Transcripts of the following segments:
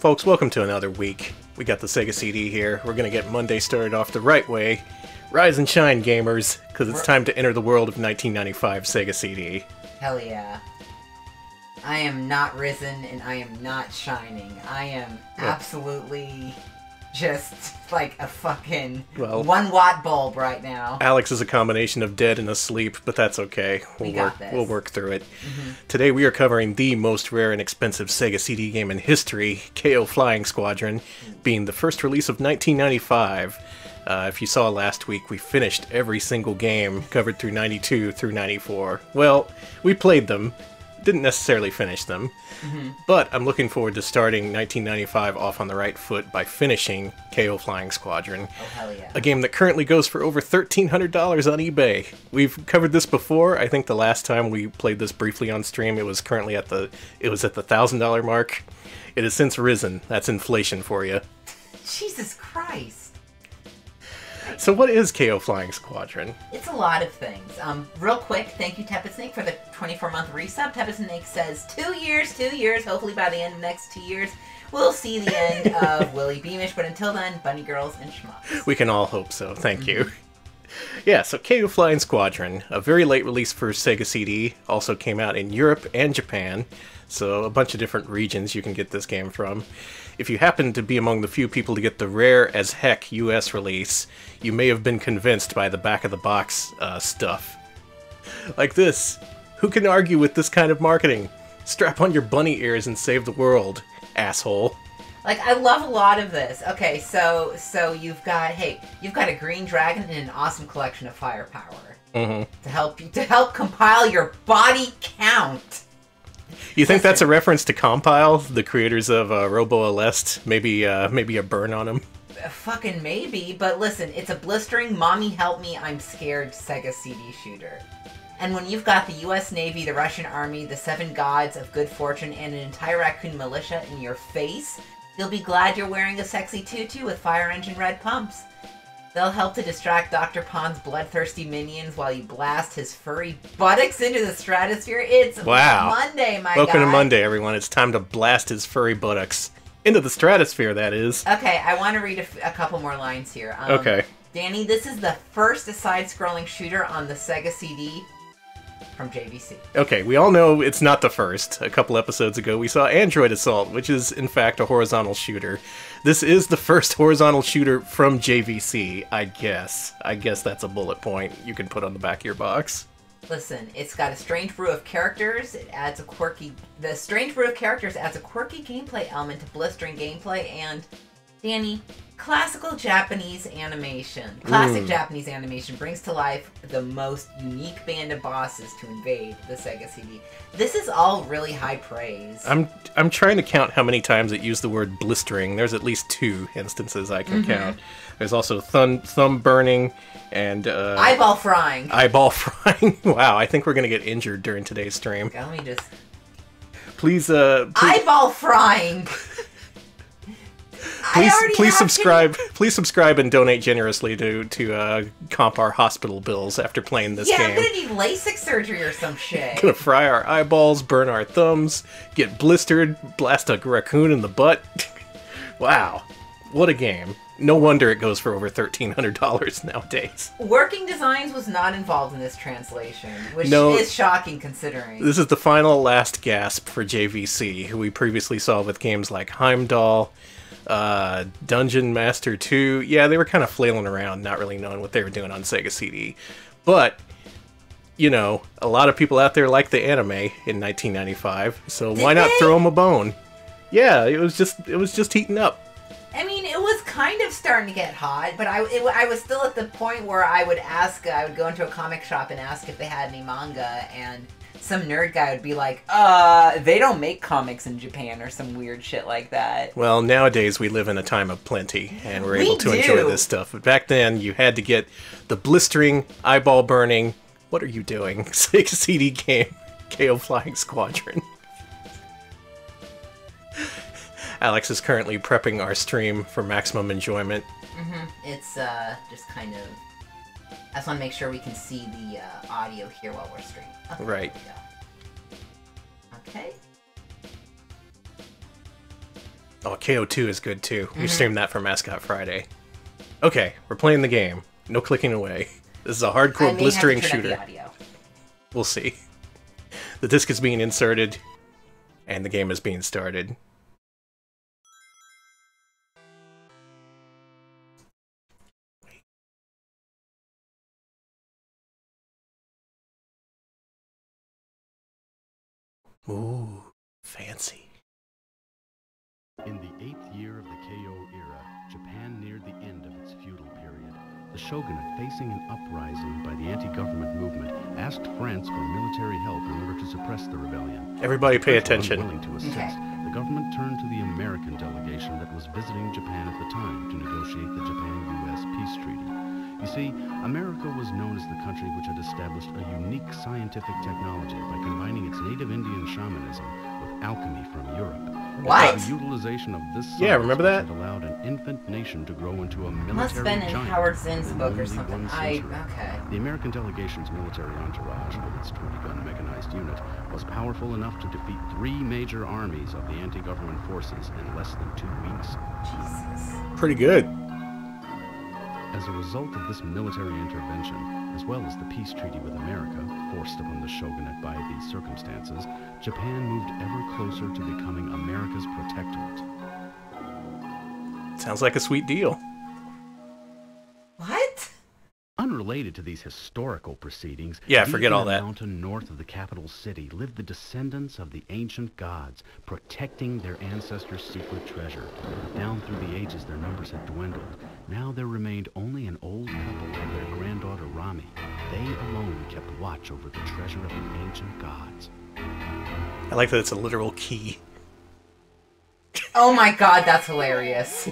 Folks, welcome to another week. We got the Sega CD here. We're gonna get Monday started off the right way. Rise and shine, gamers, because it's time to enter the world of 1995 Sega CD. Hell yeah. I am not risen and I am not shining. I am absolutely just like a fucking 1-watt bulb right now. Alex is a combination of dead and asleep, but that's okay. We'll work through it. Today we are covering the most rare and expensive Sega CD game in history, KO Flying Squadron, being the first release of 1995. If you saw last week, we finished every single game covered through 92 through 94. Well, we played them, didn't necessarily finish them, but I'm looking forward to starting 1995 off on the right foot by finishing KO Flying Squadron. Oh, hell yeah. A game that currently goes for over $1,300 on eBay. We've covered this before. I think the last time we played this briefly on stream, it was at the $1,000 mark. It has since risen. That's inflation for you. Jesus Christ. So what is KO Flying Squadron? It's a lot of things. Real quick, thank you Tepid Snake for the 24-month resub. Tepid Snake says 2 years, hopefully by the end of the next 2 years, we'll see the end of Willy Beamish, but until then, Bunny Girls and Schmucks. We can all hope so, thank you. Yeah, so KO Flying Squadron, a very late release for Sega CD, also came out in Europe and Japan, so a bunch of different regions you can get this game from. If you happen to be among the few people to get the rare as heck US release, you may have been convinced by the back of the box stuff. Like this. Who can argue with this kind of marketing? Strap on your bunny ears and save the world, asshole. Like, I love a lot of this. Okay, so you've got a green dragon and an awesome collection of firepower. To help compile your body count. You think that's a reference to Compile, the creators of Robo Aleste? Maybe a burn on them? Fucking maybe, but listen, it's a blistering, mommy help me, I'm scared Sega CD shooter. And when you've got the US Navy, the Russian Army, the 7 gods of good fortune, and an entire raccoon militia in your face, you'll be glad you're wearing a sexy tutu with fire engine red pumps. They'll help to distract Dr. Pond's bloodthirsty minions while you blast his furry buttocks into the stratosphere. It's Monday, my guy. Welcome to Monday, everyone. It's time to blast his furry buttocks. Into the stratosphere, that is. Okay, I want to read a couple more lines here. Okay. Danny, this is the first side-scrolling shooter on the Sega CD from JVC. Okay, we all know it's not the first. A couple episodes ago, we saw Android Assault, which is, in fact, a horizontal shooter. This is the first horizontal shooter from JVC, I guess. I guess that's a bullet point you can put on the back of your box. Listen, it's got a strange brew of characters. The strange brew of characters adds a quirky gameplay element to blistering gameplay, and Danny, classic Japanese animation brings to life the most unique band of bosses to invade the Sega CD. This is all really high praise. I'm trying to count how many times it used the word blistering. There's at least 2 instances I can count. There's also thumb burning and eyeball frying. Eyeball frying. Wow, I think we're gonna get injured during today's stream. Okay, let me just. Please. Eyeball frying. Please subscribe. Please subscribe and donate generously to comp our hospital bills after playing this game. Yeah, I'm gonna need LASIK surgery or some shit. Gonna fry our eyeballs, burn our thumbs, get blistered, blast a raccoon in the butt. Wow, what a game! No wonder it goes for over $1,300 nowadays. Working Designs was not involved in this translation, which is shocking considering. This is the last gasp for JVC, who we previously saw with games like Heimdall. Dungeon Master 2, yeah, they were kind of flailing around, not really knowing what they were doing on Sega CD. But, you know, a lot of people out there like the anime in 1995, so why not throw them a bone? Yeah, it was just heating up. I mean, it was kind of starting to get hot, but I was still at the point where I would go into a comic shop and ask if they had any manga, and some nerd guy would be like, they don't make comics in Japan or some weird shit like that. Well, nowadays we live in a time of plenty, and we're able to enjoy this stuff. But back then, you had to get the blistering, eyeball burning, what are you doing? Sega CD game, KO Flying Squadron. Alex is currently prepping our stream for maximum enjoyment. It's just kind of. I just want to make sure we can see the audio here while we're streaming. Okay, right. Okay. Oh, KO2 is good too. You streamed that for Mascot Friday. Okay, we're playing the game. No clicking away. This is a hardcore blistering shooter. We'll see. The disc is being inserted, and the game is being started. Ooh, fancy. In the 8th year of the KO era, Japan neared the end of its feudal period. The shogunate, facing an uprising by the anti-government movement, asked France for military help in order to suppress the rebellion. Everybody pay attention. Unwilling to assist, the government turned to the American delegation that was visiting Japan at the time to negotiate the Japan-U.S. peace treaty. You see, America was known as the country which had established a unique scientific technology by combining its native Indian shamanism with alchemy from Europe. What? The utilization of this remember that? had allowed an infant nation to grow into a military Must have been in giant Howard Zinn's in book or only something. 1 century. Okay. The American delegation's military entourage, with its 20-gun mechanized unit, was powerful enough to defeat 3 major armies of the anti-government forces in less than 2 weeks. Jesus. Pretty good. As a result of this military intervention, as well as the peace treaty with America, forced upon the shogunate by these circumstances, Japan moved ever closer to becoming America's protectorate. Sounds like a sweet deal. What? Unrelated to these historical proceedings, Yeah, forget all that. In a mountain north of the capital city lived the descendants of the ancient gods, protecting their ancestors' secret treasure. Down through the ages, their numbers had dwindled. Now there remained only an old couple and their granddaughter Rami. They alone kept watch over the treasure of the ancient gods. I like that it's a literal key. Oh my god, that's hilarious.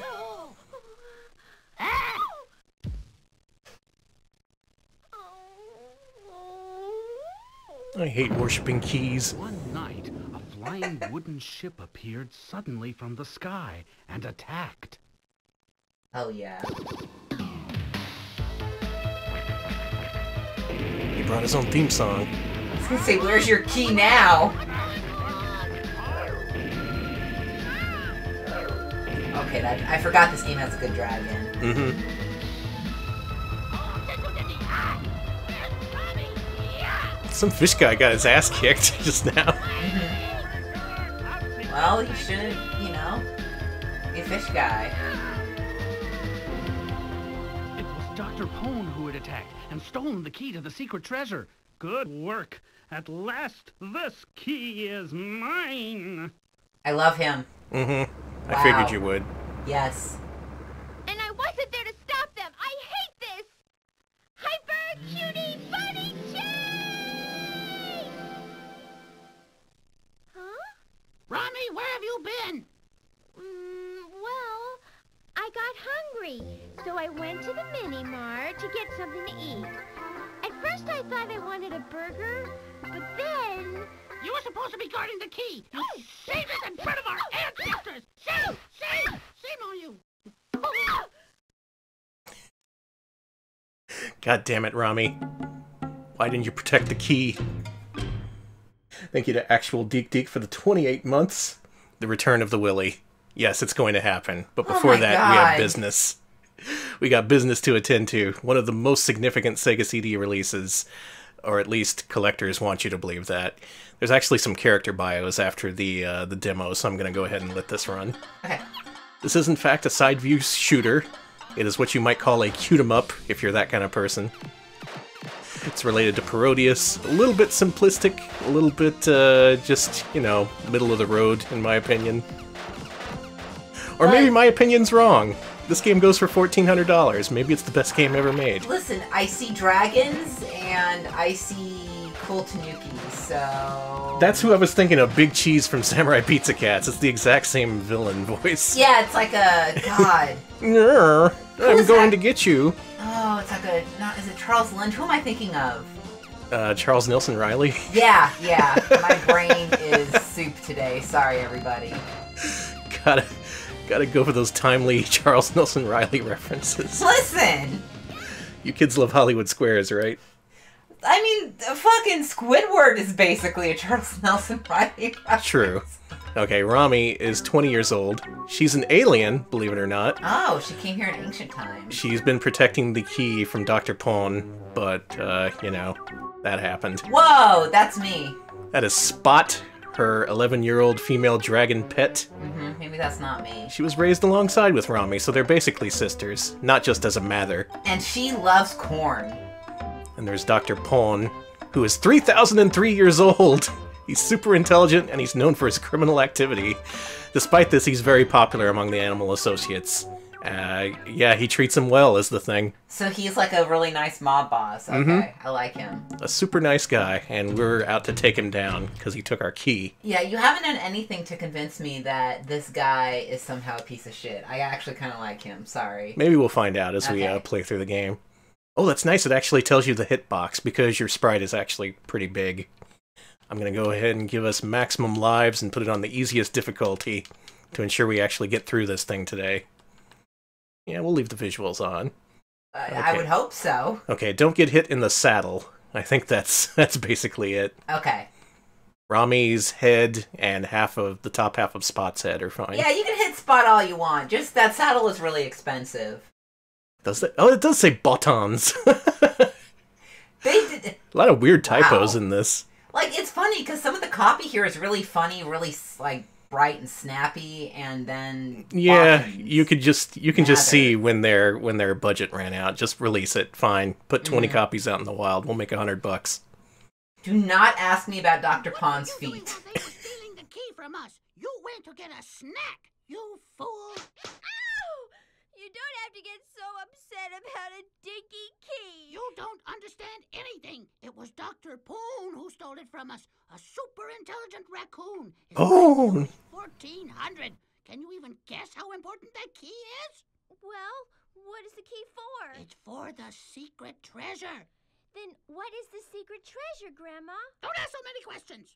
I hate worshipping keys. One night, a flying wooden ship appeared suddenly from the sky and attacked. Oh yeah. He brought his own theme song. I was gonna say, where's your key now? Okay, I forgot this game has a good dragon. Mm-hmm. Some fish guy got his ass kicked just now. Well, you shouldn't, be a fish guy. It was Dr. Pone who had attacked and stolen the key to the secret treasure. Good work. At last, this key is mine. I love him. Mm-hmm. I figured you would. Yes. And I wasn't there to stop them. I hate this. Hyper cutie bunny chase! Huh? Rami, where have you been? Well, I got hungry, so I went to the mini-mart to get something to eat. At first I thought I wanted a burger, but then... You were supposed to be guarding the key! You saved it in front of our ancestors! Shame! Shame! Shame on you! God damn it, Rami. Why didn't you protect the key? Thank you to Actual Deek Deek for the 28 months. The return of the Willy. Yes, it's going to happen. But before that, we have business. We got business to attend to. One of the most significant Sega CD releases. Or at least collectors want you to believe that. There's actually some character bios after the demo, so I'm going to go ahead and let this run. Okay. This is in fact a side view shooter. It is what you might call a cute-em-up, if you're that kind of person. It's related to Parodius, a little bit simplistic, a little bit, just, middle of the road, in my opinion. Or maybe my opinion's wrong. This game goes for $1,400. Maybe it's the best game ever made. Listen, I see dragons, and I see cool Tanuki, so... That's who I was thinking of, Big Cheese from Samurai Pizza Cats. It's the exact same villain voice. Yeah, it's like a... God. I'm going to get you. Oh, it's like a... is it Charles Lynch? Who am I thinking of? Charles Nelson Riley? Yeah. My brain is soup today. Sorry, everybody. Gotta go for those timely Charles Nelson Riley references. Listen! You kids love Hollywood Squares, right? I mean, fucking Squidward is basically a Charles Nelson Riley reference. True. Okay, Rami is 20 years old. She's an alien, believe it or not. Oh, she came here in ancient times. She's been protecting the key from Dr. Pon, but, you know, that happened. Whoa, that's me. That is Spot, her 11-year-old female dragon pet. Maybe that's not me. She was raised alongside with Rami, so they're basically sisters, not just as a mather. And she loves corn. And there's Dr. Pon, who is 3,003 years old. He's super intelligent, and he's known for his criminal activity. Despite this, he's very popular among the animal associates. Yeah, he treats them well, is the thing. So he's like a really nice mob boss. Okay, I like him. A super nice guy, and we're out to take him down, because he took our key. Yeah, you haven't done anything to convince me that this guy is somehow a piece of shit. I actually kind of like him, sorry. Maybe we'll find out as we play through the game. Oh, that's nice, it actually tells you the hitbox, because your sprite is actually pretty big. I'm going to go ahead and give us maximum lives and put it on the easiest difficulty to ensure we actually get through this thing today. Yeah, we'll leave the visuals on. Okay. I would hope so. Okay, don't get hit in the saddle. I think that's basically it. Okay. Rami's head and the top half of Spot's head are fine. Yeah, you can hit Spot all you want. Just that saddle is really expensive. Does that? Oh, it does say buttons. They did a lot of weird typos in this. Like, it's funny because some of the copy here is really funny, really like bright and snappy, and then yeah, you can just see when their budget ran out. Just release it, fine. Put 20 copies out in the wild. We'll make $100. Do not ask me about Dr. Pon's feet. They were stealing the key from us. You went to get a snack, you fool. Ow! You don't have to get so upset about a dinky key. You don't understand anything. It was Dr. Pon who stole it from us. A super intelligent raccoon. Pon! 1400. Can you even guess how important that key is? Well, what is the key for? It's for the secret treasure. Then what is the secret treasure, Grandma? Don't ask so many questions.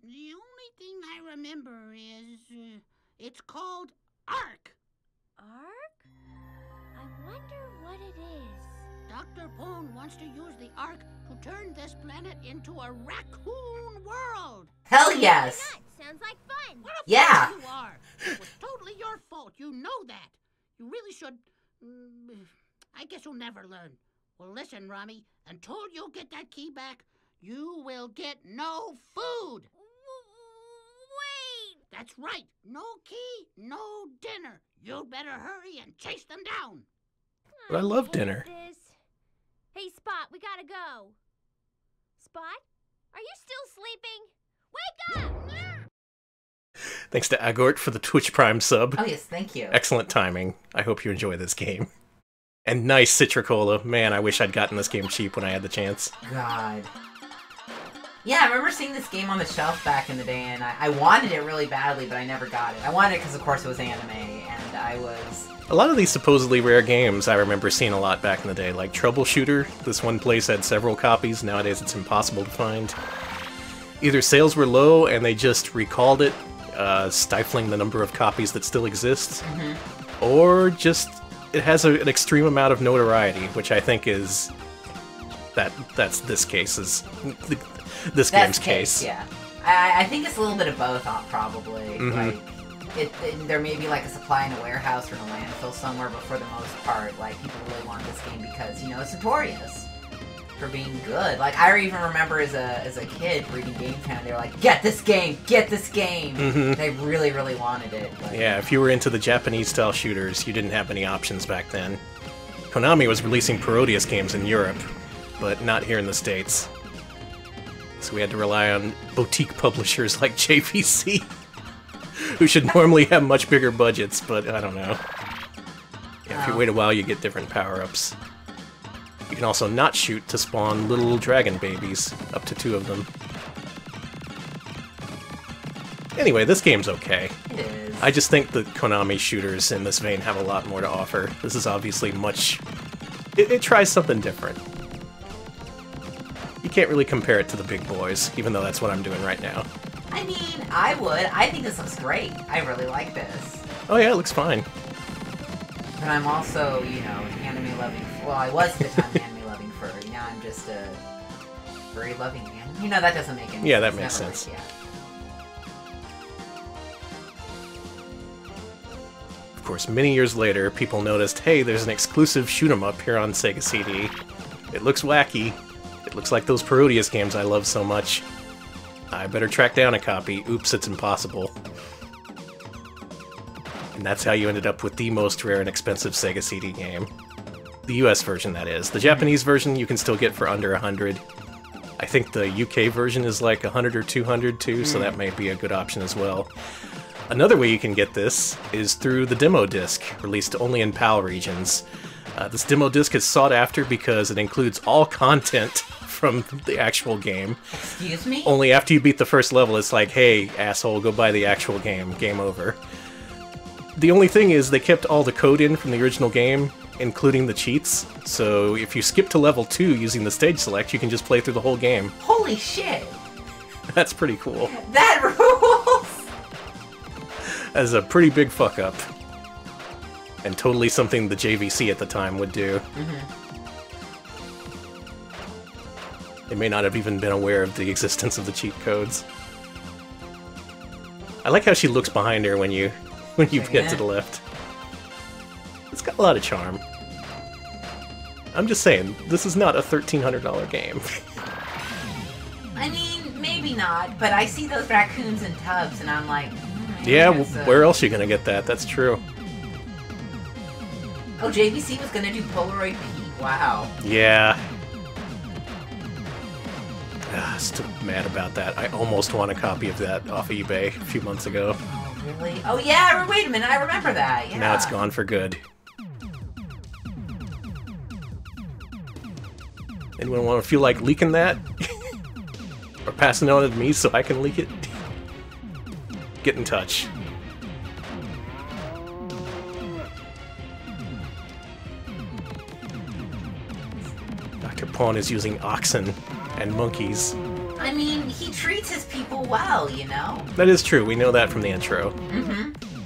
The only thing I remember is it's called Ark. Ark? I wonder what it is. Dr. Pon wants to use the Ark to turn this planet into a raccoon world. Hell yes! Sounds like fun. What a fool you are! It was totally your fault. You know that. You really should. I guess you'll never learn. Well, listen, Rami. Until you get that key back, you will get no food. Wait! That's right. No key, no dinner. You'd better hurry and chase them down. But I love dinner. Hey, Spot, we gotta go. Spot? Are you still sleeping? Wake up! Thanks to Agort for the Twitch Prime sub. Oh yes, thank you. Excellent timing. I hope you enjoy this game. And nice Citricola. Man, I wish I'd gotten this game cheap when I had the chance. God. Yeah, I remember seeing this game on the shelf back in the day, and I wanted it really badly, but I never got it. I wanted it because, of course, it was anime, and I was... A lot of these supposedly rare games I remember seeing a lot back in the day, like Troubleshooter. This one place had several copies. Nowadays it's impossible to find. Either sales were low and they just recalled it, stifling the number of copies that still exist, or just it has an extreme amount of notoriety, which I think is... That's this case, is... This game's case. Yeah. I think it's a little bit of both, probably. Like, there may be like a supply in a warehouse or in a landfill somewhere, but for the most part, like, people really want this game because, you know, it's notorious for being good. Like, I even remember as a kid reading Game Fan, they were like, get this game! Get this game! They really, really wanted it. But, yeah, if you were into the Japanese-style shooters, you didn't have many options back then. Konami was releasing Parodius games in Europe, but not here in the States. So we had to rely on boutique publishers like JVC, who should normally have much bigger budgets, but I don't know. Yeah, if you wait a while, you get different power-ups. You can also not shoot to spawn little dragon babies, up to 2 of them. Anyway, this game's okay. It is. I just think the Konami shooters in this vein have a lot more to offer. This is obviously much... It tries something different. You can't really compare it to the big boys, even though that's what I'm doing right now. I mean, I would. I think this looks great. I really like this. Oh yeah, it looks fine. But I'm also, you know, an anime-loving... Well, I was at the time an anime-loving furry. Now I'm just a furry-loving anime. You know, that doesn't make any sense. Yeah, that makes sense. Of course, many years later, people noticed, hey, there's an exclusive shoot-'em-up here on Sega CD. It looks wacky. It looks like those Parodius games I love so much. I better track down a copy. Oops, it's impossible. And that's how you ended up with the most rare and expensive Sega CD game. The US version, that is. The Japanese version you can still get for under 100. I think the UK version is like 100 or 200 too, so that may be a good option as well. Another way you can get this is through the demo disc, released only in PAL regions. This demo disc is sought after because it includes all content from the actual game. Excuse me? Only after you beat the first level, it's like, hey, asshole, go buy the actual game. Game over. The only thing is they kept all the code in from the original game, including the cheats. So if you skip to level 2 using the stage select, you can just play through the whole game. Holy shit! That's pretty cool. That rules! That is a pretty big fuck up. And totally something the JVC at the time would do. They may not have even been aware of the existence of the cheat codes. I like how she looks behind her when you get to the left. It's got a lot of charm. I'm just saying, this is not a $1,300 game. I mean, maybe not, but I see those raccoons in tubs and I'm like... Yeah, where else are you gonna get that? That's true. Oh, JVC was gonna do Polaroid Pete. Wow. Yeah. Still mad about that. I almost won a copy of that off of eBay a few months ago. Oh, really? Oh, yeah, wait a minute, I remember that. Yeah. Now it's gone for good. Anyone want to feel like leaking that? Or passing it on to me so I can leak it? Get in touch. Dr. Pawn is using oxen and monkeys. I mean, he treats his people well, you know? That is true, we know that from the intro.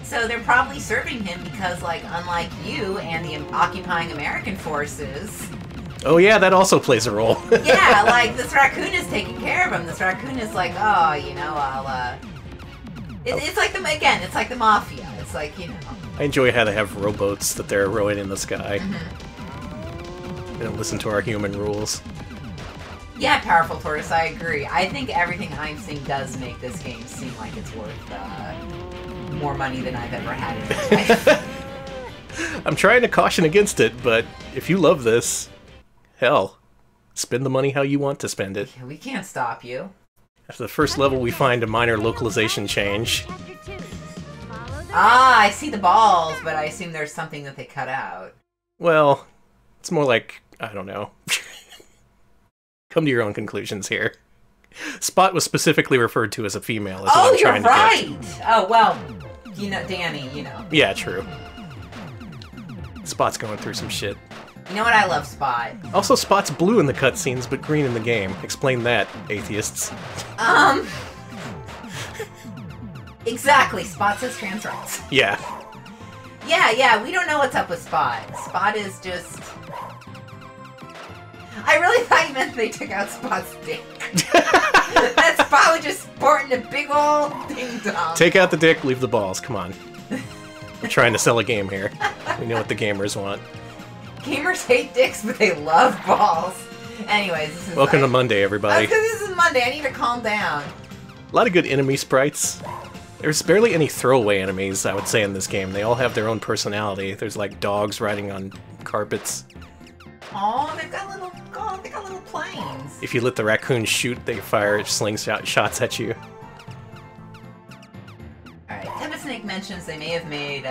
So they're probably serving him because, like, unlike you and the occupying American forces... Oh yeah, that also plays a role. Yeah, like, this raccoon is taking care of him. This raccoon is like, oh, you know, I'll, It's like it's like the Mafia. It's like, you know... I enjoy how they have rowboats that they're rowing in the sky. They don't listen to our human rules. Yeah, Powerful Tortoise, I agree. I think everything I'm seeing does make this game seem like it's worth more money than I've ever had in my life. I'm trying to caution against it, but if you love this, hell, spend the money how you want to spend it. We can't stop you. After the first level, we find a minor localization change. Ah, I see the balls, but I assume there's something that they cut out. Well, it's more like, I don't know. Come to your own conclusions here. Spot was specifically referred to as a female. Is Oh, what I'm you're trying to right! Oh, well, you know, Danny, you know. Yeah, true. Spot's going through some shit. You know what? I love Spot. Also, Spot's blue in the cutscenes, but green in the game. Explain that, atheists. Exactly. Spot says trans rights. Yeah. Yeah, we don't know what's up with Spot. Spot is just... I really thought you meant they took out Spot's dick. That Spot was just sporting a big old ding-dong. Take out the dick, leave the balls. Come on. We're trying to sell a game here. We know what the gamers want. Gamers hate dicks, but they love balls. Anyways, this is Welcome to Monday, everybody. This is Monday. I need to calm down. A lot of good enemy sprites. There's barely any throwaway enemies, I would say, in this game. They all have their own personality. There's like dogs riding on carpets. Oh, they got little planes. If you let the raccoon shoot, they fire slingshot shots at you. Alright, Tebasnik mentions they may have made,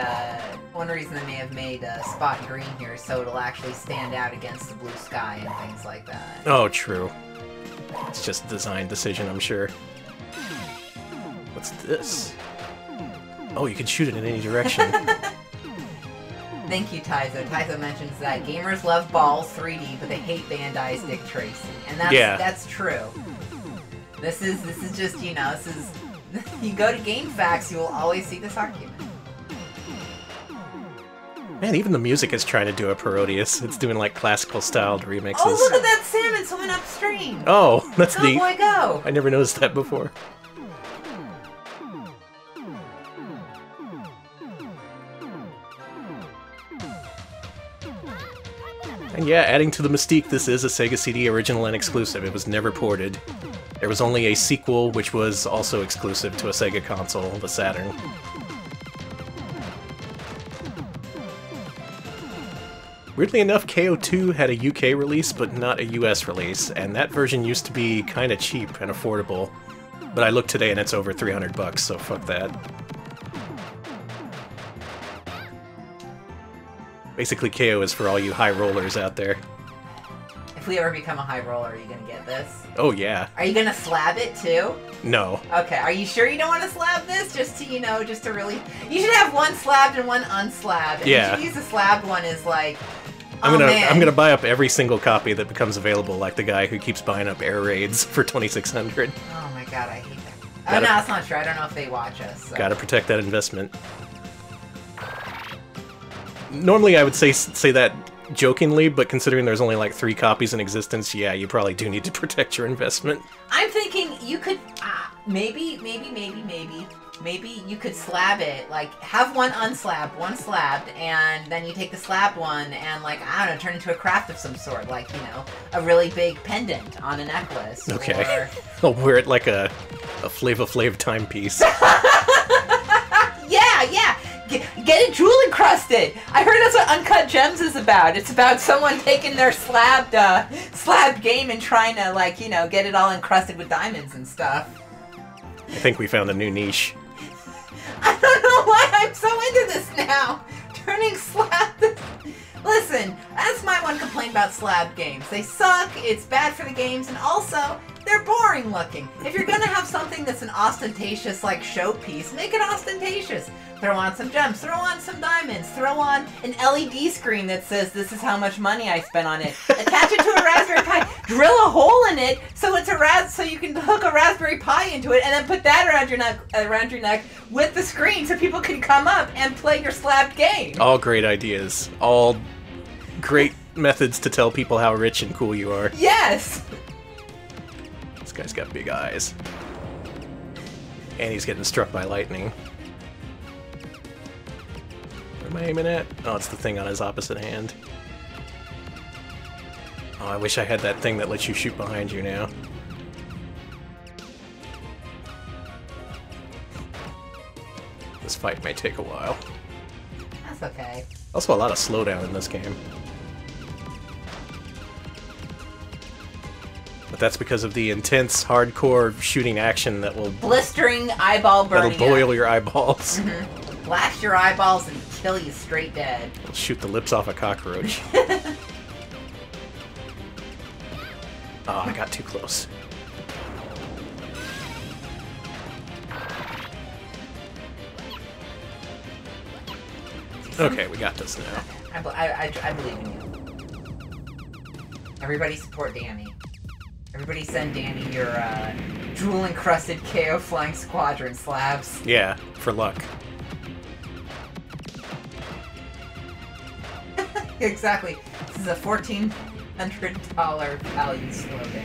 one reason they may have made Spot green here so it'll actually stand out against the blue sky and things like that. Oh, true. It's just a design decision, I'm sure. What's this? Oh, you can shoot it in any direction. Thank you, Taizo. Taizo mentions that gamers love Balls 3D, but they hate Bandai's Dick Tracy. And that's true. This is just, you know, this is... You go to GameFAQs, you will always see this argument. Man, even the music is trying to do a Parodius. It's doing, like, classical-styled remixes. Oh, look at that salmon swimming upstream! Oh, that's neat. Go, boy, go! I never noticed that before. And yeah, adding to the mystique, this is a Sega CD original and exclusive. It was never ported. There was only a sequel, which was also exclusive to a Sega console, the Saturn. Weirdly enough, KO2 had a UK release, but not a US release, and that version used to be kinda cheap and affordable. But I looked today and it's over 300 bucks, so fuck that. Basically, KO is for all you high rollers out there. If we ever become a high roller, are you gonna get this? Oh, yeah. Are you gonna slab it, too? No. Okay, are you sure you don't want to slab this? Just to, you know, just to really... You should have one slabbed and one unslabbed. And yeah. You should use the slabbed one as, like... I'm gonna buy up every single copy that becomes available, like the guy who keeps buying up Air Raids for 2,600. Oh my god, I hate that. Oh, no, that's not true. I don't know if they watch us. So. Gotta protect that investment. Normally I would say that jokingly, but considering there's only like 3 copies in existence, yeah, you probably do need to protect your investment. I'm thinking you could, maybe you could slab it, like, have one unslabbed, one slabbed, and then you take the slabbed one and, like, I don't know, turn it into a craft of some sort, like, you know, a really big pendant on a necklace. Okay. Or... I'll wear it like a Flava Flav timepiece. Yeah! Get it jewel encrusted! I heard that's what Uncut Gems is about. It's about someone taking their slabbed game and trying to, like, you know, get it all encrusted with diamonds and stuff. I think we found a new niche. I don't know why I'm so into this now. Turning slab... Listen, that's my one complaint about slab games. They suck, it's bad for the games, and also, they're boring looking. If you're gonna have something that's an ostentatious, like, showpiece, make it ostentatious. Throw on some gems, throw on some diamonds, throw on an LED screen that says this is how much money I spent on it. Attach it to a Raspberry Pi, drill a hole in it so it's so you can hook a Raspberry Pi into it, and then put that around your neck with the screen so people can come up and play your slabbed game. All great ideas. All great methods to tell people how rich and cool you are. Yes! This guy's got big eyes. And he's getting struck by lightning. What am I aiming at? Oh, it's the thing on his opposite hand. Oh, I wish I had that thing that lets you shoot behind you now. This fight may take a while. That's okay. Also, a lot of slowdown in this game. But that's because of the intense, hardcore shooting action that will... Blistering eyeball burning. That'll boil your eyeballs. Mm-hmm. Blast your eyeballs and kill you straight dead. It'll shoot the lips off a cockroach. Oh, I got too close. Okay, we got this now. I believe in you. Everybody support Danny. Everybody send Danny your jewel-encrusted KO Flying Squadron slabs. Yeah, for luck. Exactly. This is a $1,400 value slowdown.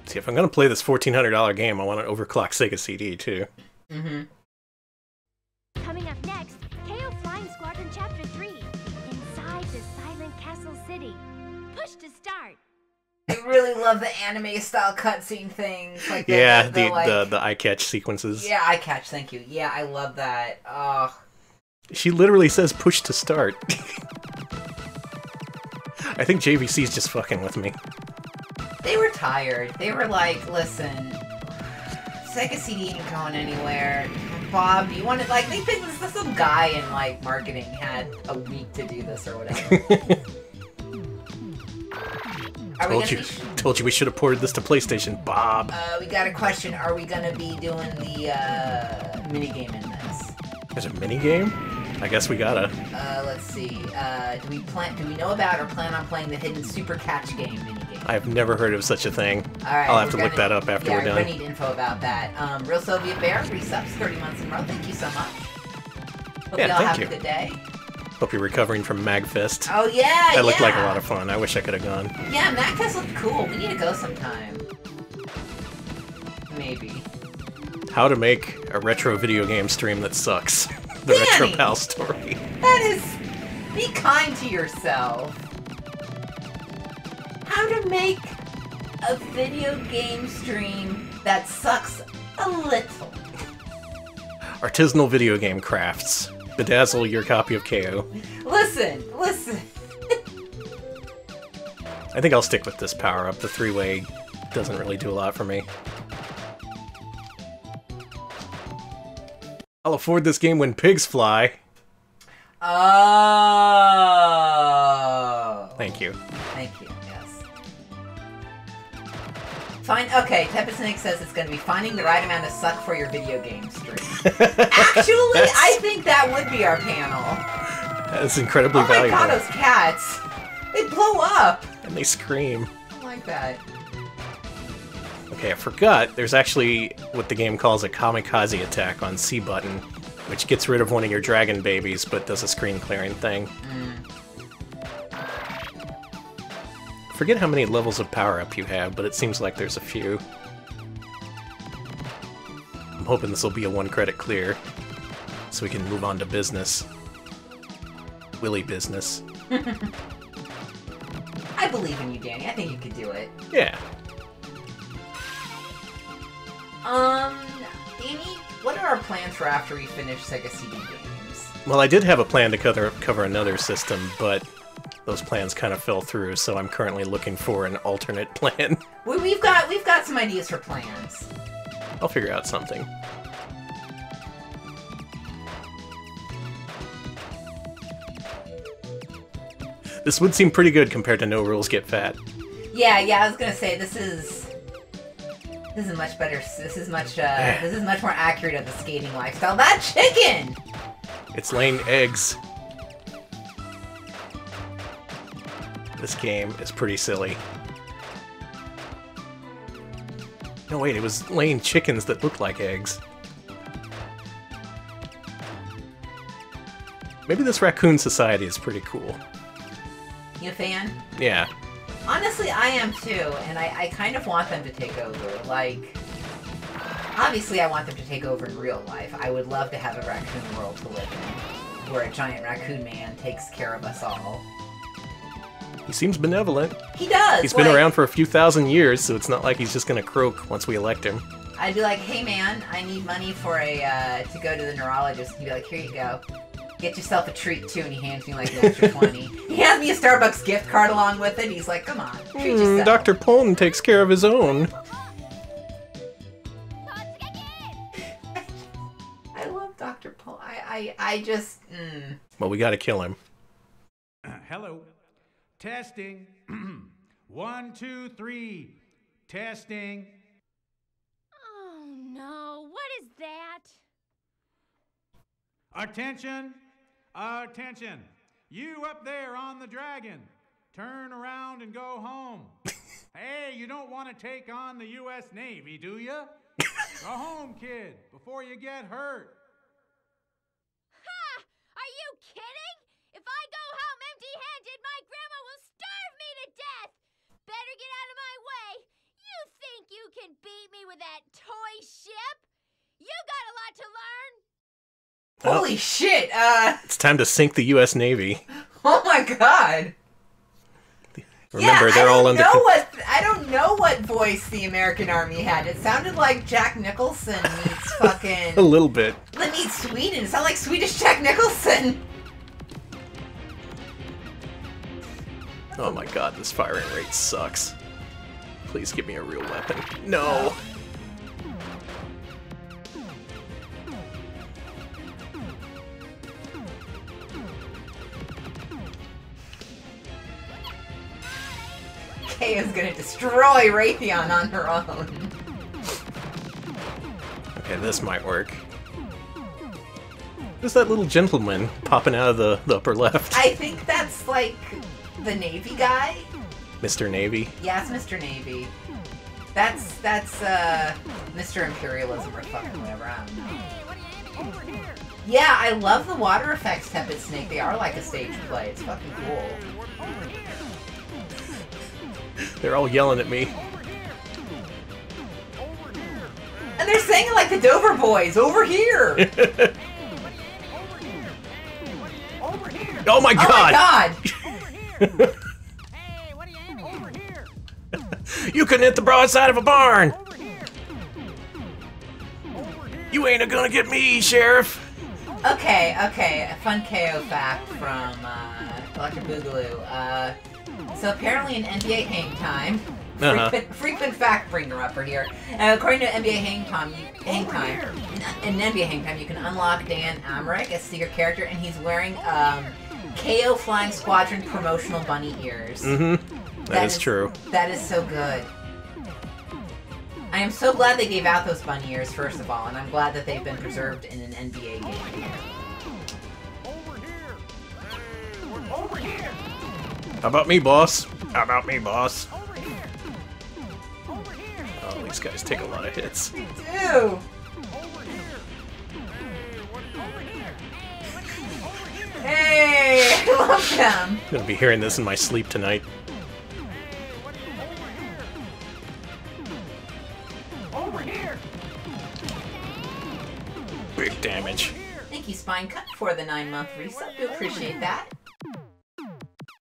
See, if I'm gonna play this $1,400 game, I want an overclocked Sega CD too. Mm-hmm. Coming up next, KO Flying Squadron Chapter 3. Inside the Silent Castle City. Push to start. I really love the anime-style cutscene things. Like the eye catch sequences. Yeah, eye catch. Thank you. Yeah, I love that. Oh. She literally says push to start. I think JVC's just fucking with me. They were tired. They were like, listen, Sega CD ain't going anywhere. Bob, do you want to, like, they think some guy in, like, marketing had a week to do this or whatever. Told you we should have ported this to PlayStation, Bob. We got a question. Are we gonna be doing the, minigame in this? There's a minigame? I guess we gotta. Let's see. Do we know about or plan on playing the hidden Super Catch Game minigame? I've never heard of such a thing. Alright, I'll have to look that up after we're done. Yeah, we need info about that. Real Soviet Bear, 3 subs, 30 months in a row. Thank you so much. Hope you all have a good day. Hope you're recovering from MagFest. Oh, yeah, That looked like a lot of fun. I wish I could have gone. Yeah, MagFest looked cool. We need to go sometime. Maybe. How to make a retro video game stream that sucks. The Danny! Retro Pal story. That is Be kind to yourself. How to make a video game stream that sucks a little. Artisanal video game crafts. Bedazzle your copy of KO. Listen. I think I'll stick with this power-up. The three-way doesn't really do a lot for me. I'll afford this game when pigs fly. Oh. Thank you. Thank you, yes. Okay, Tepid Snake says it's going to be finding the right amount of suck for your video game stream. Actually, I think that would be our panel. That's incredibly valuable. Oh my god, those cats! They blow up! And they scream. I like that. Okay, I forgot. There's actually what the game calls a kamikaze attack on C button, which gets rid of one of your dragon babies, but does a screen clearing thing. Forget how many levels of power-up you have, but it seems like there's a few. I'm hoping this will be a one-credit clear, so we can move on to business. Willy business. I believe in you, Danny. I think you could do it. Yeah. Danny, what are our plans for after we finish Sega CD games? Well, I did have a plan to cover another system, but those plans kind of fell through, so I'm currently looking for an alternate plan. We've got some ideas for plans. I'll figure out something. This would seem pretty good compared to No Rules Get Fat. Yeah, I was gonna say this is much better. This is much more accurate of the skating lifestyle. That chicken! It's laying eggs. This game is pretty silly. No, wait, it was laying chickens that looked like eggs. Maybe this Raccoon Society is pretty cool. You a fan? Yeah. Honestly, I am too, and I kind of want them to take over. Like, obviously I want them to take over in real life. I would love to have a raccoon world to live in, where a giant raccoon man takes care of us all. He seems benevolent. He does! He's been around for a few thousand years, so it's not like he's just gonna croak once we elect him. I'd be like, hey man, I need money for to go to the neurologist. He'd be like, here you go. Get yourself a treat too, and he hands me like an extra 20. He hands me a Starbucks gift card along with it. He's like, come on, treat yourself. Dr. Poln takes care of his own. I love Dr. Poln. I just... Well, we gotta kill him. Hello. Testing. 1, 2, 3. Testing. Oh no, what is that? Attention. Attention. You up there on the dragon. Turn around and go home. Hey, you don't want to take on the U.S. Navy, do you? Go home, kid, before you get hurt. Ha! Are you kidding? If I go home empty-handed, my grandma will starve me to death! Better get out of my way! You think you can beat me with that toy ship? You got a lot to learn! Holy shit, It's time to sink the U.S. Navy. Oh my god! Remember, yeah, they're all under... I don't know what voice the American Army had. It sounded like Jack Nicholson meets fucking... A little bit. It meets Sweden. It sounded like Swedish Jack Nicholson. Oh my god, this firing rate sucks. Please give me a real weapon. No! Kay is gonna destroy Raytheon on her own. Okay, this might work. Who's that little gentleman popping out of the upper left? I think that's, like, the Navy guy? Mr. Navy? Yeah, it's Mr. Navy. That's, Mr. Imperialism or fucking whatever, I don't know. Yeah, I love the water effects, Tepid Snake. They are like a stage play. It's fucking cool. They're all yelling at me. And they're singing like the Dover Boys, over here! Oh my god! Over here! Hey, what are you aiming at? Over here! You couldn't hit the broadside of a barn! Over here! Over here! You ain't gonna get me, Sheriff! Okay, a fun KO fact from Dr. Boogaloo. So apparently in NBA Hang Time, frequent fact bringer upper here. According to NBA Hang Time, in NBA Hang Time, you can unlock Dan Amrich as secret character, and he's wearing KO Flying Squadron promotional bunny ears. Mm-hmm. That is true. That is so good. I am so glad they gave out those bunny ears, first of all, and I'm glad that they've been preserved in an NBA game. Over here! Hey, over here! How about me, boss? How about me, boss? Over here! Over here! Oh, these guys take a lot of hits. Ew! Over here! Hey, what are you over here? Over here! Hey! I love them! I'm gonna be hearing this in my sleep tonight. Over here! Big damage. Thank you, Spine Cut, for the 9-month resub. We appreciate that.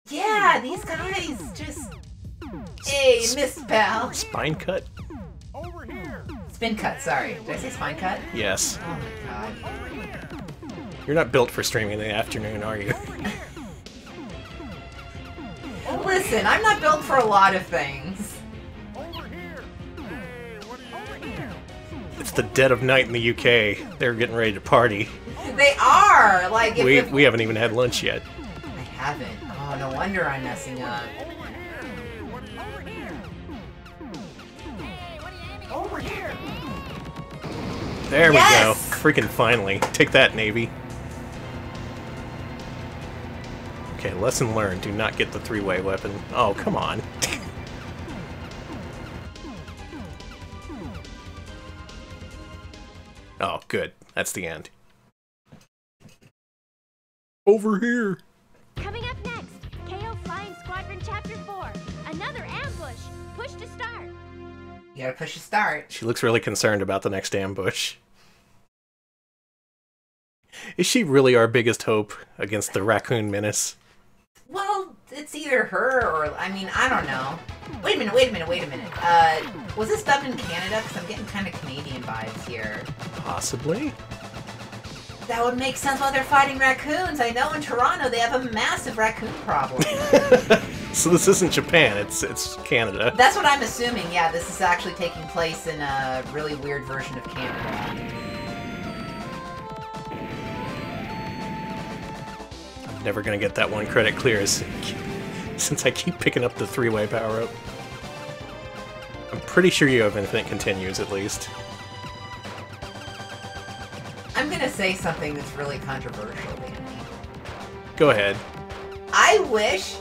Yeah, these guys just... Hey, Miss Pal. Spine cut? Over here! Spin cut, sorry. Did I say spine cut? Yes. Oh my god. You're not built for streaming in the afternoon, are you? Listen, I'm not built for a lot of things. Over here! Hey, what are you over here? It's the dead of night in the UK. They're getting ready to party. They are! Like, if We haven't even had lunch yet. I haven't. Oh, no wonder I'm messing up. Over here! There Yes! we go. Freaking finally. Take that, Navy. Okay, lesson learned. Do not get the three-way weapon. Oh, come on. Oh, good. That's the end. Over here. Coming up next, KO Flying Squadron Chapter 4. Another ambush. Push to start. You gotta push a start. She looks really concerned about the next ambush. Is she really our biggest hope against the Raccoon Menace? Well, it's either her or... I mean, I don't know. Wait a minute. Was this dubbed in Canada? Because I'm getting kind of Canadian vibes here. Possibly. That would make sense while they're fighting raccoons. I know in Toronto they have a massive raccoon problem. So this isn't Japan, it's Canada. That's what I'm assuming. Yeah, this is actually taking place in a really weird version of Canada. I'm never gonna get that one credit clear since I keep picking up the three-way power-up. I'm pretty sure you have infinite continues, at least. I'm gonna say something that's really controversial, Danny. Go ahead. I wish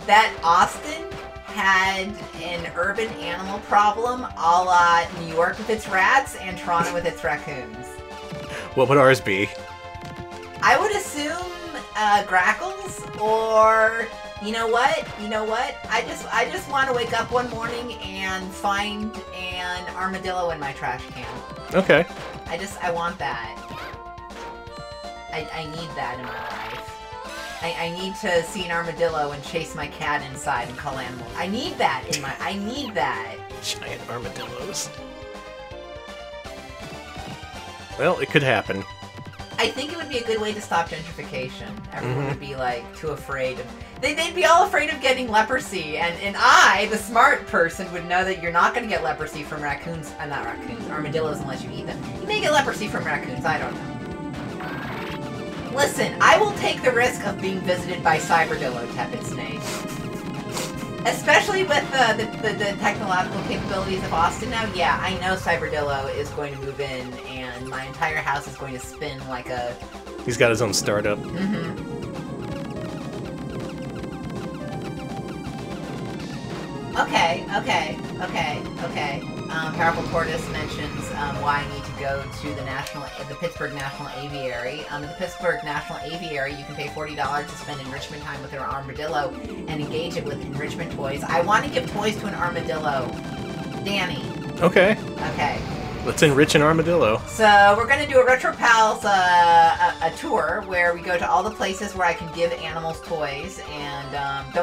that Austin had an urban animal problem a la New York with its rats and Toronto with its raccoons. What would ours be? I would assume grackles, or you know what? I just want to wake up one morning and find an armadillo in my trash can. Okay. I want that. I need that in my life. I need to see an armadillo and chase my cat inside and call animals. I need that in my... I need that. Giant armadillos. Well, it could happen. I think it would be a good way to stop gentrification. Everyone would be, like, too afraid of... They'd be all afraid of getting leprosy, and I, the smart person, would know that you're not going to get leprosy from raccoons... not raccoons, armadillos unless you eat them. You may get leprosy from raccoons, I don't know. Listen, I will take the risk of being visited by Cyberdillo, tepid snake. Especially with the technological capabilities of Austin now. Yeah, I know Cyberdillo is going to move in, and my entire house is going to spin like a... He's got his own startup. Okay. Powerful Tortoise mentions why I need to go to the Pittsburgh National Aviary. At the Pittsburgh National Aviary, you can pay $40 to spend enrichment time with an armadillo and engage it with enrichment toys. I want to give toys to an armadillo. Danny. Okay. Okay. Let's enrich an armadillo. So we're gonna do a Retro Pals a tour where we go to all the places where I can give animals toys, and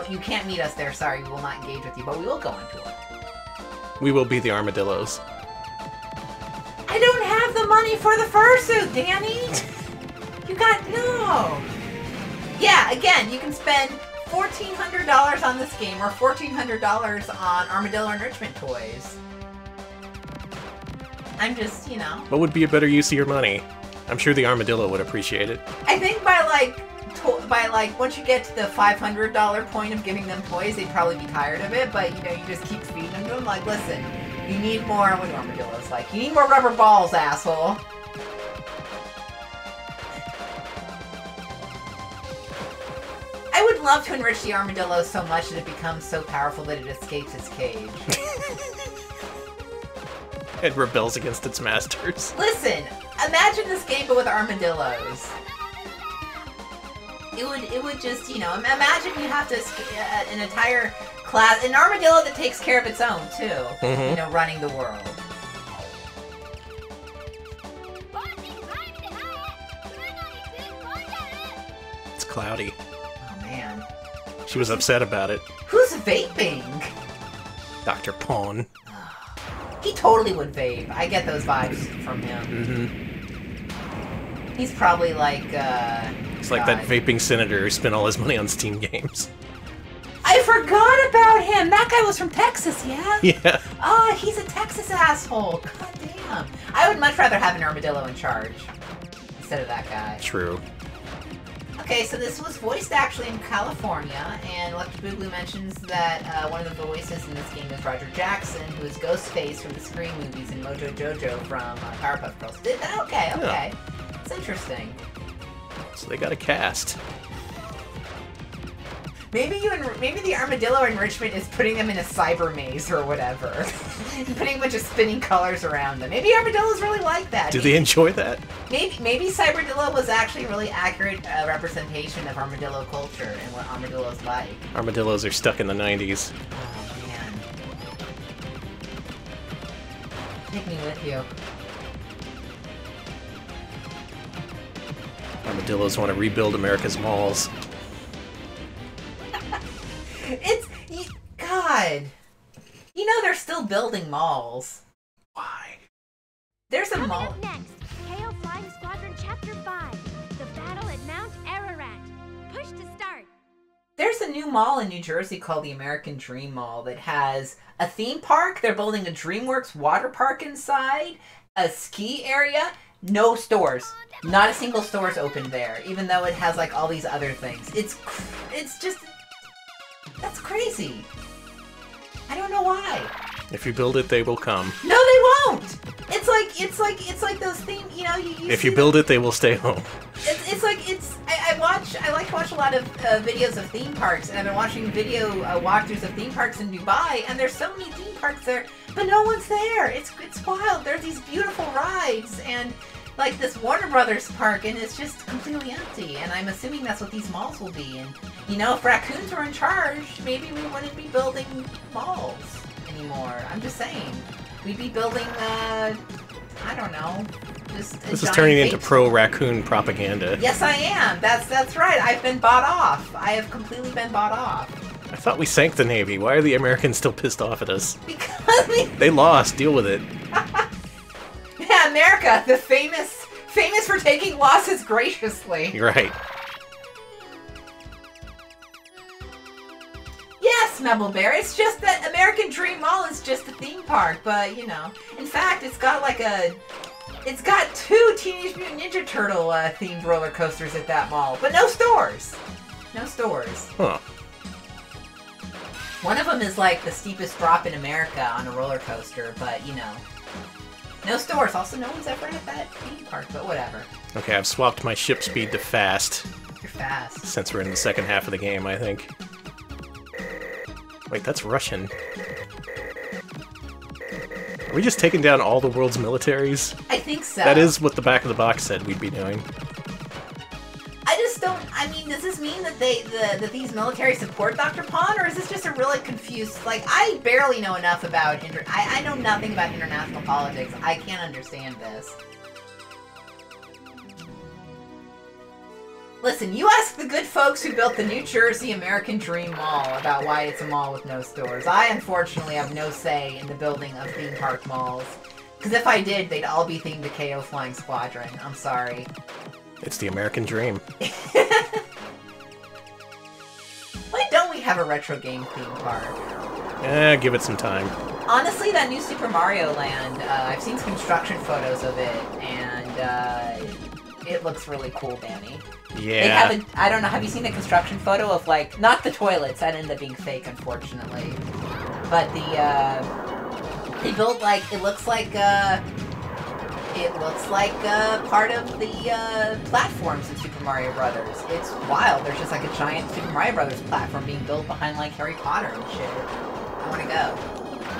you can't meet us there. Sorry, we will not engage with you, but we will go on tour. We will be the armadillos. I don't have the money for the fursuit, Danny. No. Yeah, again, you can spend $1,400 on this game or $1,400 on armadillo enrichment toys. I'm just, What would be a better use of your money? I'm sure the armadillo would appreciate it. I think by once you get to the $500 point of giving them toys, they'd probably be tired of it. But you just keep feeding them to them. Like, listen, you need more. What do armadillos like? You need more rubber balls, asshole. I would love to enrich the armadillo so much that it becomes so powerful that it escapes its cage. It rebels against its masters. Listen, imagine this game but with armadillos. It would just, imagine you have to an entire class, an armadillo that takes care of its own too. Running the world. It's cloudy. Oh man. She was upset about it. Who's vaping? Dr. Pawn. He totally would vape. I get those vibes from him. He's probably like, It's like that vaping senator who spent all his money on Steam games. I forgot about him! That guy was from Texas, yeah? Yeah. Oh, he's a Texas asshole. God damn. I would much rather have an armadillo in charge instead of that guy. True. Okay, so this was voiced actually in California, and Electric Boogaloo mentions that one of the voices in this game is Roger Jackson, who is Ghostface from the Scream movies and Mojo Jojo from Powerpuff Girls. Did that? Okay. Yeah. It's interesting. So they got a cast. Maybe the armadillo enrichment is putting them in a cyber maze or whatever. Putting a bunch of spinning colors around them. Maybe armadillos really like that. Do they enjoy that? Maybe Cyberdillo was actually a really accurate representation of armadillo culture and what armadillos like. Armadillos are stuck in the 90s. Oh man. Take me with you. Armadillos want to rebuild America's malls. God. They're still building malls. Why? There's a mall. Up next, KO Flying Squadron Chapter 5, The Battle at Mount Ararat. Push to start. There's a new mall in New Jersey called the American Dream Mall that has a theme park. They're building a DreamWorks water park inside, a ski area, no stores. Not a single store's open there, even though it has all these other things. It's just... That's crazy. I don't know why. If you build it, they will come. No, they won't. It's like those theme. If you build it, they will stay home. I like to watch a lot of videos of theme parks, and I've been watching video walkthroughs of theme parks in Dubai, and there's so many theme parks there, but no one's there. It's wild. There's these beautiful rides and this Warner Brothers park, and it's just completely empty. And I'm assuming that's what these malls will be. And if raccoons were in charge, maybe we wouldn't be building malls anymore. I'm just saying, we'd be building I don't know. This is turning into pro-raccoon propaganda. Yes, I am. That's right. I've been bought off. I have completely been bought off. I thought we sank the Navy. Why are the Americans still pissed off at us? Because they lost. Deal with it. Yeah, America, the famous for taking losses graciously. You're right. Yes, Mebble Bear. It's just that American Dream Mall is just a theme park, but in fact, it's got it's got 2 Teenage Mutant Ninja Turtle themed roller coasters at that mall, but no stores. No stores. Huh. One of them is the steepest drop in America on a roller coaster, but no stores. Also, no one's ever at that theme park, but whatever. Okay, I've swapped my ship speed to fast. You're fast. Since we're in the second half of the game, I think. Wait, that's Russian. Are we just taking down all the world's militaries? I think so. That is what the back of the box said we'd be doing. I just don't... I mean, does this mean that that these military support Dr. Pond, or is this just a really confused? Like, I barely know enough about I know nothing about international politics. I can't understand this. Listen, you ask the good folks who built the New Jersey American Dream Mall about why it's a mall with no stores. I unfortunately have no say in the building of theme park malls. Because if I did, they'd all be themed to KO Flying Squadron. I'm sorry. It's the American dream. Why don't we have a retro game theme park? Give it some time. Honestly, that new Super Mario Land, I've seen some construction photos of it, and it looks really cool, Danny. Yeah. They have I don't know, have you seen the construction photo of, like, not the toilets, that ended up being fake, unfortunately, but they built, like, it looks like part of the platforms in Super Mario Brothers. It's wild. There's just like a giant Super Mario Brothers platform being built behind like Harry Potter and shit. I want to go.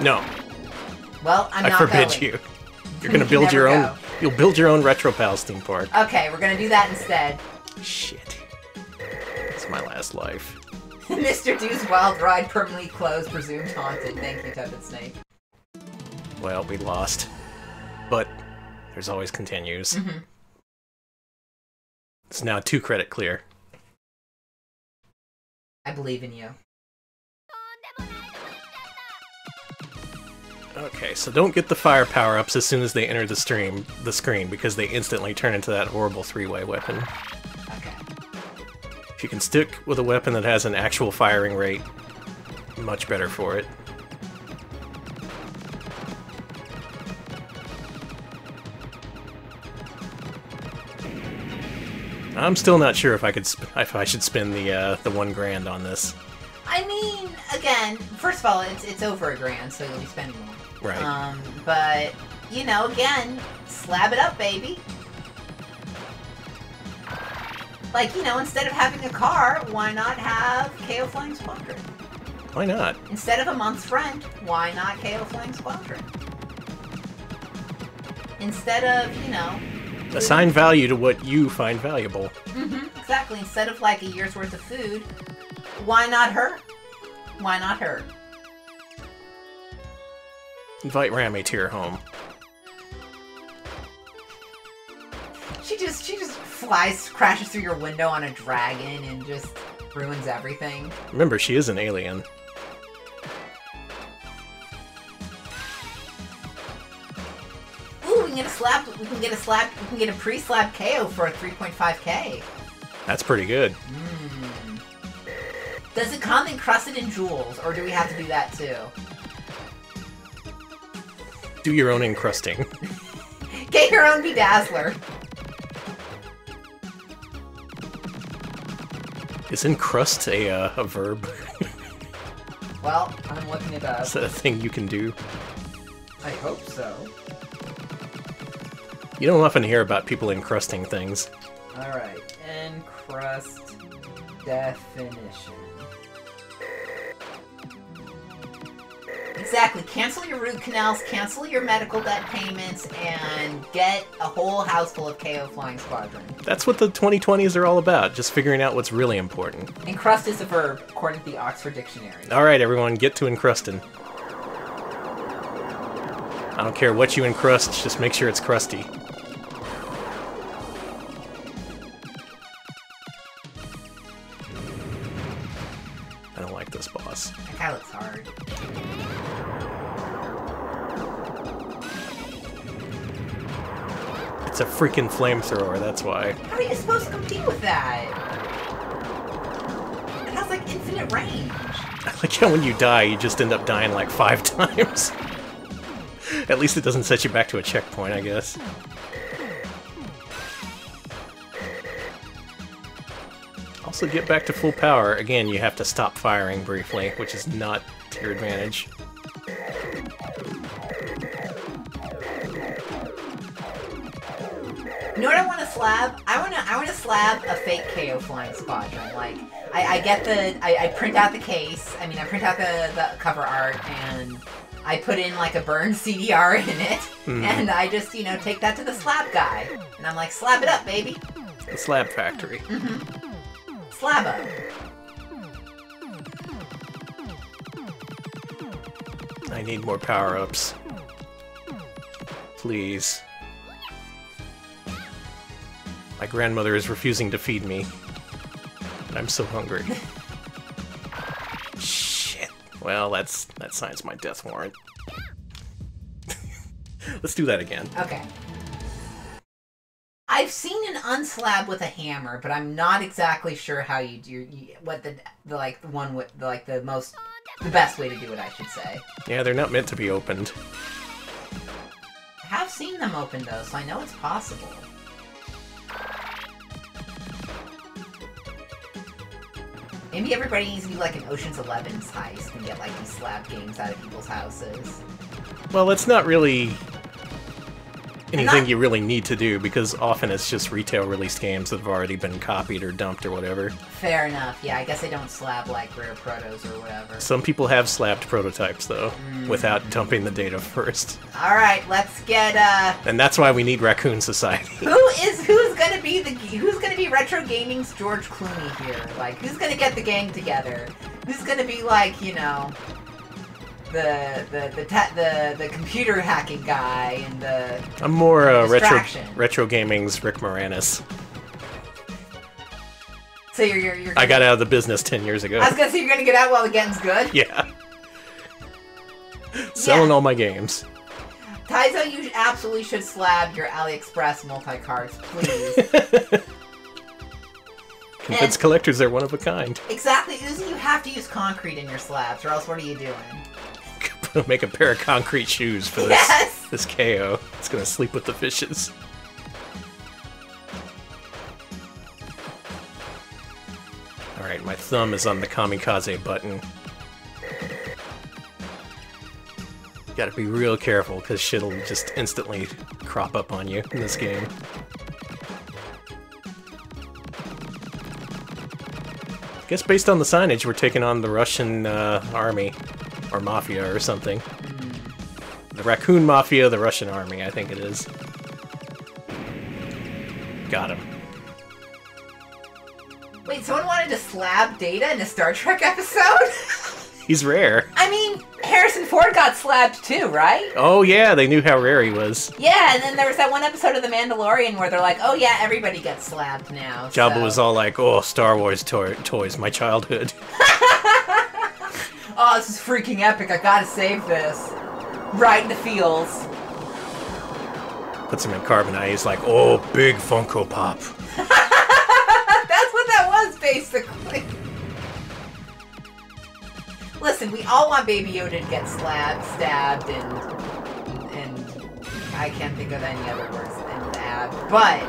No. Well, I'm not going. I forbid going. you. You're gonna build your own. Go. You'll build your own Retro Pals theme park. Okay, we're gonna do that instead. Shit. It's my last life. Mr. Dew's Wild Ride permanently closed, presumed haunted. Thank you, Tepid Snake. Well, we lost. But there's always continues. Mm-hmm. It's now 2 credit clear. I believe in you. Okay, so don't get the fire power-ups as soon as they enter the screen, because they instantly turn into that horrible 3-way weapon. Okay. If you can stick with a weapon that has an actual firing rate, much better for it. I'm still not sure if I should spend the $1,000 on this. I mean, again, first of all, it's over $1,000, so you'll be spending more. Right. But you know, again, slab it up, baby. Like, you know, instead of having a car, why not have KO Flying Squadron? Why not? Instead of a month's rent, why not KO Flying Squadron? Instead of, you know... Assign value to what you find valuable. Mm-hmm, exactly. Instead of, like, a year's worth of food, why not her? Why not her? Invite Rami to your home. She just crashes through your window on a dragon and just ruins everything. Remember, she is an alien. Ooh, we can get a pre-slab KO for a 3.5k. That's pretty good. Does it come encrusted in jewels, or do we have to do that too? Do your own encrusting. Get your own bedazzler. Is encrust a verb? Well, I'm looking it up. Is that a thing you can do? I hope so. You don't often hear about people encrusting things. Alright, encrust definition. Exactly, cancel your root canals, cancel your medical debt payments, and get a whole house full of KO Flying Squadron. That's what the 2020s are all about, just figuring out what's really important. Encrust is a verb, according to the Oxford Dictionary. Alright everyone, get to encrusting. I don't care what you encrust, just make sure it's crusty. I don't like this boss. That guy looks hard. It's a freaking flamethrower, that's why. How are you supposed to compete with that? It has like infinite range. I like how when you die, you just end up dying like 5 times. At least it doesn't set you back to a checkpoint, I guess. Also, get back to full power. Again, you have to stop firing briefly, which is not to your advantage. You know what I want to slab? I want to slab a fake KO Flying Squadron. Like, I print out the case. I mean, I print out the cover art, and I put in like a burned CDR in it, and I just, you know, take that to the slab guy, and I'm like, slab it up, baby. The slab factory. Slab up. I need more power-ups. Please. My grandmother is refusing to feed me. I'm so hungry. Shit. Well, that signs my death warrant. Let's do that again. Okay. I've seen an unslab with a hammer, but I'm not exactly sure how you do what the best way to do it, I should say. Yeah, they're not meant to be opened. I have seen them open though, so I know it's possible. Maybe everybody needs to do like an Ocean's 11's heist and get like these slab games out of people's houses. Well, it's not really anything you really need to do, because often it's just retail-released games that have already been copied or dumped or whatever. Fair enough. Yeah, I guess they don't slab like rare protos or whatever. Some people have slabbed prototypes, though, without dumping the data first. Alright, let's get, And that's why we need Raccoon Society. Who's gonna be Retro Gaming's George Clooney here? Like, who's gonna get the gang together? Who's gonna be like, you know, the computer hacking guy and the I'm more distraction. retro Gaming's Rick Moranis. So you're I got out of the business 10 years ago. I was gonna say you're gonna get out while the getting's good. Yeah. Selling all my games. Taizo, you absolutely should slab your AliExpress multi-cards, please. Convince collectors they're one of a kind. Exactly, Uzi, you have to use concrete in your slabs, or else what are you doing? Make a pair of concrete shoes for this KO. It's gonna sleep with the fishes. Alright, my thumb is on the kamikaze button. Gotta be real careful, because shit'll just instantly crop up on you in this game. I guess based on the signage, we're taking on the Russian army. Or Mafia or something. The Raccoon Mafia, the Russian army, I think it is. Got him. Wait, someone wanted to slab Data in a Star Trek episode? He's rare. I mean, Harrison Ford got slabbed too, right? Oh yeah, they knew how rare he was. Yeah, and then there was that one episode of The Mandalorian where they're like, oh yeah, everybody gets slabbed now. Jabba was all like, oh, Star Wars toys, my childhood. Oh, this is freaking epic, I gotta save this. Right in the feels. Puts him in carbonite, he's like, oh, big Funko Pop. That's what that was, basically. Listen, we all want Baby Yoda to get stabbed, and I can't think of any other words than stabbed, but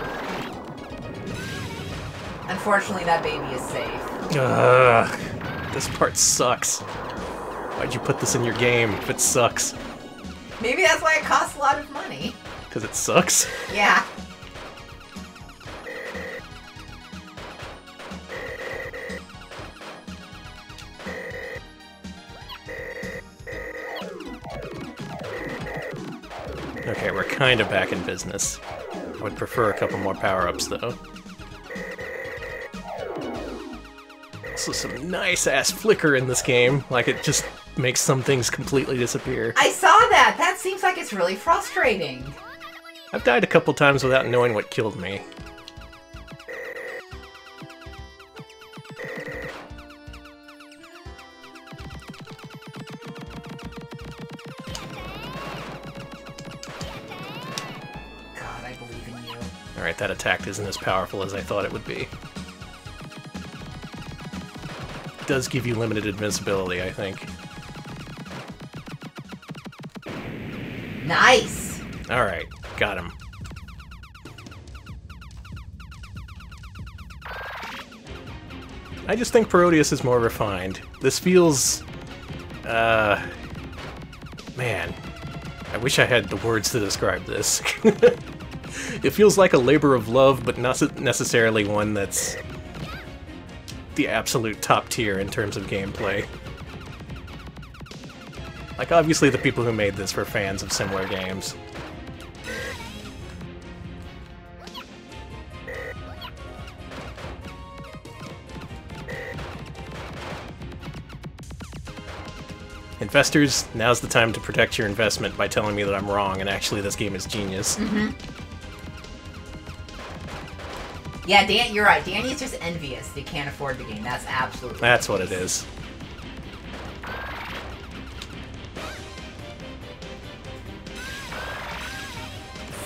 unfortunately that baby is safe. Ugh, this part sucks. Why'd you put this in your game if it sucks? Maybe that's why it costs a lot of money. Because it sucks? Yeah. Okay, we're kind of back in business. I would prefer a couple more power-ups, though. Also, some nice-ass flicker in this game. Like, it just makes some things completely disappear. I saw that! That seems like it's really frustrating. I've died a couple times without knowing what killed me. God, I believe in you. Alright, that attack isn't as powerful as I thought it would be. It does give you limited invincibility, I think. Nice! Alright, got him. I just think Parodius is more refined. This feels... man. I wish I had the words to describe this. It feels like a labor of love, but not necessarily one that's the absolute top tier in terms of gameplay. Like, obviously the people who made this were fans of similar games. Investors, now's the time to protect your investment by telling me that I'm wrong, and actually this game is genius. Yeah, Dan, you're right. Danny's just envious. They can't afford the game. That's absolutely That's what it is.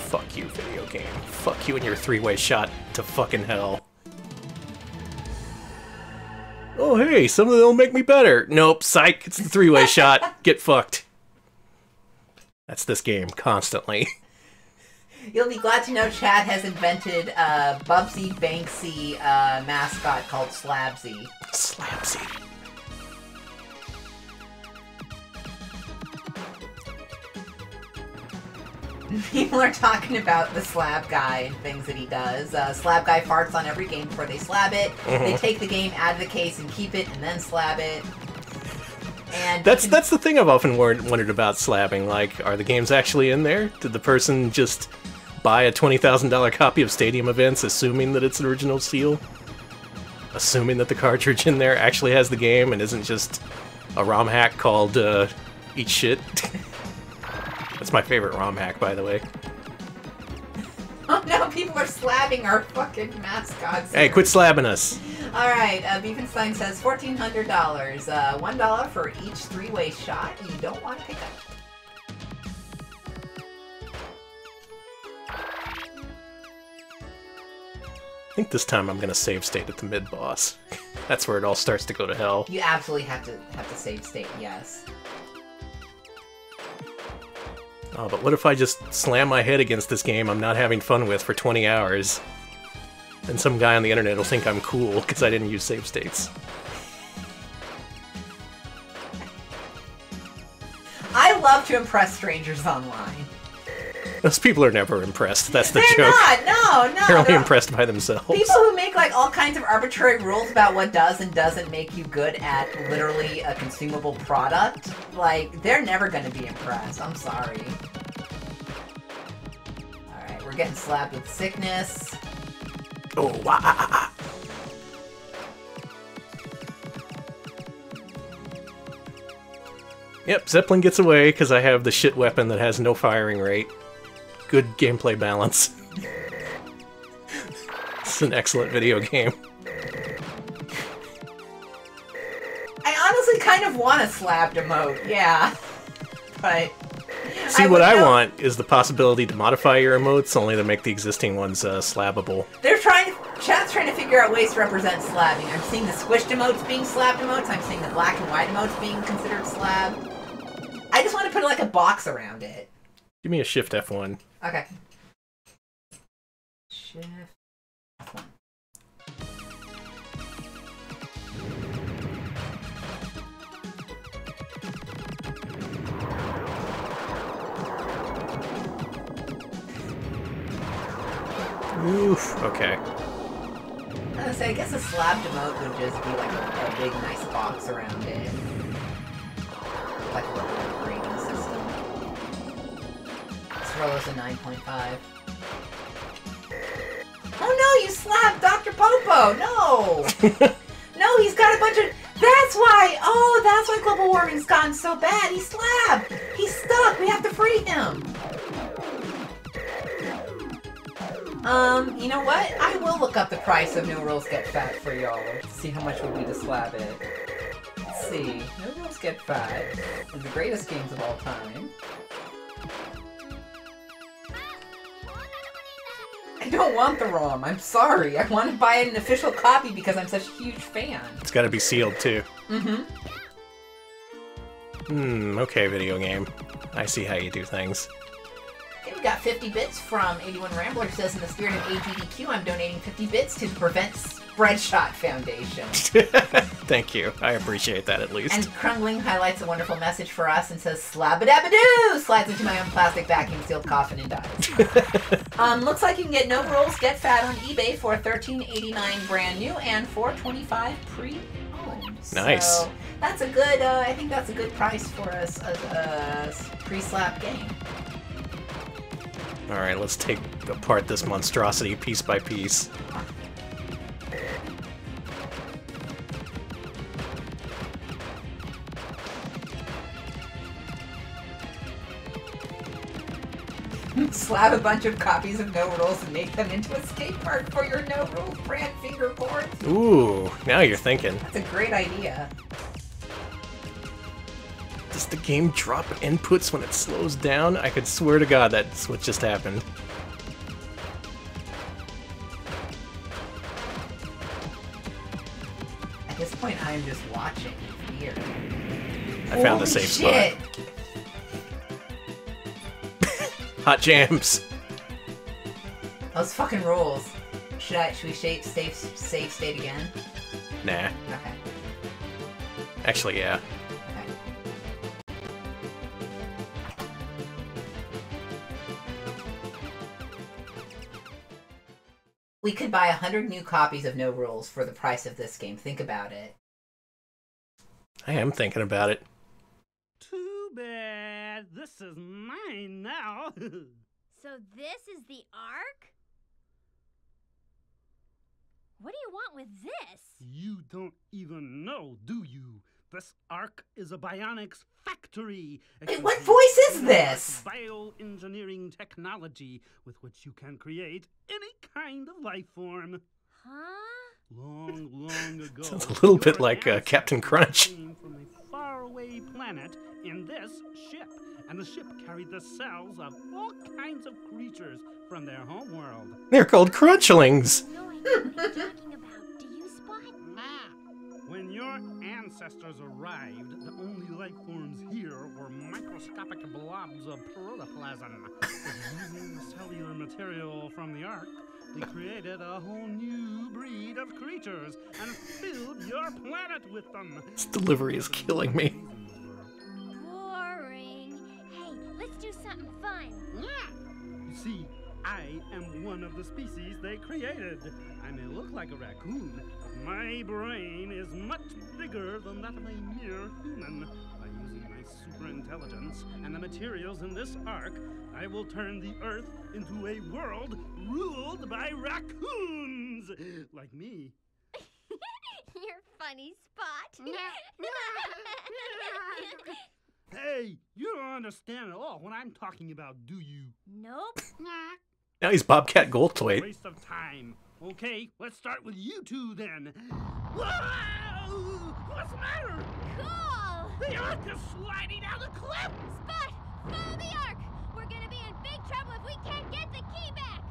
Fuck you, video game. Fuck you and your three-way shot to fucking hell. Oh, hey, some of them will make me better. Nope, psych, it's the three-way shot. Get fucked. That's this game, constantly. You'll be glad to know Chad has invented a Bubsy Banksy mascot called Slabsy. Slabsy. People are talking about the slab guy and things that he does. Slab guy farts on every game before they slab it. They take the game out of the case and keep it and then slab it. And that's the thing I've often wondered about slabbing. Like, are the games actually in there? Did the person just buy a $20,000 copy of Stadium Events assuming that it's an original seal? Assuming that the cartridge in there actually has the game and isn't just a ROM hack called Eat Shit? That's my favorite ROM hack, by the way. Oh no, people are slabbing our fucking mascots. Hey, quit slabbing us. Alright, Beefenstein says $1,400. $1 for each three-way shot you don't want to pick up. I think this time I'm gonna save state at the mid-boss. That's where it all starts to go to hell. You absolutely have to save state, yes. Oh, but what if I just slam my head against this game I'm not having fun with for 20 hours? Then some guy on the internet will think I'm cool because I didn't use save states. I love to impress strangers online. Those people are never impressed. That's the They're joke. not! No! They're only impressed by themselves. People who make like all kinds of arbitrary rules about what does and doesn't make you good at literally a consumable product, like, they're never gonna be impressed. I'm sorry. Alright, we're getting slapped with sickness. Oh, wow. Yep, Zeppelin gets away because I have the shit weapon that has no firing rate. Good gameplay balance. It's an excellent video game. I honestly kind of want a slapped emote, yeah. But... See, what I want is the possibility to modify your emotes, only to make the existing ones slabbable. Chat's trying to figure out ways to represent slabbing. I'm seeing the squished emotes being slabbed emotes, I'm seeing the black and white emotes being considered slabbed. I just want to put like a box around it. Give me a Shift F1. Okay. Shift F1. Oof, okay. I guess a slabbed emote would just be like a big nice box around it. Like a little grading system. Srolo's a 9.5. Oh no, you slapped Dr. Popo! No! No, he's got a bunch of... That's why! Oh, that's why global warming's gotten so bad! He's slapped! He's stuck! We have to free him! You know what? I will look up the price of No Rules Get Fat for y'all to see how much it would be to slab it. Let's see. No Rules Get Fat. One of the greatest games of all time. I don't want the ROM. I'm sorry. I want to buy an official copy because I'm such a huge fan. It's gotta be sealed, too. Okay, video game. I see how you do things. Okay, we got 50 bits from 81 Rambler. Says, in the spirit of AGDQ, I'm donating 50 bits to the Prevent Spreadshot Foundation. Thank you. I appreciate that, at least. And Krungling highlights a wonderful message for us and says, slab-a-dab-a-doo! Slides into my own plastic vacuum-sealed coffin and dies. Looks like you can get No Rules Get Fat on eBay for $13.89 brand new and $4.25 pre-owned. Nice. So that's a good, I think that's a good price for a pre-slap game. Alright, let's take apart this monstrosity piece by piece. Slap a bunch of copies of No Rules and make them into a skate park for your No Rules brand fingerboards. Ooh, now you're thinking. That's a great idea. Does the game drop inputs when it slows down? I could swear to God that's what just happened. At this point, I'm just watching in fear. I found the safe spot. Hot jams. Those fucking rules. Should we save state again? Nah. Okay. Actually, yeah. We could buy 100 new copies of No Rules for the price of this game. Think about it. I am thinking about it. Too bad. This is mine now. So this is the Ark? What do you want with this? You don't even know, do you? This Ark is a bionics factory. Wait, what voice is this? Bioengineering technology with which you can create any kind of life form. Huh? Long, long ago. Sounds a little bit like Captain Crunch. Came from a faraway planet in this ship, and the ship carried the cells of all kinds of creatures from their homeworld. They're called Crunchlings. No idea what you're talking about. Do you, Spot? When your ancestors arrived, the only life forms here were microscopic blobs of protoplasm. Using the cellular material from the Ark, they created a whole new breed of creatures and filled your planet with them. This delivery is killing me. Boring. Hey, let's do something fun. You see, I am one of the species they created. I may look like a raccoon, but my brain is much bigger than that of a mere human. By using my super intelligence and the materials in this Ark, I will turn the Earth into a world ruled by raccoons! Like me. You're funny, Spot. Hey, you don't understand at all what I'm talking about, do you? Nope. Now he's Bobcat Goldthwait. Waste of time. Okay, let's start with you two then. Whoa! What's the matter? Cool. The Ark is sliding down the cliff! Spot, follow the Ark. We're gonna be in big trouble if we can't get the key back.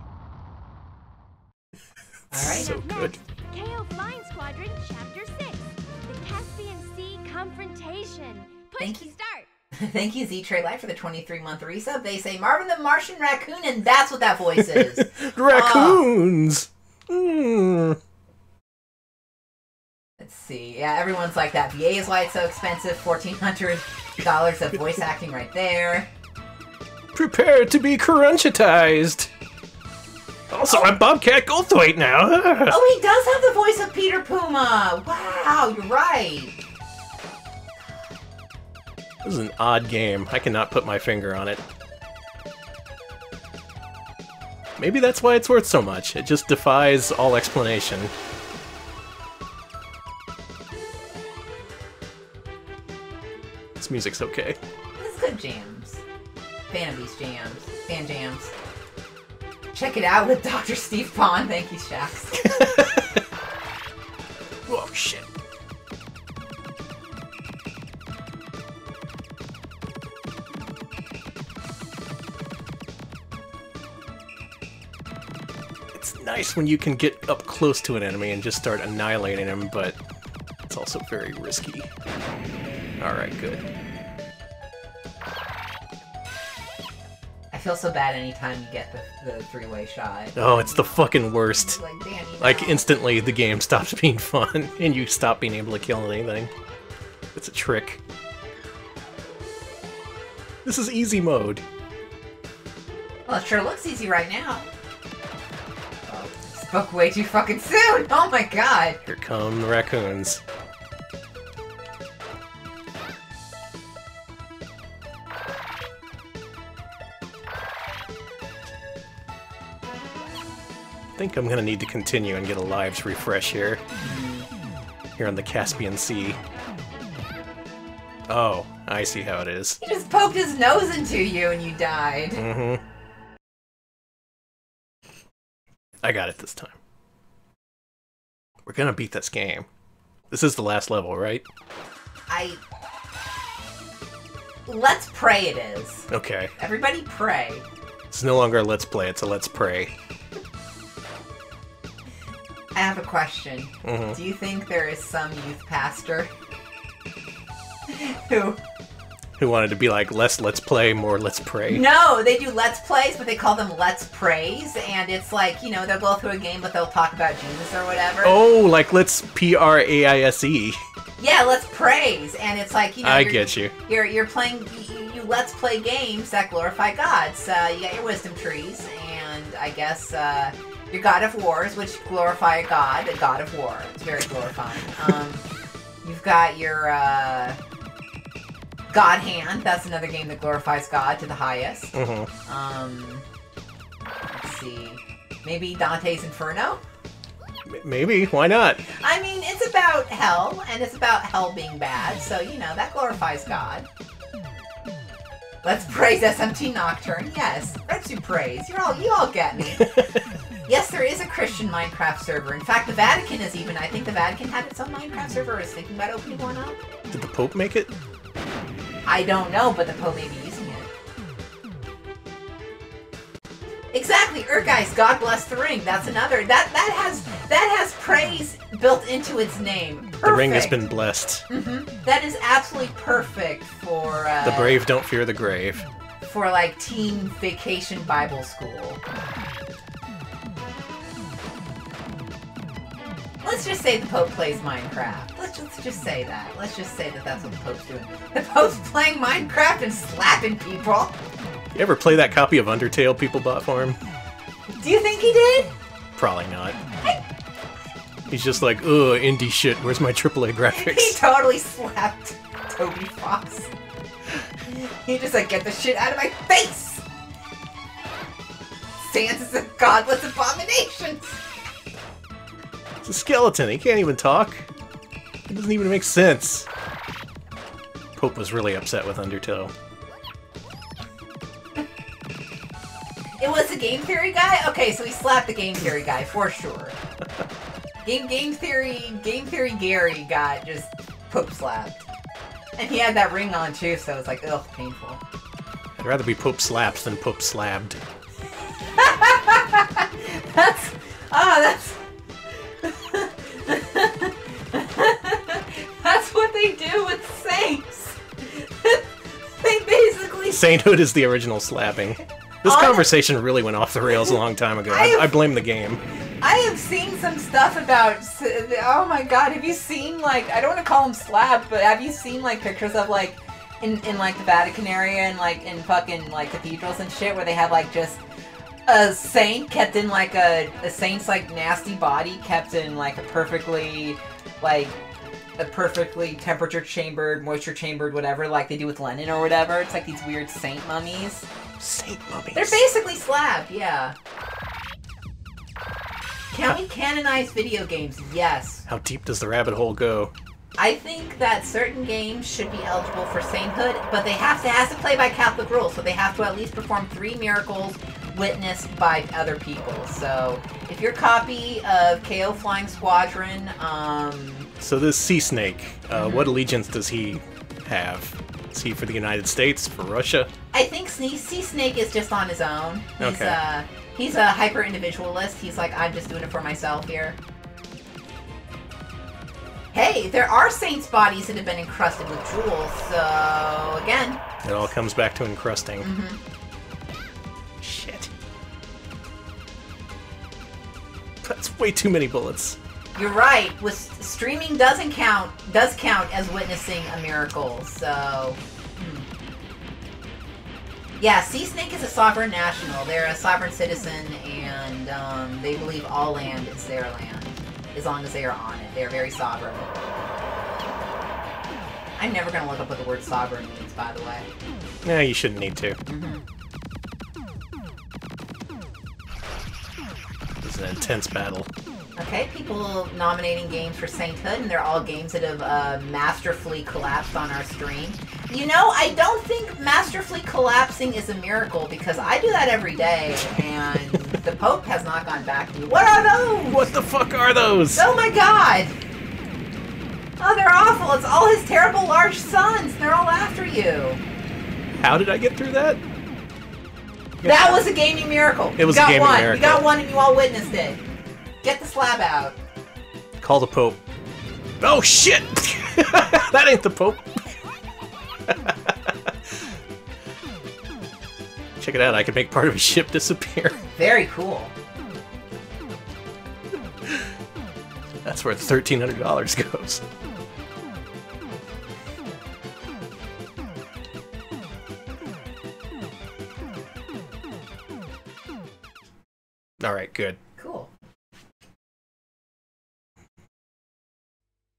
All right. So good. KO Flying Squadron, Chapter 6. The Caspian Sea Confrontation. Push Thank to you. start. Thank you, Z-Trade Life, for the 23-month resub. They say Marvin the Martian Raccoon, and that's what that voice is. Raccoons! Mm. Let's see. Yeah, everyone's like that. VA is why it's so expensive. $1,400 of voice acting right there. Prepare to be crunchitized! Also, I'm Bobcat Goldthwait now. Oh, he does have the voice of Peter Puma. Wow, you're right. This is an odd game. I cannot put my finger on it. Maybe that's why it's worth so much. It just defies all explanation. This music's okay. This is good jams. Fan of these jams. Fan jams. Check it out with Dr. Steve Pond. Thank you, Shax. Whoa, shit. It's nice when you can get up close to an enemy and just start annihilating him, but it's also very risky. Alright, good. I feel so bad anytime you get the three-way shot. Oh, it's the fucking worst. It's like, Danny, no. Like, instantly the game stops being fun, and you stop being able to kill anything. It's a trick. This is easy mode. Well, it sure looks easy right now. Oh, spoke way too fucking soon! Oh my god! Here come the raccoons. I think I'm gonna need to continue and get a lives refresh here. Here on the Caspian Sea. Oh, I see how it is. He just poked his nose into you and you died. Mm-hmm. I got it this time. We're gonna beat this game. This is the last level, right? Let's pray it is. Okay. Everybody pray. It's no longer a let's play, it's a let's pray. I have a question. Mm-hmm. Do you think there is some youth pastor who wanted to be like, less let's play, more let's pray? No, they do let's plays, but they call them let's praise, and it's like, you know, they'll go through a game, but they'll talk about Jesus or whatever. Oh, like let's praise. Yeah, let's praise, and it's like, you know, I get you. You're playing, you let's play games that glorify God. So you got your wisdom trees, and I guess your God of Wars, which glorify a God of War. It's very glorifying. You've got your God Hand. That's another game that glorifies God to the highest. Mm-hmm. Let's see, maybe Dante's Inferno. Maybe, why not? I mean, it's about hell, and it's about hell being bad, so, you know, that glorifies God. Let's praise SMT Nocturne, yes. Let's do praise. You all get me. Yes, there is a Christian Minecraft server. In fact, the Vatican is even, I think the Vatican had its own Minecraft server, or is thinking about opening one up. Did the Pope make it? I don't know, but the Pope may be using it. Exactly, Urgeist, God bless the ring. That's another. That has praise built into its name. Perfect. The ring has been blessed. Mm-hmm. That is absolutely perfect for the brave don't fear the grave. For like teen vacation Bible school. Let's just say the Pope plays Minecraft. Let's just say that. Let's just say that that's what the Pope's doing. The Pope's playing Minecraft and slapping people. You ever play that copy of Undertale people bought for him? Do you think he did? Probably not. He's just like, ugh, indie shit, where's my AAA graphics? He totally slapped Toby Fox. He just like, get the shit out of my face! Sans is a godless abomination! It's a skeleton, he can't even talk. It doesn't even make sense. Pope was really upset with Undertale. It was a Game Theory guy? Okay, so he slapped the Game Theory guy, for sure. Game Theory Gary got just Pope slapped. And he had that ring on too, so it's like, ugh, painful. I'd rather be Pope slapped than Pope slabbed. That's what they do with saints. They basically... Sainthood is the original slapping. This conversation really went off the rails a long time ago. I blame the game. I have seen some stuff about... Oh my god, have you seen, like... I don't want to call them slapped, but have you seen, like, pictures of, like... In like, the Vatican area and, like, in fucking, like, cathedrals and shit where they have, like, just... A saint kept in, like, a saint's, like, nasty body kept in, like, a perfectly temperature-chambered, moisture-chambered, whatever, like they do with Lenin or whatever. It's like these weird saint mummies. Saint mummies? They're basically slabbed, yeah. Can we canonize video games? Yes. How deep does the rabbit hole go? I think that certain games should be eligible for sainthood, but they has to play by Catholic rules, so they have to at least perform 3 miracles witnessed by other people. So, if your copy of KO Flying Squadron, So this Sea Snake, what allegiance does he have? Is he for the United States? For Russia? I think Sea Snake is just on his own. He's Okay. a hyper-individualist. He's like, I'm just doing it for myself here. Hey, there are saints' bodies that have been encrusted with jewels, so again... It all comes back to encrusting. Mm-hmm. Shit. That's way too many bullets. You're right. Streaming does count as witnessing a miracle, so... Yeah, Sea Snake is a sovereign national. They're a sovereign citizen, and they believe all land is their land, as long as they are on it. They're very sovereign. I'm never going to look up what the word sovereign means, by the way. Yeah, you shouldn't need to. Mm-hmm. This is an intense battle. Okay, people nominating games for Sainthood, and they're all games that have masterfully collapsed on our stream. You know, I don't think masterfully collapsing is a miracle because I do that every day, and the Pope has not gone back to me. What are those? What the fuck are those? Oh my god! Oh, they're awful. It's all his terrible large sons. They're all after you. How did I get through that? That was a gaming miracle. It was a gaming miracle. We got one and you all witnessed it. Get the slab out. Call the Pope. Oh shit! That ain't the Pope. Check it out, I can make part of his ship disappear. Very cool. That's where the $1,300 goes. Alright, good. Cool.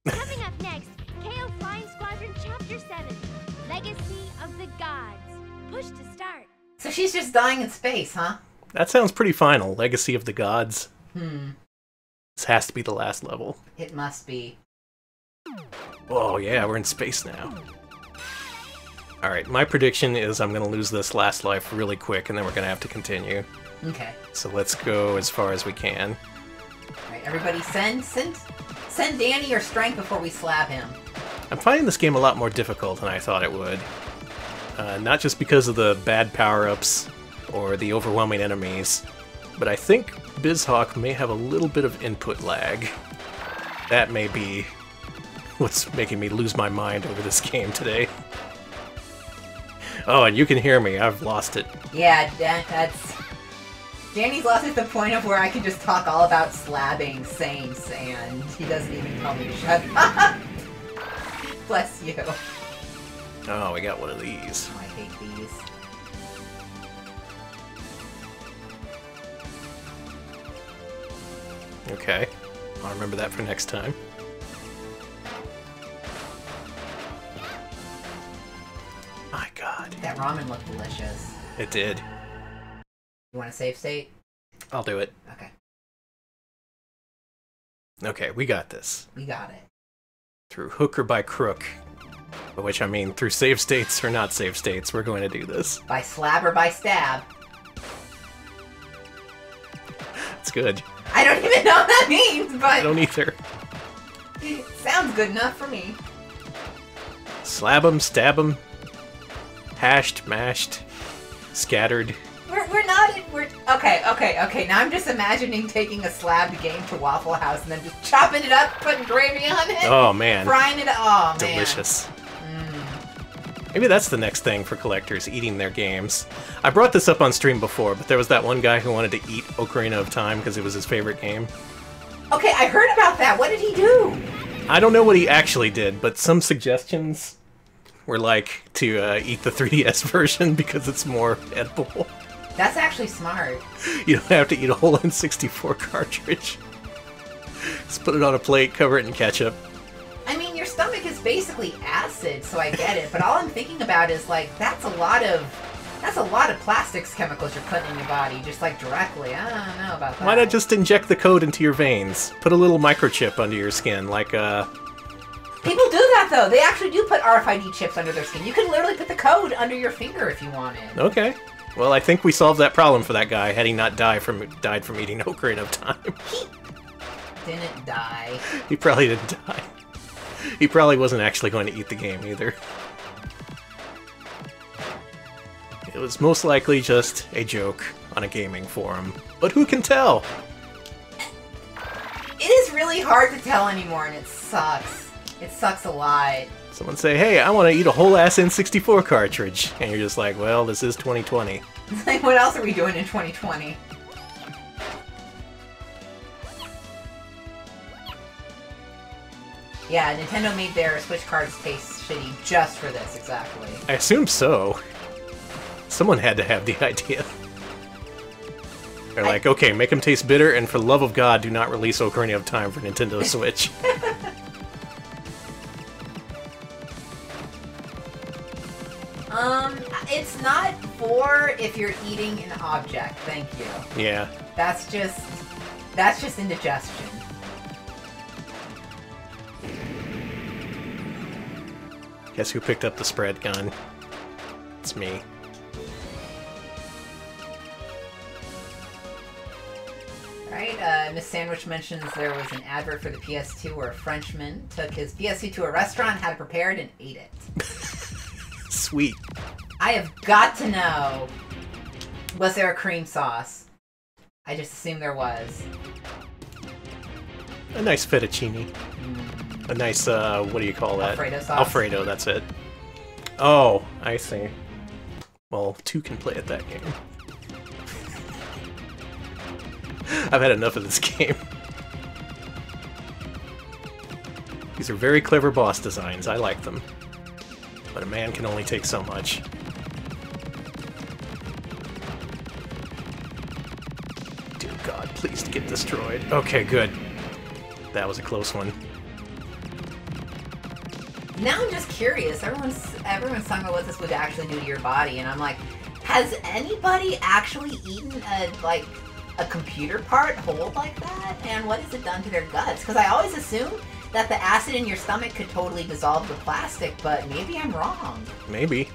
Coming up next, KO Flying Squadron Chapter 7, Legacy of the Gods. Push to start. So she's just dying in space, huh? That sounds pretty final. Legacy of the Gods. Hmm. This has to be the last level. It must be. Oh yeah, we're in space now. Alright, my prediction is I'm gonna lose this last life really quick and then we're gonna have to continue. Okay. So let's go as far as we can. Alright, everybody send Danny your strength before we slab him. I'm finding this game a lot more difficult than I thought it would. Not just because of the bad power-ups or the overwhelming enemies, but I think BizHawk may have a little bit of input lag. That may be what's making me lose my mind over this game today. Oh, and you can hear me. I've lost it. Yeah, that's... Danny's lost it to the point of where I can just talk all about slabbing saints, and he doesn't even tell me to shut up. Bless you. Oh, we got one of these. Oh, I hate these. Okay. I'll remember that for next time. My god. That ramen looked delicious. It did. You want a save state? I'll do it. Okay. Okay, we got this. We got it. Through hook or by crook. By which I mean through save states or not save states, we're going to do this. By slab or by stab? It's good. I don't even know what that means, but... I don't either. Sounds good enough for me. Slab 'em, stab 'em. Hashed, mashed, scattered. Okay. Now I'm just imagining taking a slabbed game to Waffle House and then just chopping it up, putting gravy on it. Oh, man. Frying it. Oh, man. Delicious. Maybe that's the next thing for collectors, eating their games. I brought this up on stream before, but there was that one guy who wanted to eat Ocarina of Time because it was his favorite game. Okay, I heard about that. What did he do? I don't know what he actually did, but some suggestions were like to eat the 3DS version because it's more edible. That's actually smart. You don't have to eat a whole N64 cartridge. Just put it on a plate, cover it in ketchup. I mean, your stomach is basically acid, so I get it. But all I'm thinking about is like that's a lot of plastics chemicals you're putting in your body, just like directly. I don't know about that. Why not just inject the code into your veins? Put a little microchip under your skin, like People do that though. They actually do put RFID chips under their skin. You can literally put the code under your finger if you wanted. Okay. Well, I think we solved that problem for that guy had he not died from eating Ocarina of Time. He didn't die. He probably didn't die. He probably wasn't actually going to eat the game either. It was most likely just a joke on a gaming forum. But who can tell? It is really hard to tell anymore, and it sucks. It sucks a lot. Someone say, hey, I want to eat a whole ass N64 cartridge. And you're just like, well, this is 2020. Like, what else are we doing in 2020? Yeah, Nintendo made their Switch cards taste shitty just for this, exactly. I assume so. Someone had to have the idea. They're like, okay, make them taste bitter, and for the love of God, do not release Ocarina of Time for Nintendo Switch. It's not for if you're eating an object, thank you. Yeah. That's just indigestion. Guess who picked up the spread gun? It's me. Alright, Miss Sandwich mentions there was an advert for the PS2 where a Frenchman took his PS2 to a restaurant, had it prepared, and ate it. Sweet. I have got to know, was there a cream sauce? I just assumed there was. A nice fettuccine. A nice, what do you call that? Alfredo sauce? Alfredo, that's it. Oh, I see. Well, two can play at that game. I've had enough of this game. These are very clever boss designs. I like them. But a man can only take so much. Dear God, please get destroyed. Okay, good. That was a close one. Now I'm just curious. Everyone's talking about what this would actually do to your body, and I'm like, has anybody actually eaten a computer part whole like that? And what has it done to their guts? Because I always assumed that the acid in your stomach could totally dissolve the plastic, but maybe I'm wrong. Maybe.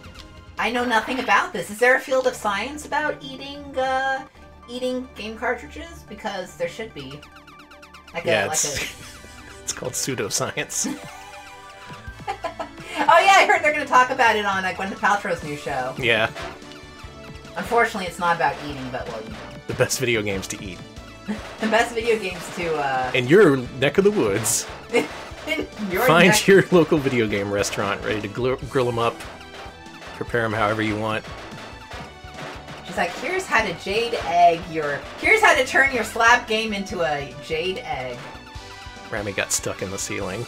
I know nothing about this. Is there a field of science about eating game cartridges? Because there should be. It's called pseudoscience. Oh yeah, I heard they're going to talk about it on Gwyneth Paltrow's new show. Yeah. Unfortunately, it's not about eating, but well, you know. The best video games to eat. The best video games to, In your neck of the woods. Find your local video game restaurant ready to grill them up. Prepare them however you want. She's like, here's how to here's how to turn your slap game into a jade egg. Rami got stuck in the ceiling.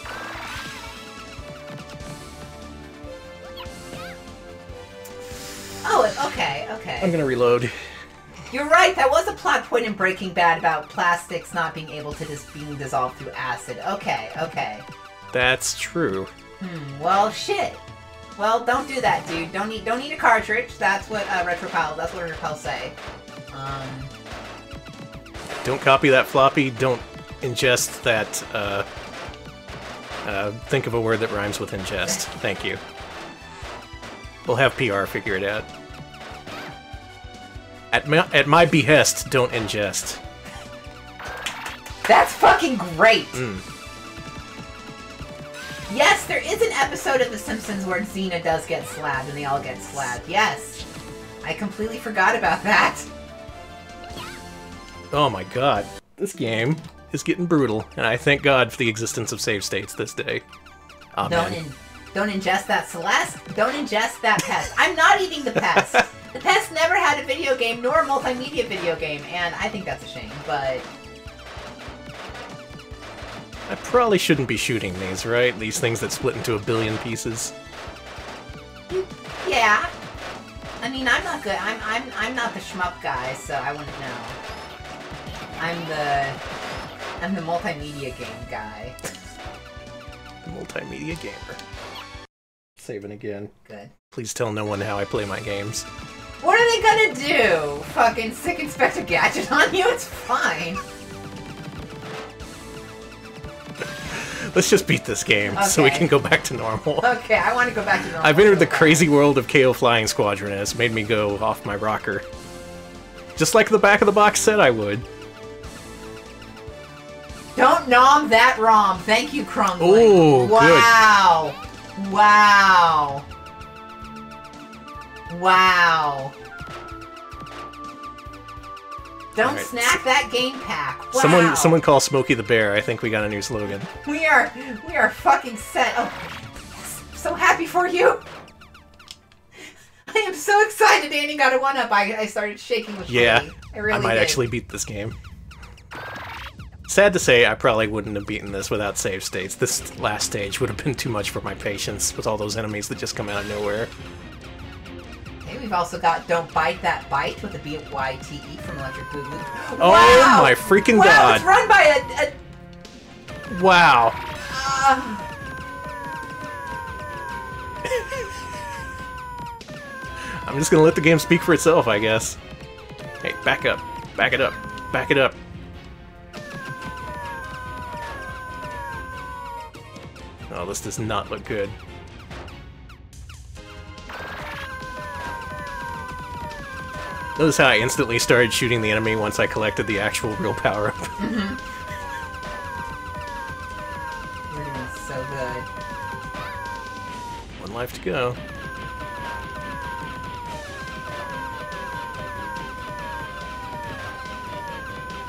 Oh, okay. I'm gonna reload. You're right, that was a plot point in Breaking Bad about plastics not being able to being dissolved through acid. Okay. That's true. Well, shit. Well, don't do that, dude. Don't eat a cartridge. That's what Repel say. Don't copy that floppy. Don't ingest that. Think of a word that rhymes with ingest. Thank you. We'll have PR figure it out. At my behest, don't ingest. That's fucking great! Yes, there is an episode of The Simpsons where Xena does get slabbed and they all get slabbed. Yes! I completely forgot about that. Oh my god. This game is getting brutal, and I thank God for the existence of save states this day. Amen. Don't ingest that, Celeste. Don't ingest that pest. I'm not eating the pest. The pest never had a video game, nor a multimedia video game, and I think that's a shame, but... I probably shouldn't be shooting these, right? These things that split into a billion pieces. Yeah. I mean, I'm not good. I'm not the shmup guy, so I wouldn't know. I'm the multimedia game guy. Multimedia gamer. Saving again. Good. Please tell no one how I play my games. What are they gonna do? Fucking sick Inspector Gadget on you? It's fine. Let's just beat this game so we can go back to normal. Okay, I want to go back to normal. I've entered the crazy world of KO Flying Squadron and it's made me go off my rocker. Just like the back of the box said I would. Don't nom that ROM. Thank you, Crumbling. Oh, wow. Good. Wow. Wow. Don't snack that game pack. Wow. Someone call Smokey the Bear. I think we got a new slogan. We are fucking set. Oh, I'm so happy for you. I am so excited Danny got a 1-up. I started shaking with yeah, I really might actually beat this game. Sad to say, I probably wouldn't have beaten this without save states. This last stage would have been too much for my patience with all those enemies that just come out of nowhere. Okay, we've also got Don't Bite That Bite with a B-Y-T-E from Electric Boogaloo. Oh wow! My freaking god! Wow, it's run by a... Wow. I'm just gonna let the game speak for itself, I guess. Hey, back up. Back it up. Back it up. Oh, this does not look good. Notice how I instantly started shooting the enemy once I collected the actual real power-up. We're doing so good. One life to go.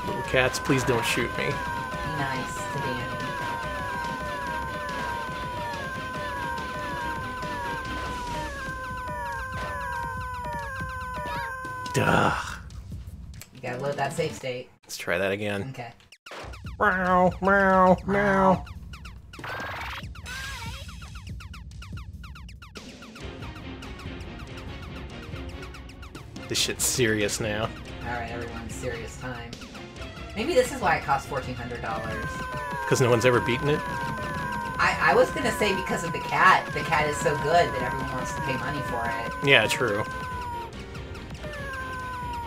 Little cats, please don't shoot me. Be nice to Danny. Duh. You gotta load that safe state. Let's try that again. Okay. Meow, meow, meow. This shit's serious now. Alright, everyone, serious time. Maybe this is why it costs $1,400. Because no one's ever beaten it? I was gonna say because of the cat. The cat is so good that everyone wants to pay money for it. Yeah, true.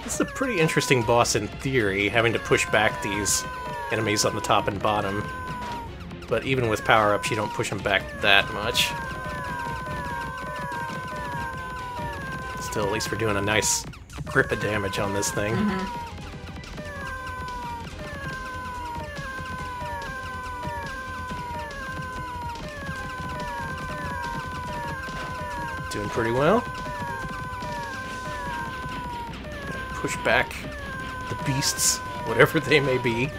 This is a pretty interesting boss in theory, having to push back these enemies on the top and bottom. But even with power-ups, you don't push them back that much. Still, at least we're doing a nice grip of damage on this thing. Doing pretty well. Push back the beasts, whatever they may be.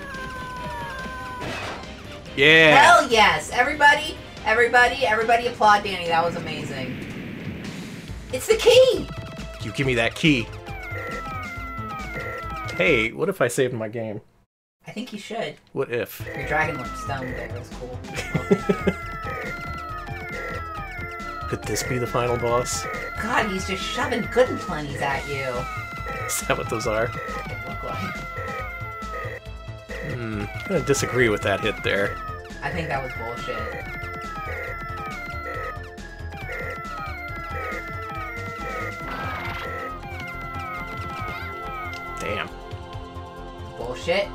Yeah! Hell yes! Everybody applaud Danny. That was amazing. It's the key! You give me that key. Hey, what if I saved my game? I think you should. What if? Your dragon looked stoned there. That was cool. Could this be the final boss? God, he's just shoving good and plenties at you. Is that what those are? It looked like. I'm gonna disagree with that hit there. I think that was bullshit. Damn. Bullshit.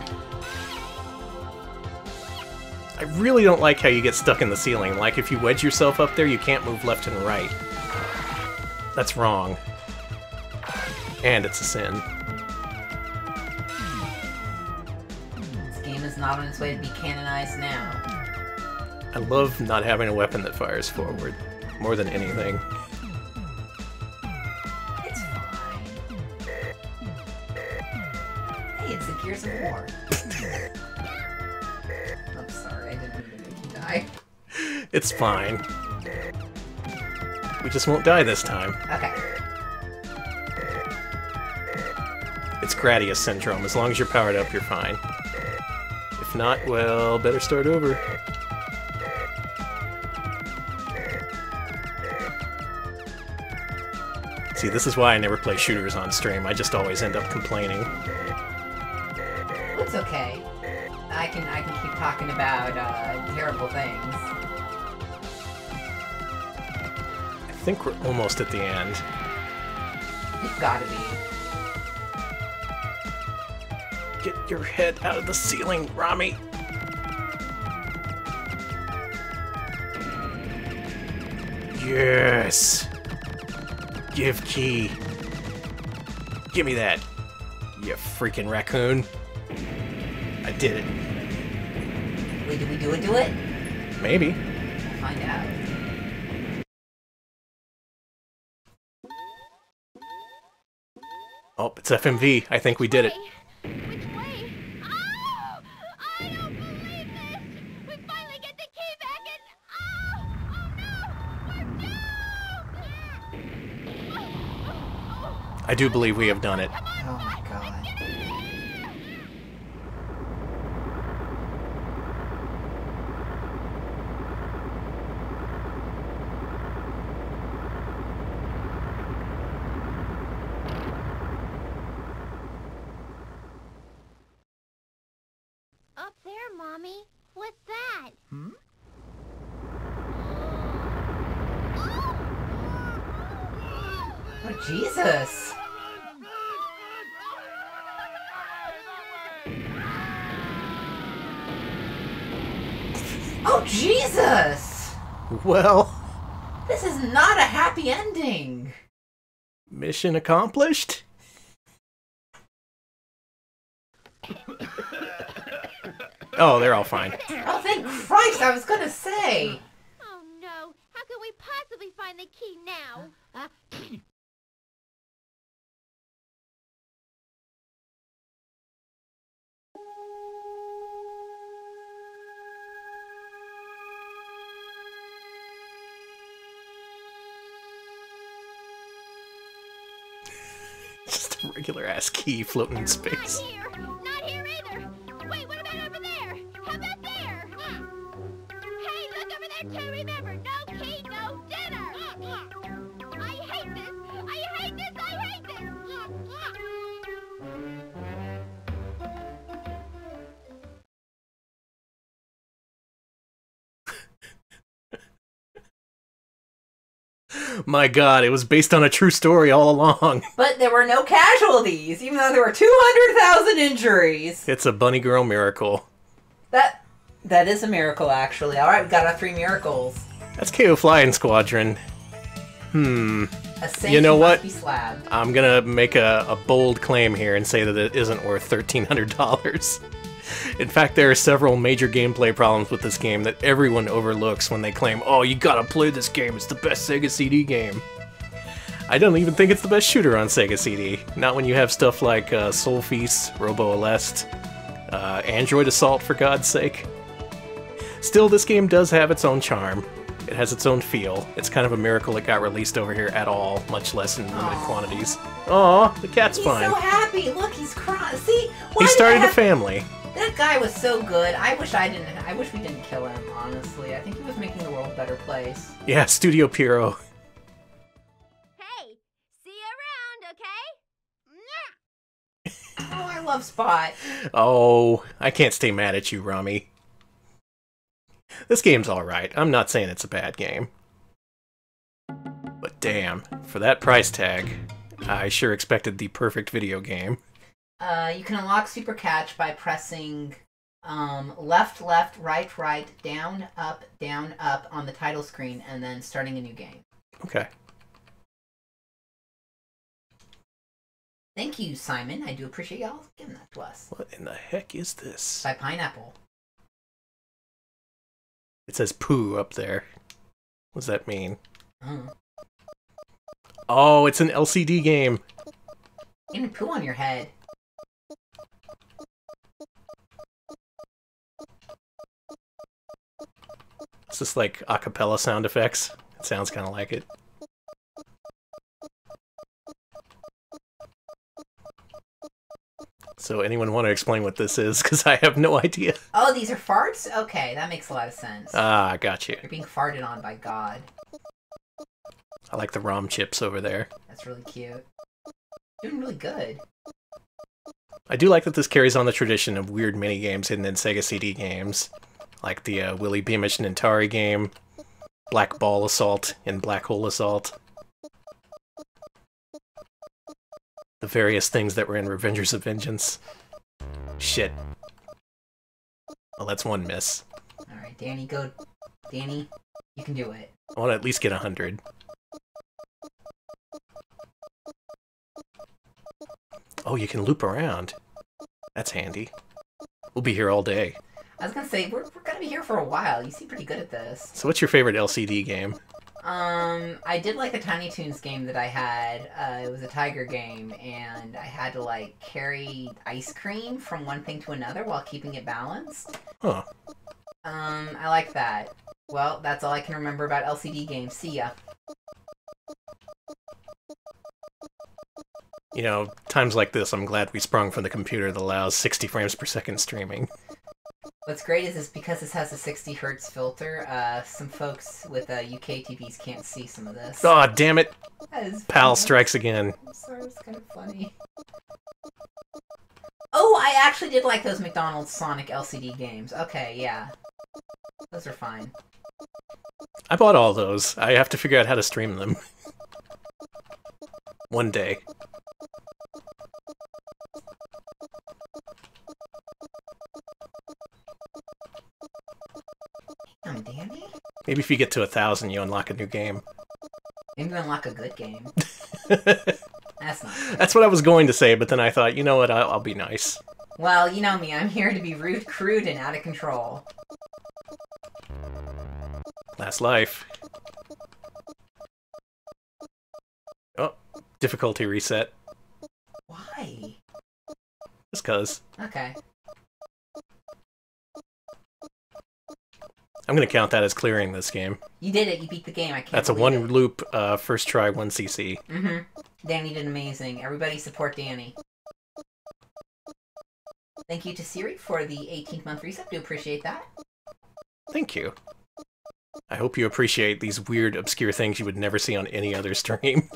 I really don't like how you get stuck in the ceiling. Like, if you wedge yourself up there, you can't move left and right. That's wrong. And it's a sin. This game is not on its way to be canonized now. I love not having a weapon that fires forward, more than anything. It's fine. Hey, it's the Gears of War. I'm sorry, I didn't mean to make you die. It's fine. We just won't die this time. Okay. It's Gradius Syndrome. As long as you're powered up, you're fine. If not, well, better start over. See, this is why I never play shooters on stream. I just always end up complaining. It's okay. I can keep talking about terrible things. I think we're almost at the end. You've gotta be. Get your head out of the ceiling, Rami! Yes! Give key. Give me that, you freaking raccoon. I did it. Wait, did we do it? Maybe. We'll find out. Oh, it's FMV. I think we did it. Which way? Oh! I don't believe this! We finally get the key back and... Oh! Oh no! I do believe we have done it. Oh my god. Up there, Mommy. What's that? Oh, Jesus! Oh, Jesus! Well, This is not a happy ending! mission accomplished? Oh, they're all fine. Oh, thank Christ, I was gonna say. Oh no, how can we possibly find the key now? Just a regular ass key floating in space. Not here. Not here either. Wait, what about over there? How about there? Hey, look over there too. Remember, no key, no dinner. I hate this. I hate this. I hate this. My god, it was based on a true story all along. But there were no casualties, even though there were 200,000 injuries. It's a bunny girl miracle. That is a miracle, actually. Alright, we got our 3 miracles. That's KO Flying Squadron. A saint You know who what? must be slabbed. I'm gonna make a bold claim here and say that it isn't worth $1,300. In fact, there are several major gameplay problems with this game that everyone overlooks when they claim, oh, you gotta play this game, it's the best Sega CD game. I don't even think it's the best shooter on Sega CD. Not when you have stuff like Soul Feast, Robo Aleste, Android Assault, for God's sake. Still, this game does have its own charm. It has its own feel. It's kind of a miracle it got released over here at all, much less in limited quantities. Aw, the cat's He's fine. so happy. Look, he's crying. See? He started a family. That guy was so good. I wish we didn't kill him, honestly. I think he was making the world a better place. Yeah, Studio Pierrot. Hey, see you around, okay? Oh, I love Spot. Oh, I can't stay mad at you, Rami. This game's alright. I'm not saying it's a bad game. But damn, for that price tag, I sure expected the perfect video game. You can unlock Super Catch by pressing left, left, right, right, down, up on the title screen, and then starting a new game. Okay. Thank you, Simon. I do appreciate y'all giving that to us. What in the heck is this? By Pineapple. It says poo up there. What does that mean? Oh. Oh, it's an LCD game. You can poo on your head. It's just like a cappella sound effects. It sounds kind of like it. So anyone want to explain what this is? Because I have no idea. Oh, these are farts? Okay, that makes a lot of sense. Ah, I got you. You're being farted on by God. I like the ROM chips over there. That's really cute. Doing really good. I do like that this carries on the tradition of weird minigames hidden in Sega CD games. Like the Willy Beamish and Atari game, Black Ball Assault and Black Hole Assault. The various things that were in Revengers of Vengeance. Shit. Well, that's one miss. Alright, Danny, go. Danny, you can do it. I want to at least get 100. Oh, you can loop around. That's handy. We'll be here all day. I was gonna say, we're gonna be here for a while. You seem pretty good at this. So what's your favorite LCD game? I did like a Tiny Toons game that I had. It was a tiger game, and I had to, like, carry ice cream from one thing to another while keeping it balanced. Huh. I like that. Well, that's all I can remember about LCD games. See ya. You know, times like this, I'm glad we sprung from the computer that allows 60 frames per second streaming. What's great is because this has a 60 hertz filter, some folks with UK TVs can't see some of this. Aw, oh, damn it! That is PAL funny. strikes again. I'm sorry, it's kind of funny. Oh, I actually did like those McDonald's Sonic LCD games. Okay, yeah. Those are fine. I bought all those. I have to figure out how to stream them. One day. Damn, Danny? Maybe if you get to 1,000, you unlock a new game. Maybe unlock a good game. That's not good. That's what I was going to say, but then I thought, you know what, I'll be nice. Well, you know me, I'm here to be rude, crude, and out of control. Last life. Oh, difficulty reset. Why? Just cause. Okay. I'm gonna count that as clearing this game. You did it, you beat the game, I can't That's a believe one loop, first try, 1 CC. Mm-hmm. Danny did amazing. Everybody support Danny. Thank you to Siri for the 18th month resub. Do appreciate that. Thank you. I hope you appreciate these weird, obscure things you would never see on any other stream.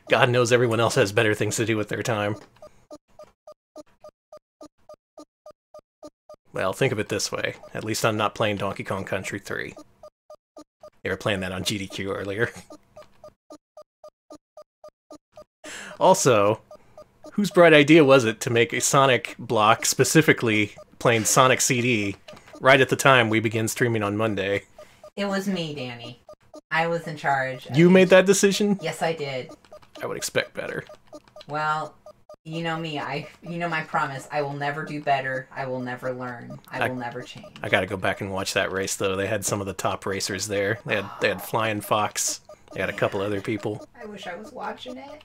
God knows everyone else has better things to do with their time. Well, think of it this way. At least I'm not playing Donkey Kong Country 3. They were playing that on GDQ earlier. Also, whose bright idea was it to make a Sonic block specifically playing Sonic CD right at the time we begin streaming on Monday? It was me, Danny. I was in charge. You made that decision? Yes, I did. I would expect better. Well, you know me. You know my promise. I will never do better. I will never learn. I will never change. I gotta go back and watch that race, though. They had some of the top racers there. They had Flying Fox. They had a couple other people. I wish I was watching it.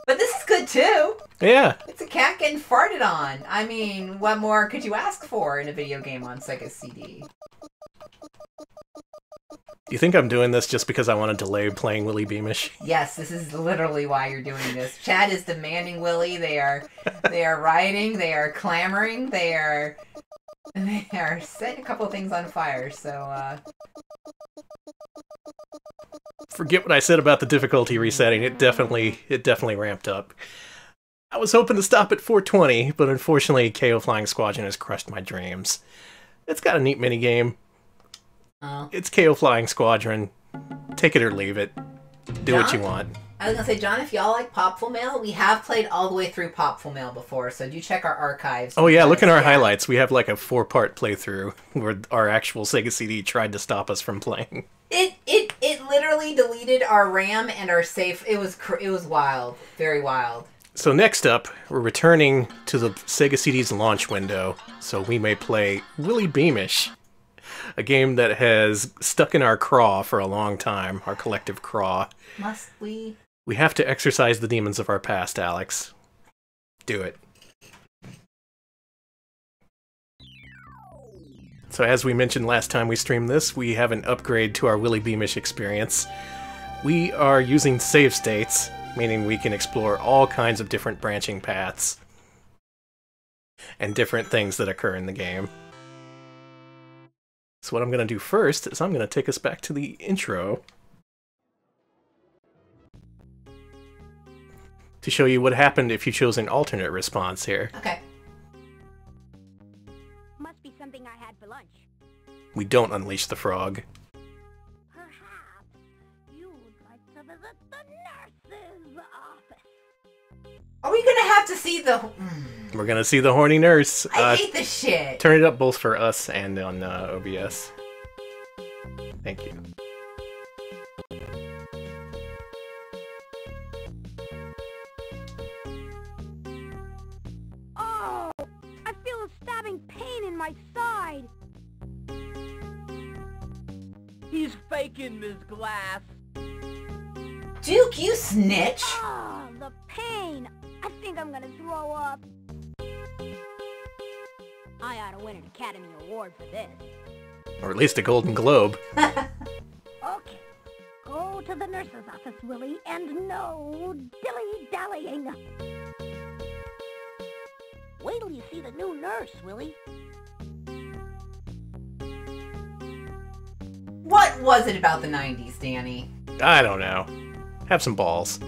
But this is good, too. Yeah. It's a cat getting farted on. I mean, what more could you ask for in a video game on Sega CD? Do you think I'm doing this just because I want to delay playing Willy Beamish? Yes, this is literally why you're doing this. Chad is demanding Willy. They are rioting. They are clamoring. They are setting a couple things on fire. So, forget what I said about the difficulty resetting. It definitely ramped up. I was hoping to stop at 420, but unfortunately, KO Flying Squadron has crushed my dreams. It's got a neat minigame. It's KO Flying Squadron. Take it or leave it. Do John? what you want. I was gonna say, John, if y'all like Popful Mail, we have played all the way through Popful Mail before, so do check our archives. Oh yeah, look at our highlights. We have like a 4-part playthrough where our actual Sega CD tried to stop us from playing. It literally deleted our RAM and our save. It was wild, very wild. So next up, we're returning to the Sega CD's launch window, so we may play Willy Beamish, a game that has stuck in our craw for a long time, our collective craw. Must we? We have to exorcise the demons of our past, Alex. Do it. So as we mentioned last time we streamed this, we have an upgrade to our Willy Beamish experience. We are using save states, meaning we can explore all kinds of different branching paths and different things that occur in the game. So what I'm going to do first is I'm going to take us back to the intro to show you what happened if you chose an alternate response here. Okay. Must be something I had for lunch. We don't unleash the frog. Perhaps you would like to visit the nurse's office. Are we gonna have to see the... We're going to see the horny nurse. I hate this shit. Turn it up both for us and on OBS. Thank you. Oh, I feel a stabbing pain in my side. He's faking, Ms. Glass. Duke, you snitch. Oh, the pain. I think I'm gonna throw up. I ought to win an Academy Award for this. Or at least a Golden Globe. Okay, go to the nurse's office, Willy, and no dilly-dallying. Wait till you see the new nurse, Willy. What was it about the 90s, Danny? I don't know. Have some balls.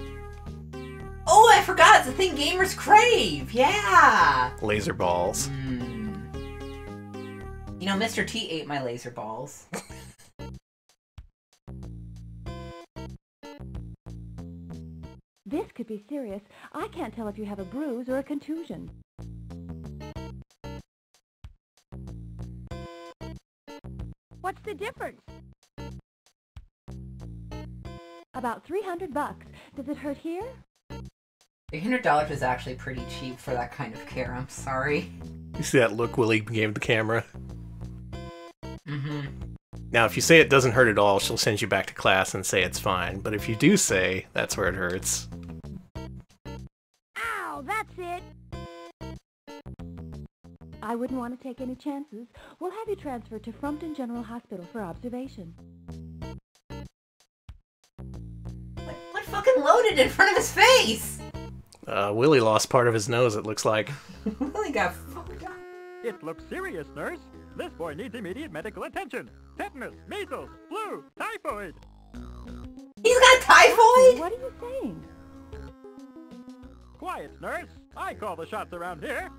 Oh, I forgot. It's a thing gamers crave. Yeah. Laser balls. You know, Mr. T ate my laser balls. This could be serious. I can't tell if you have a bruise or a contusion. What's the difference? About $300. Does it hurt here? $300 is actually pretty cheap for that kind of care, I'm sorry. You see that look Willie gave the camera? Mm-hmm. Now, if you say it doesn't hurt at all, she'll send you back to class and say it's fine. But if you do say that's where it hurts... Ow, that's it! I wouldn't want to take any chances. We'll have you transferred to Frumpton General Hospital for observation. What fucking loaded in front of his face? Willie lost part of his nose, it looks like. Willie got fucked up. It looks serious, nurse. This boy needs immediate medical attention. Tetanus, measles, flu, typhoid. He's got typhoid? What are you saying? Quiet, nurse. I call the shots around here.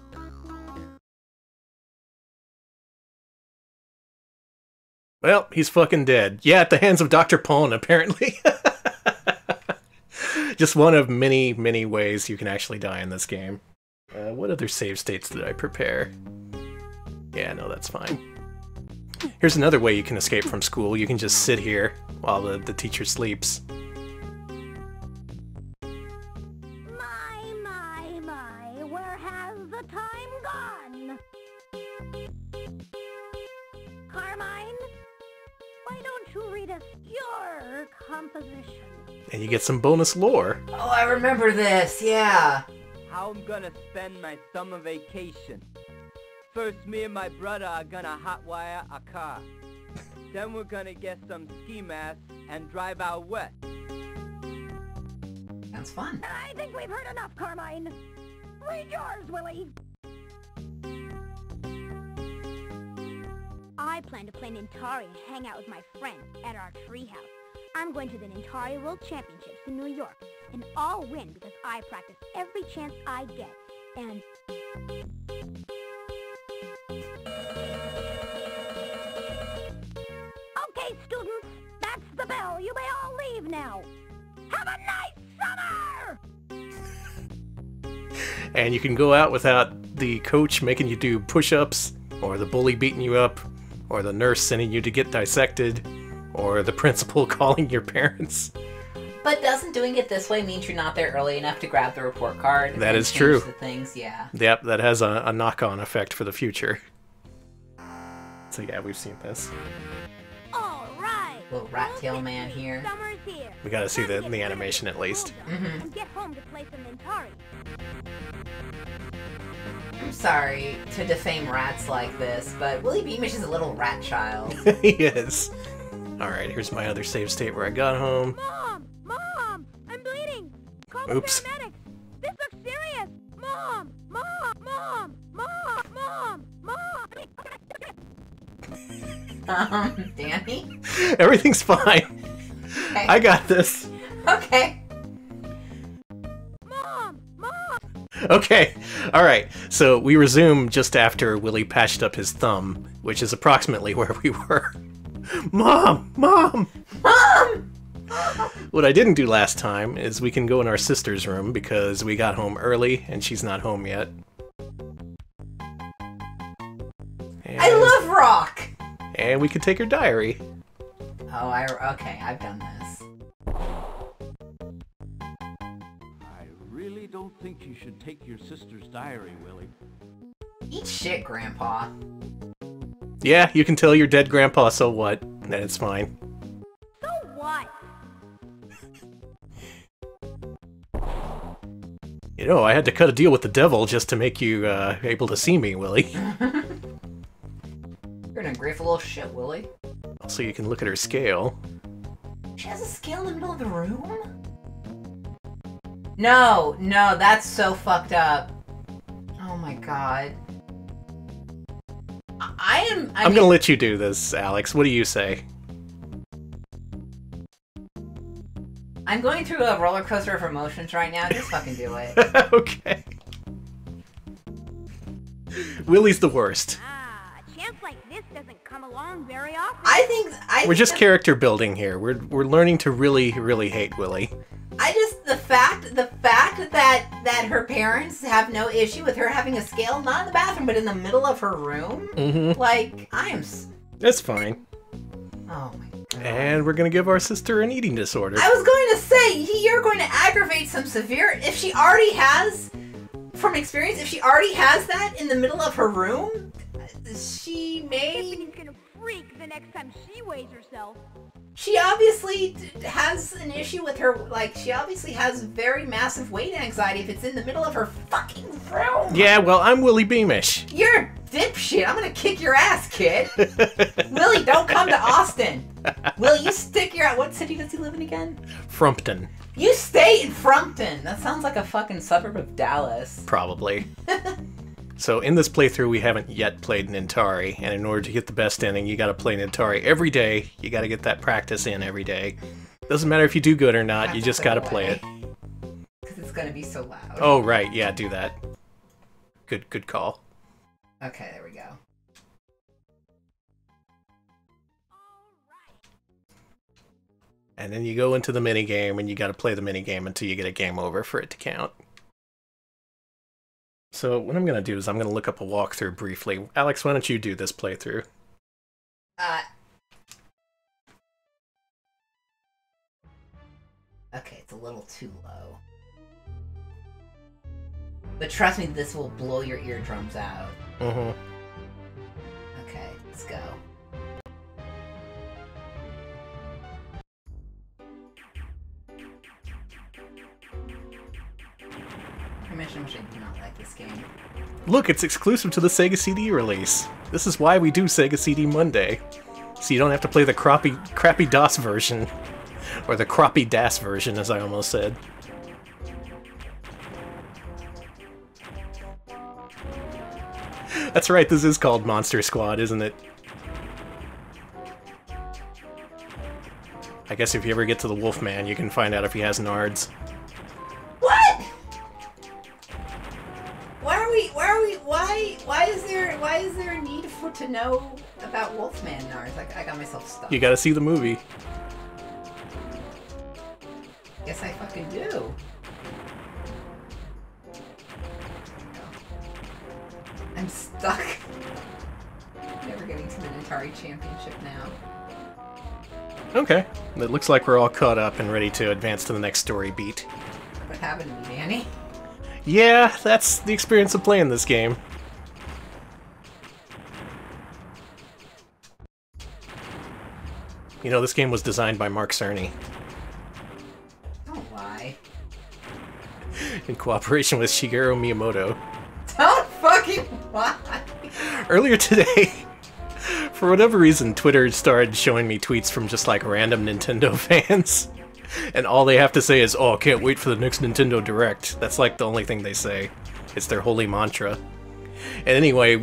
Well, he's fucking dead. Yeah, at the hands of Dr. Pone, apparently. Just one of many, many ways you can actually die in this game. What other save states did I prepare? Yeah, no, that's fine. Here's another way you can escape from school. You can just sit here while the teacher sleeps. My, where has the time gone? Carmine, why don't you read us your composition? And you get some bonus lore. Oh, I remember this, yeah. How I'm gonna spend my summer vacation. First, me and my brother are gonna hotwire a car. Then we're gonna get some ski masks and drive out west. Sounds fun. I think we've heard enough, Carmine. Read yours, Willie. I plan to play Nintari and hang out with my friends at our treehouse. I'm going to the Nintari World Championships in New York, and I'll win because I practice every chance I get, and... Okay, students, that's the bell. You may all leave now. Have a nice summer! And you can go out without the coach making you do push-ups, or the bully beating you up, or the nurse sending you to get dissected, or the principal calling your parents. But doesn't doing it this way mean you're not there early enough to grab the report card? That is true. The things, yeah. Yep, that has a knock-on effect for the future. So yeah, we've seen this. All right. Little rat tail man here. Summer's here. We gotta see the animation at least. Mm-hmm. And get home to play some Nintari. I'm sorry to defame rats like this, but Willie Beamish is a little rat child. He is. Alright, here's my other save state where I got home. Mom, I'm bleeding. Call Oops. the paramedics. This looks serious. Mom. Danny? Everything's fine. Okay. I got this. Okay. Mom. Okay, alright. So we resume just after Willie patched up his thumb, which is approximately where we were. Mom! What I didn't do last time is we can go in our sister's room because we got home early and she's not home yet. And, I love rock! and we can take her diary. Oh, okay, I've done this. I really don't think you should take your sister's diary, Willie. Eat shit, Grandpa. Yeah, you can tell your dead grandpa so what, then it's fine. So what? You know, I had to cut a deal with the devil just to make you able to see me, Willie. You're an ungrateful little shit, Willie. So you can look at her scale. She has a scale in the middle of the room? No, that's so fucked up. Oh my god. I'm gonna let you do this, Alex. What do you say? I'm going through a roller coaster of emotions right now. Just fucking do it. Okay. Willie's the worst. A chance like this doesn't come along very often. I think We're just character building here. We're learning to really, really hate Willie. the fact that her parents have no issue with her having a scale, not in the bathroom, but in the middle of her room. Mm-hmm. Like, That's fine. Oh my And we're gonna give our sister an eating disorder. I was going to say, you're going to aggravate some severe... If she already has, from experience, if she already has that in the middle of her room, she may... Tiffany's gonna freak the next time she weighs herself. She obviously has an issue with her, like, she obviously has very massive weight anxiety if it's in the middle of her fucking room. Yeah, well, I'm Willie Beamish. You're a dipshit. I'm gonna kick your ass, kid. Willie, don't come to Austin. Will, you stick your... What city does he live in again? Frumpton. You stay in Frumpton. That sounds like a fucking suburb of Dallas. Probably. So in this playthrough, we haven't yet played Nintari, and in order to get the best ending, you gotta play Nintari every day. You gotta get that practice in every day. Doesn't matter if you do good or not, you just gotta play it. Because it's gonna be so loud. Oh, right, yeah, do that. Good call. Okay, there we go. And then you go into the minigame, and you gotta play the minigame until you get a game over for it to count. So what I'm going to do is I'm going to look up a walkthrough briefly. Alex, why don't you do this playthrough? Okay, it's a little too low. But trust me, this will blow your eardrums out. Mm-hmm. Okay, let's go. I mentioned I do not like this game. Look, it's exclusive to the Sega CD release. This is why we do Sega CD Monday. So you don't have to play the crappy DOS version. Or the crappy DAS version, as I almost said. That's right, this is called Monster Squad, isn't it? I guess if you ever get to the Wolfman, you can find out if he has nards. What? Why is there a need to know about Wolfman nards? Like, I got myself stuck. You gotta see the movie. Guess I fucking do. I'm stuck. Never getting to the Atari Championship now. Okay, it looks like we're all caught up and ready to advance to the next story beat. What happened to me, Danny? Yeah, that's the experience of playing this game. You know, this game was designed by Mark Cerny. Don't lie. In cooperation with Shigeru Miyamoto. Don't fucking lie! Earlier today, for whatever reason, Twitter started showing me tweets from just like random Nintendo fans. And all they have to say is, oh, can't wait for the next Nintendo Direct. That's like the only thing they say. It's their holy mantra. And anyway,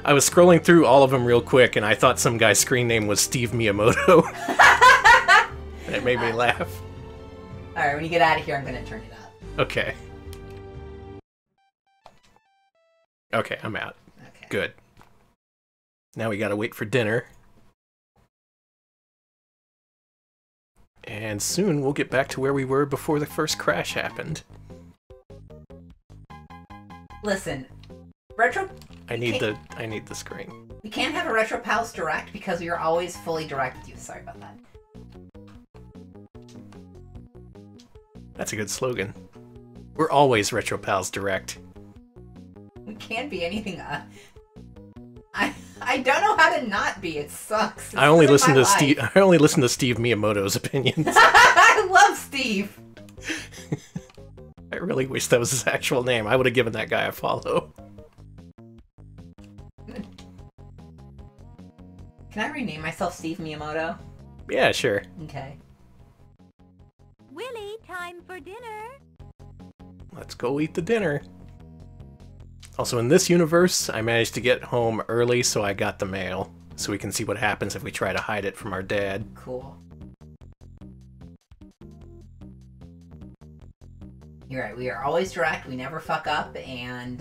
I was scrolling through all of them real quick, and I thought some guy's screen name was Steve Miyamoto. And it made me laugh. Alright, when you get out of here, I'm gonna turn it up. Okay. Okay, I'm out. Okay. Good. Now we gotta wait for dinner. And soon we'll get back to where we were before the first crash happened. Listen, I need the screen. We can't have a Retro Pals Direct because we are always fully direct with you. Sorry about that. That's a good slogan. We're always Retro Pals Direct. We can't be anything. I don't know how to not be. It sucks. I only listen to Steve Miyamoto's opinions. I love Steve. I really wish that was his actual name. I would have given that guy a follow. Can I rename myself Steve Miyamoto? Yeah, sure. Okay. Willie, time for dinner. Let's go eat the dinner. Also, in this universe, I managed to get home early, so I got the mail. So we can see what happens if we try to hide it from our dad. Cool. You're right, we are always direct, we never fuck up, and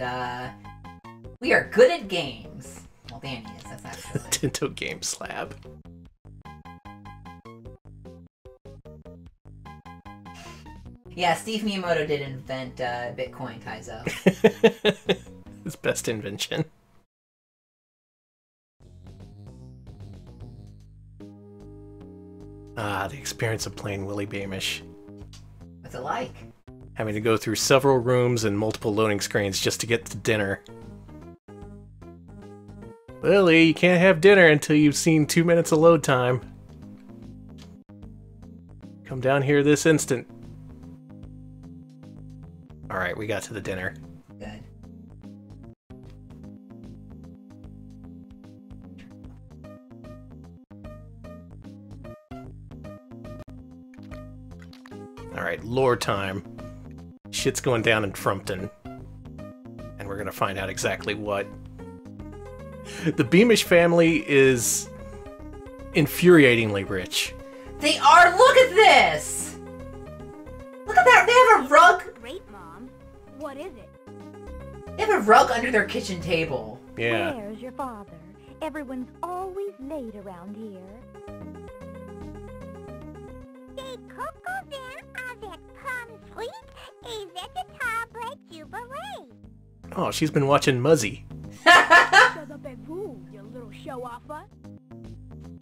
we are good at games. Well, Danny is, that's actually. Tinto Game Slab. Yeah, Steve Miyamoto did invent Bitcoin, Taizo. His best invention. Ah, the experience of playing Willie Beamish. What's it like? Having to go through several rooms and multiple loading screens just to get to dinner. Willie, you can't have dinner until you've seen 2 minutes of load time. Come down here this instant. Alright, we got to the dinner. Good. Alright, lore time. Shit's going down in Frumpton. And we're gonna find out exactly what. The Beamish family is infuriatingly rich. They are! Look at this! Look at that! They have a rug! Great, Mom. What is it? They have a rug under their kitchen table. Yeah. Where's your father? Everyone's always late around here. The Cocoa avec Plum Sweet is at the Tablet Jubilee. Oh, she's been watching Muzzy. Shut up and move, you little show-offer.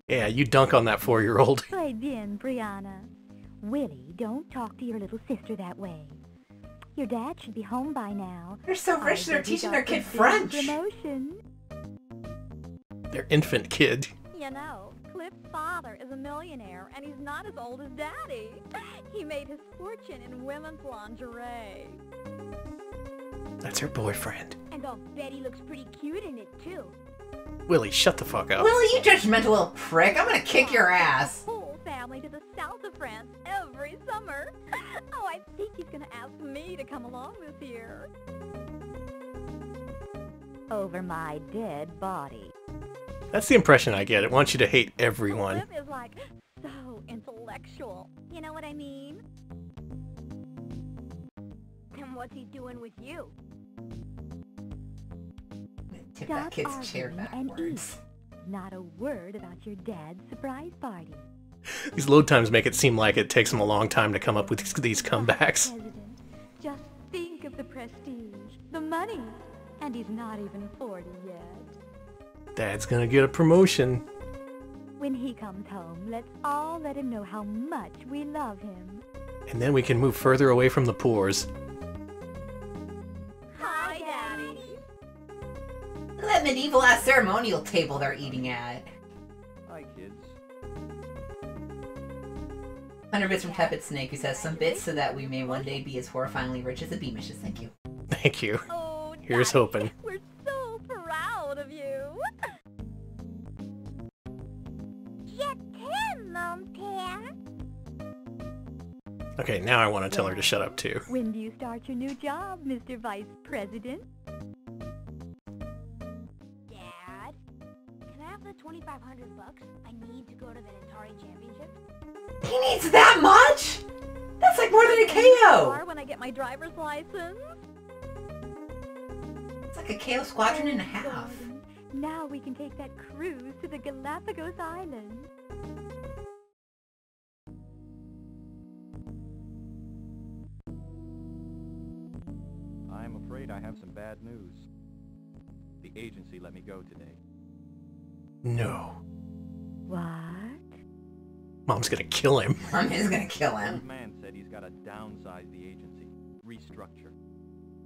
Yeah, you dunk on that 4-year-old. Très bien, Brianna. Willie, don't talk to your little sister that way. Your dad should be home by now. They're so rich, they're bet he teaching got their kid the big French. Promotion. Their infant kid. You know, Cliff's father is a millionaire, and he's not as old as Daddy. He made his fortune in women's lingerie. That's her boyfriend. And I'll bet he looks pretty cute in it, too. Willie, shut the fuck up. Willie, you judgmental little prick. I'm gonna kick your ass. Whole family to the south of France every summer. Oh, I think he's gonna ask me to come along this year. Over my dead body. That's the impression I get. It wants you to hate everyone. Cliff is like so intellectual. You know what I mean? And what's he doing with you? Tip that kid's chair and backwards. eat. Not a word about your dad's surprise party. These load times make it seem like it takes them a long time to come up with these comebacks. President, just think of the prestige, the money, and he's not even 40 yet. Dad's gonna get a promotion. When he comes home, let's all let him know how much we love him. And then we can move further away from the pores. Hi, Daddy. Look at that medieval-ass ceremonial table they're eating at. Hi, kids. 100 bits from Tepid Snake, who says, some bits so that we may one day be as horrifyingly rich as the Beamishes. Thank you. Thank you. Oh, Here's Daddy, hoping. We're so proud of you. Je t'aime, mon père. Okay, now I want to tell her to shut up too. When do you start your new job, Mr. Vice President? Dad, can I have the $2,500? I need to go to the Atari Championships. He needs that much? That's like more than a KO! When I get my driver's license. It's like a KO squadron and a half. Gordon, now we can take that cruise to the Galapagos Islands. I'm afraid I have some bad news. The agency let me go today. No. What? Mom's gonna kill him. Mom is gonna kill him. Old man said he's got to downsize the agency, restructure.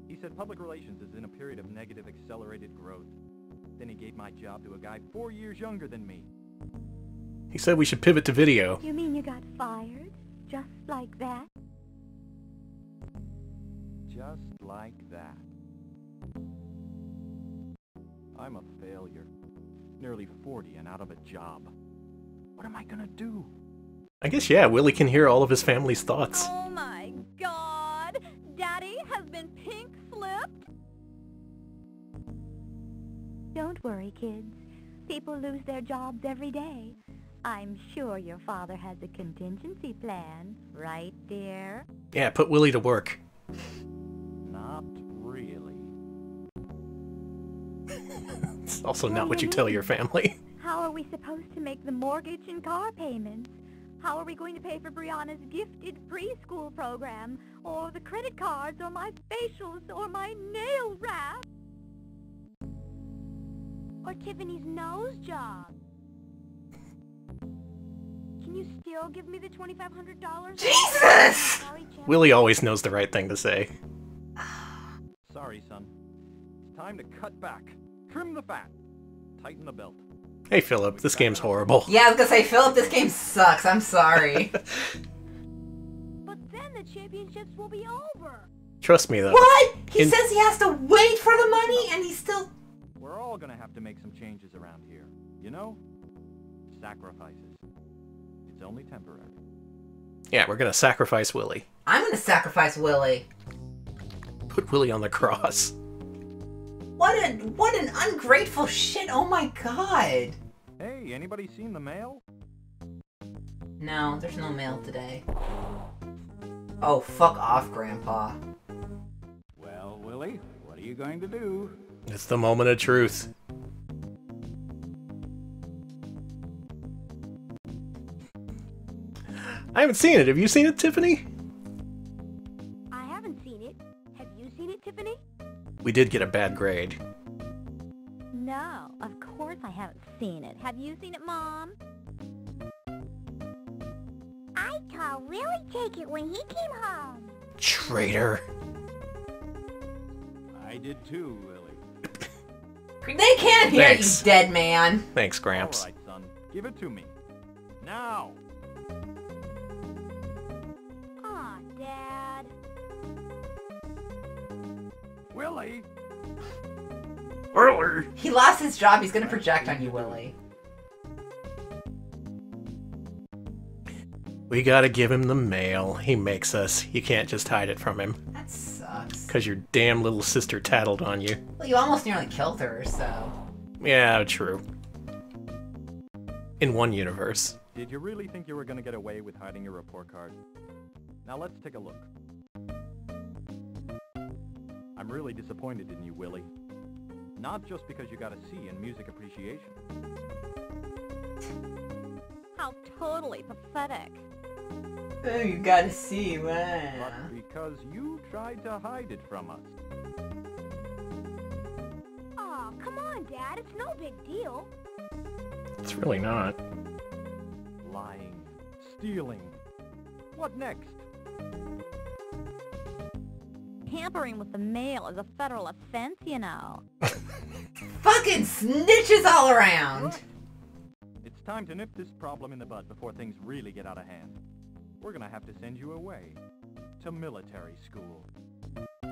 He said public relations is in a period of negative accelerated growth. Then he gave my job to a guy 4 years younger than me. He said we should pivot to video. You mean you got fired? Just like that? Just like that. I'm a failure. Nearly 40 and out of a job. What am I gonna do? I guess, yeah, Willie can hear all of his family's thoughts. Oh my God! Daddy has been pink slipped? Don't worry, kids. People lose their jobs every day. I'm sure your father has a contingency plan, right, dear? Yeah, put Willie to work. Not really. It's also not what you tell your family. How are we supposed to make the mortgage and car payments? How are we going to pay for Brianna's gifted preschool program? Or the credit cards, or my facials, or my nail wrap? Or Tiffany's nose job? Can you still give me the $2,500? Jesus! Sorry, Jim. Willie always knows the right thing to say. Sorry, son. It's time to cut back. Trim the fat. Tighten the belt. Hey, Philip, this game's horrible. Yeah, I was gonna say, Philip, this game sucks. I'm sorry. But then the championships will be over. Trust me, though. What? He says he has to wait for the money, and he's still... We're all gonna have to make some changes around here. You know? Sacrifices. It's only temporary. Yeah, we're gonna sacrifice Willie. I'm gonna sacrifice Willie. Put Willie on the cross. What an ungrateful shit. Oh my god. Hey, anybody seen the mail? No, there's no mail today. Oh, fuck off, Grandpa. Well, Willie, what are you going to do? It's the moment of truth. I haven't seen it. Have you seen it, Tiffany? I haven't seen it. Have you seen it, Tiffany? We did get a bad grade. No, of course I haven't seen it. Have you seen it, Mom? I saw Willie take it when he came home. Traitor. I did too, Willie. They can't hear Thanks. you, dead man. Thanks, Gramps. All right, son. Give it to me. Now! Aw, Dad. Willie! He lost his job. He's gonna project on you, Willie. We gotta give him the mail. He makes us. You can't just hide it from him. That sucks. Because your damn little sister tattled on you. Well, you almost nearly killed her, so... Yeah, true. In one universe. Did you really think you were gonna get away with hiding your report card? Now let's take a look. I'm really disappointed in you, Willie. Not just because you got a C in music appreciation. How totally pathetic. Oh, you gotta see, But man. because you tried to hide it from us. Aw, come on, Dad. It's no big deal. It's really not. Lying. Stealing. What next? Tampering with the mail is a federal offense, you know. Fucking snitches all around. It's time to nip this problem in the bud before things really get out of hand. We're gonna have to send you away. To military school.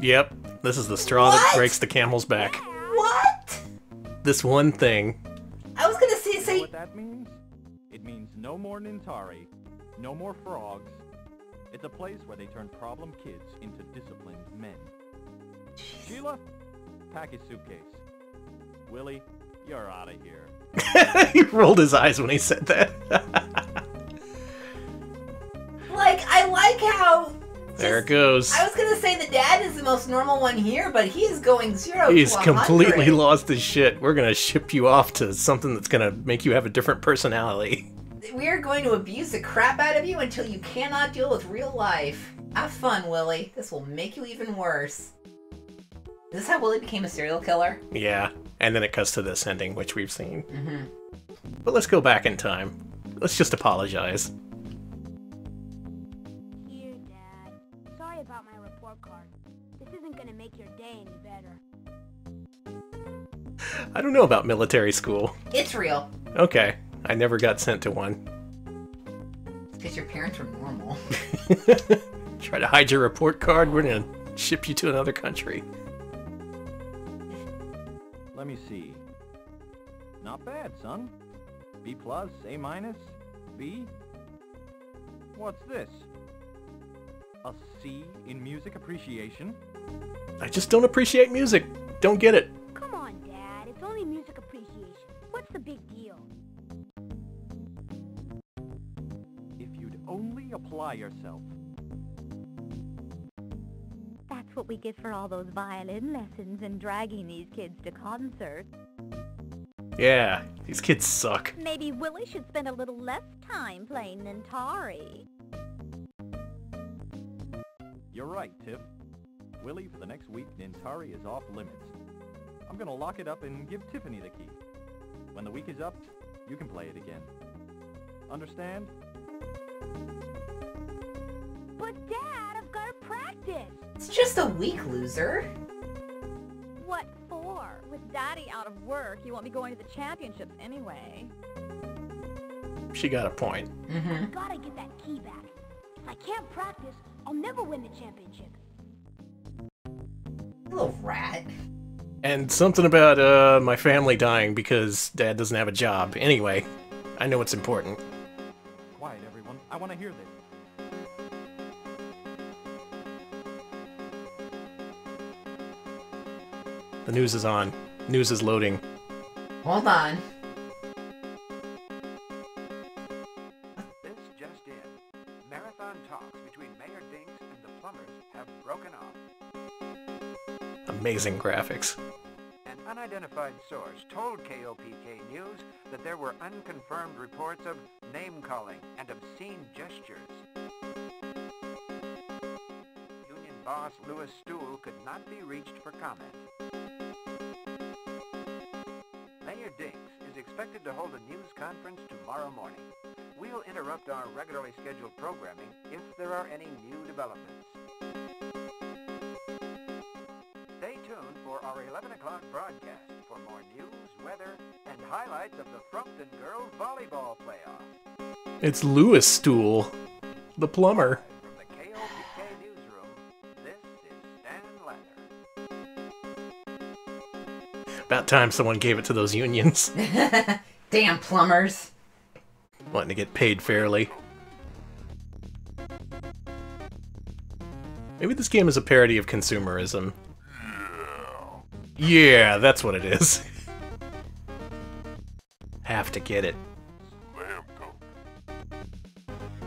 Yep, this is the straw that What? breaks the camel's back. What? This one thing. I was gonna You know say... what that means? It means no more Nintari, no more frogs. It's a place where they turn problem kids into disciplined men. Sheila, pack his suitcase. Willie, you're out of here. He rolled his eyes when he said that. Like, I like how... There it goes. I was gonna say the dad is the most normal one here, but he's going 0 He's to 100. completely lost his shit. We're gonna ship you off to something that's gonna make you have a different personality. We are going to abuse the crap out of you until you cannot deal with real life. Have fun, Willie. This will make you even worse. Is this how Willie became a serial killer? Yeah, and then it cuts to this ending, which we've seen. Mm-hmm. But let's go back in time. Let's just apologize. Here, Dad. Sorry about my report card. This isn't gonna make your day any better. I don't know about military school. It's real. Okay, I never got sent to one. Because your parents were normal. Try to hide your report card, we're gonna ship you to another country. Let me see. Not bad, son. B plus, A minus, B. What's this? A C in music appreciation? I just don't appreciate music. Don't get it. Come on, Dad. It's only music appreciation. What's the big deal? If you'd only apply yourself. That's what we get for all those violin lessons and dragging these kids to concerts. Yeah, these kids suck. Maybe Willie should spend a little less time playing Nintari. You're right, Tiff. Willie, for the next week, Nintari is off limits. I'm gonna lock it up and give Tiffany the key. When the week is up, you can play it again. Understand? But Dad, I've got to practice. It's just a week, loser. What for? With Daddy out of work, he won't be going to the championships anyway. She got a point. I've got to get that key back. If I can't practice, I'll never win the championship. Little rat. And something about my family dying because Dad doesn't have a job. Anyway, I know it's important. Quiet, everyone. I want to hear this. The news is on. News is loading. Hold on. This just in. Marathon talks between Mayor Dinks and the Plumbers have broken off. Amazing graphics. An unidentified source told KOPK News that there were unconfirmed reports of name-calling and obscene gestures. Union boss Louis Stuhl could not be reached for comment. Mayor Dinks is expected to hold a news conference tomorrow morning. We'll interrupt our regularly scheduled programming if there are any new developments. Stay tuned for our 11 o'clock broadcast for more news, weather, and highlights of the Frumpton Girls Volleyball Playoff. It's Louis Stuhl, the plumber. From the KOPK Newsroom, this is Stan Leather. About time someone gave it to those unions. Damn plumbers. Wanting to get paid fairly. Maybe this game is a parody of consumerism. Yeah, that's what it is. Have to get it.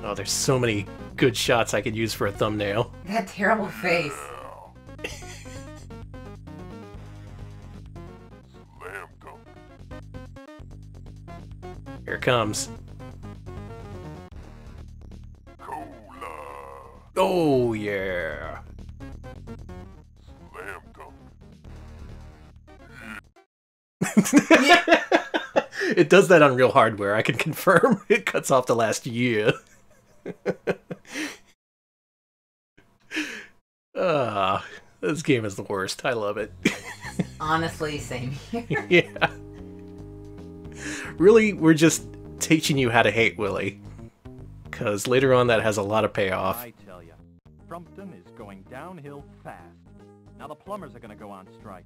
Oh, there's so many good shots I could use for a thumbnail. That terrible face. Here it comes. Oh, yeah. It does that on real hardware, I can confirm. It cuts off the last year. This game is the worst. I love it. Honestly, same here. Yeah. Really, we're just teaching you how to hate Willie. Because later on that has a lot of payoff. I tell ya, Frumpton is going downhill fast. Now the plumbers are gonna go on strike.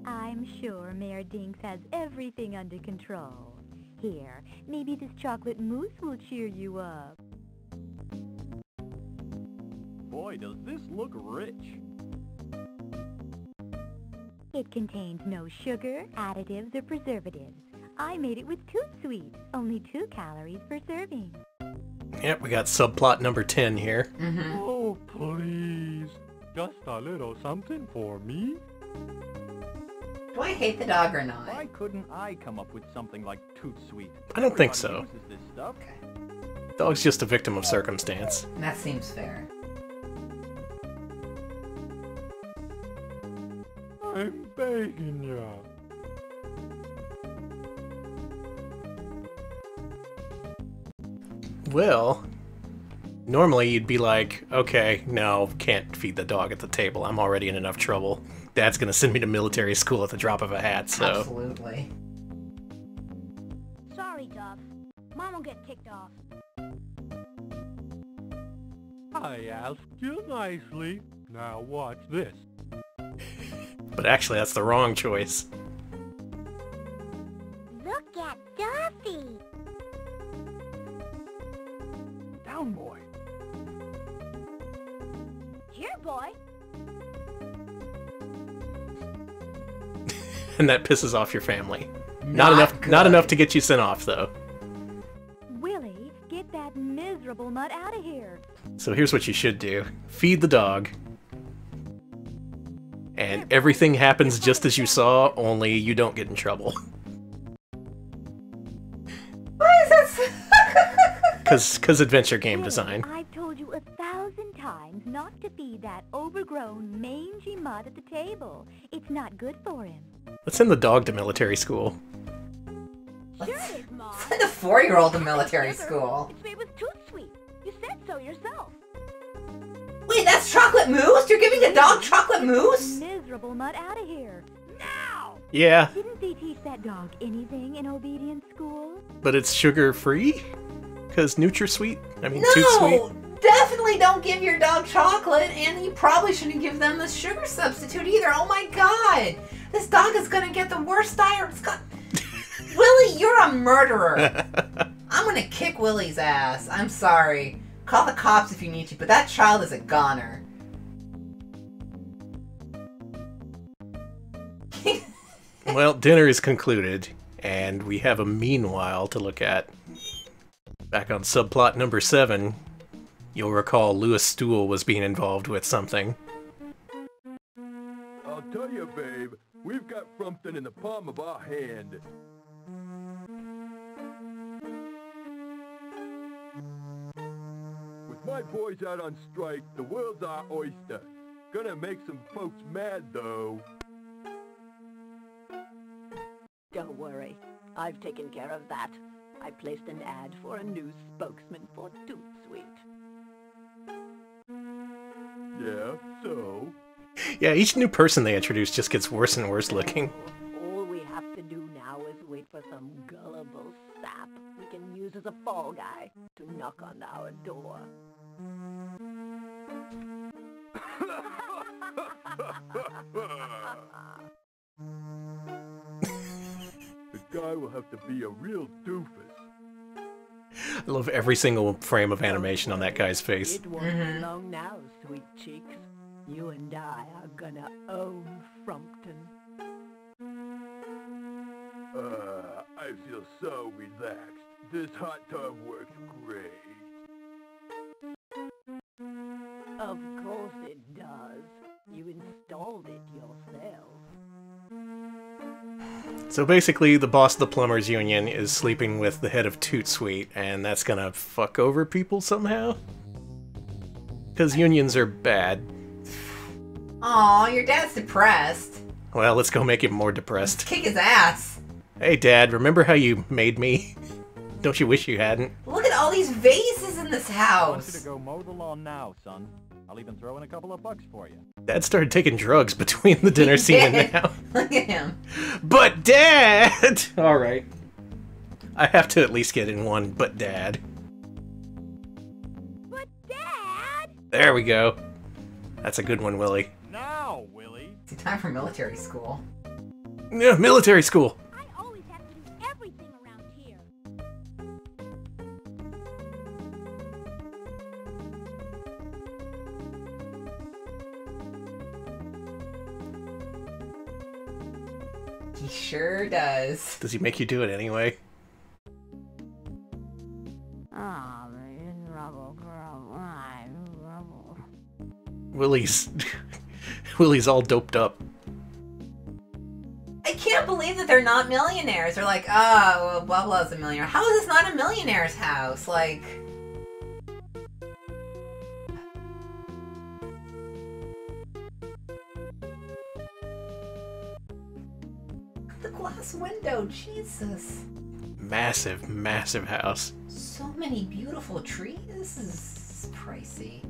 I'm sure Mayor Dinks has everything under control. Here, maybe this chocolate mousse will cheer you up. Boy, does this look rich. It contains no sugar, additives, or preservatives. I made it with 2 sweets, only 2 calories per serving. Yep, we got subplot number 10 here. Oh, please. Just a little something for me? Do I hate the dog or not? Why couldn't I come up with something like Toot Sweet? I don't think so. Uses this stuff. Dog's just a victim of circumstance. That seems fair. I'm begging ya. Well, normally you'd be like, okay, no, can't feed the dog at the table. I'm already in enough trouble. Dad's gonna send me to military school at the drop of a hat, so... Absolutely. Sorry, Duff. Mom will get ticked off. I asked you nicely. Now watch this. But actually, that's the wrong choice. Look at Duffy! Down, boy. Here, boy! And that pisses off your family. Not enough to get you sent off, though. Willie, get that miserable mutt out of here! So here's what you should do. Feed the dog. And everything happens just as you saw, only you don't get in trouble. Why is that so... Cause adventure game design. I've told you 1,000 times not to feed that overgrown, mangy mutt at the table. It's not good for him. Let's send the dog to military school. Sure it is, Mom. Send a 4-year-old to military school. It's made with Toot Sweet. You said so yourself. Wait, that's chocolate mousse? You're giving a dog chocolate mousse? Miserable mutt, out of here. Now! Yeah. Didn't they teach that dog anything in obedience school? But it's sugar-free? Because NutraSweet? I mean, No! Toot Sweet? Definitely don't give your dog chocolate, and you probably shouldn't give them a sugar substitute either. Oh my god! This dog is gonna get the worst diarrhea. Willie, you're a murderer. I'm gonna kick Willie's ass. I'm sorry. Call the cops if you need to, but that child is a goner. Well, dinner is concluded, and we have a meanwhile to look at. Back on subplot number 7, you'll recall Louis Stuhl was being involved with something. I'll tell you, babe, we've got something in the palm of our hand. With my boys out on strike, the world's our oyster. Gonna make some folks mad, though. Don't worry. I've taken care of that. I placed an ad for a new spokesman for Toot Sweet. Yeah, so? Yeah, each new person they introduce just gets worse and worse looking. All we have to do now is wait for some gullible sap we can use as a fall guy to knock on our door. The guy will have to be a real doofus. I love every single frame of animation on that guy's face. It won't be long now, sweet cheeks. You and I are gonna own Frumpton. I feel so relaxed. This hot tub works great. Of course it does. You installed it yourself. So basically, the boss of the Plumbers Union is sleeping with the head of Toot Sweet, and that's gonna fuck over people somehow? Because unions are bad. Aw, your dad's depressed. Well, let's go make him more depressed. Kick his ass. Hey, Dad, remember how you made me? Don't you wish you hadn't? Look at all these vases in this I want you house. to go mow the lawn now, son. I'll even throw in a couple of bucks for you. Dad started taking drugs between the dinner scene and now. Look at him. But Dad! Alright. I have to at least get in one, but Dad. But Dad! There we go. That's a good one, Willie. Now, Willie! It's time for military school. Yeah, military school! I always have to do everything around here. He sure does. Does he make you do it anyway? Willie's... Willie's all doped up. I can't believe that they're not millionaires. They're like, oh, well, blah blah's a millionaire. How is this not a millionaire's house? Like... The glass window, Jesus. Massive, massive house. So many beautiful trees. This is pricey.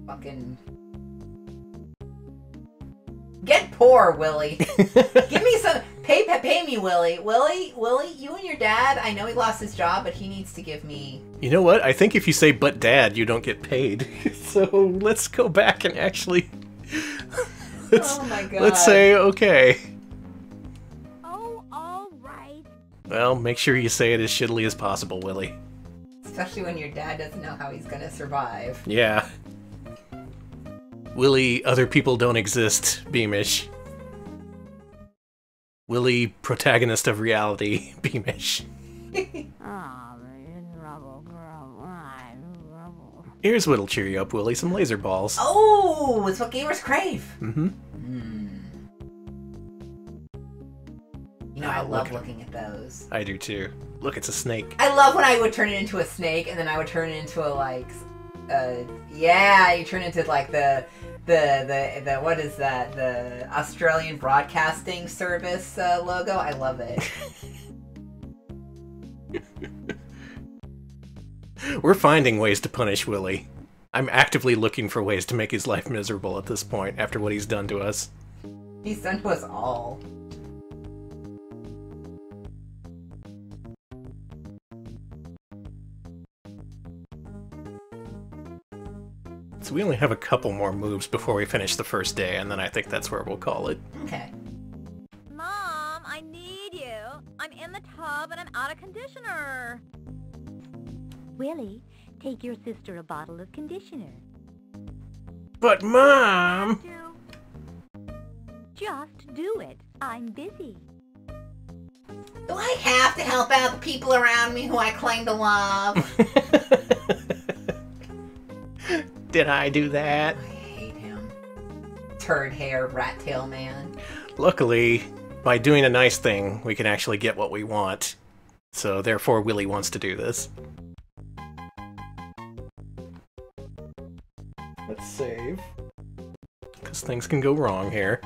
Fucking... Get poor, Willie. Give me some... Pay me, Willie. Willie, you and your dad, I know he lost his job, but he needs to give me... You know what? I think if you say "but Dad," you don't get paid. So let's go back and actually... Oh my god. Let's say okay. Oh, all right. Well, make sure you say it as shittily as possible, Willie. Especially when your dad doesn't know how he's gonna survive. Yeah. Willie, other people don't exist, Beamish. Willie, protagonist of reality, Beamish. Here's what'll cheer you up, Willie, some laser balls. Oh, it's what gamers crave. Mm-hmm. You know, I love looking at those. I do too. Look, it's a snake. I love when I would turn it into a snake, and then I would turn it into a, like, yeah, you turn into, like, the what is that? The Australian Broadcasting Service logo. I love it. We're finding ways to punish Willy. I'm actively looking for ways to make his life miserable at this point, after what he's done to us. He's done to us all. So we only have a couple more moves before we finish the first day, and then I think that's where we'll call it. Okay. Mom, I need you. I'm in the tub and I'm out of conditioner. Willy, take your sister a bottle of conditioner. But Mom! Just do it. I'm busy. Do I have to help out the people around me who I claim to love? Did I do that? I hate him. Turd-haired rat-tail man. Luckily, by doing a nice thing, we can actually get what we want. So therefore, Willy wants to do this. Let's save. Because things can go wrong here.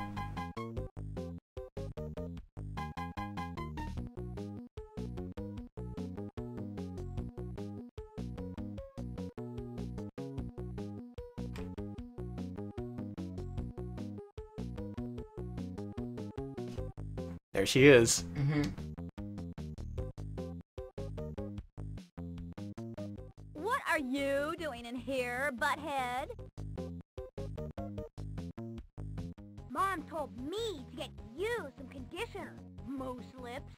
There she is. What are you doing in here, butthead? Mom told me to get you some conditioner, Moose Lips.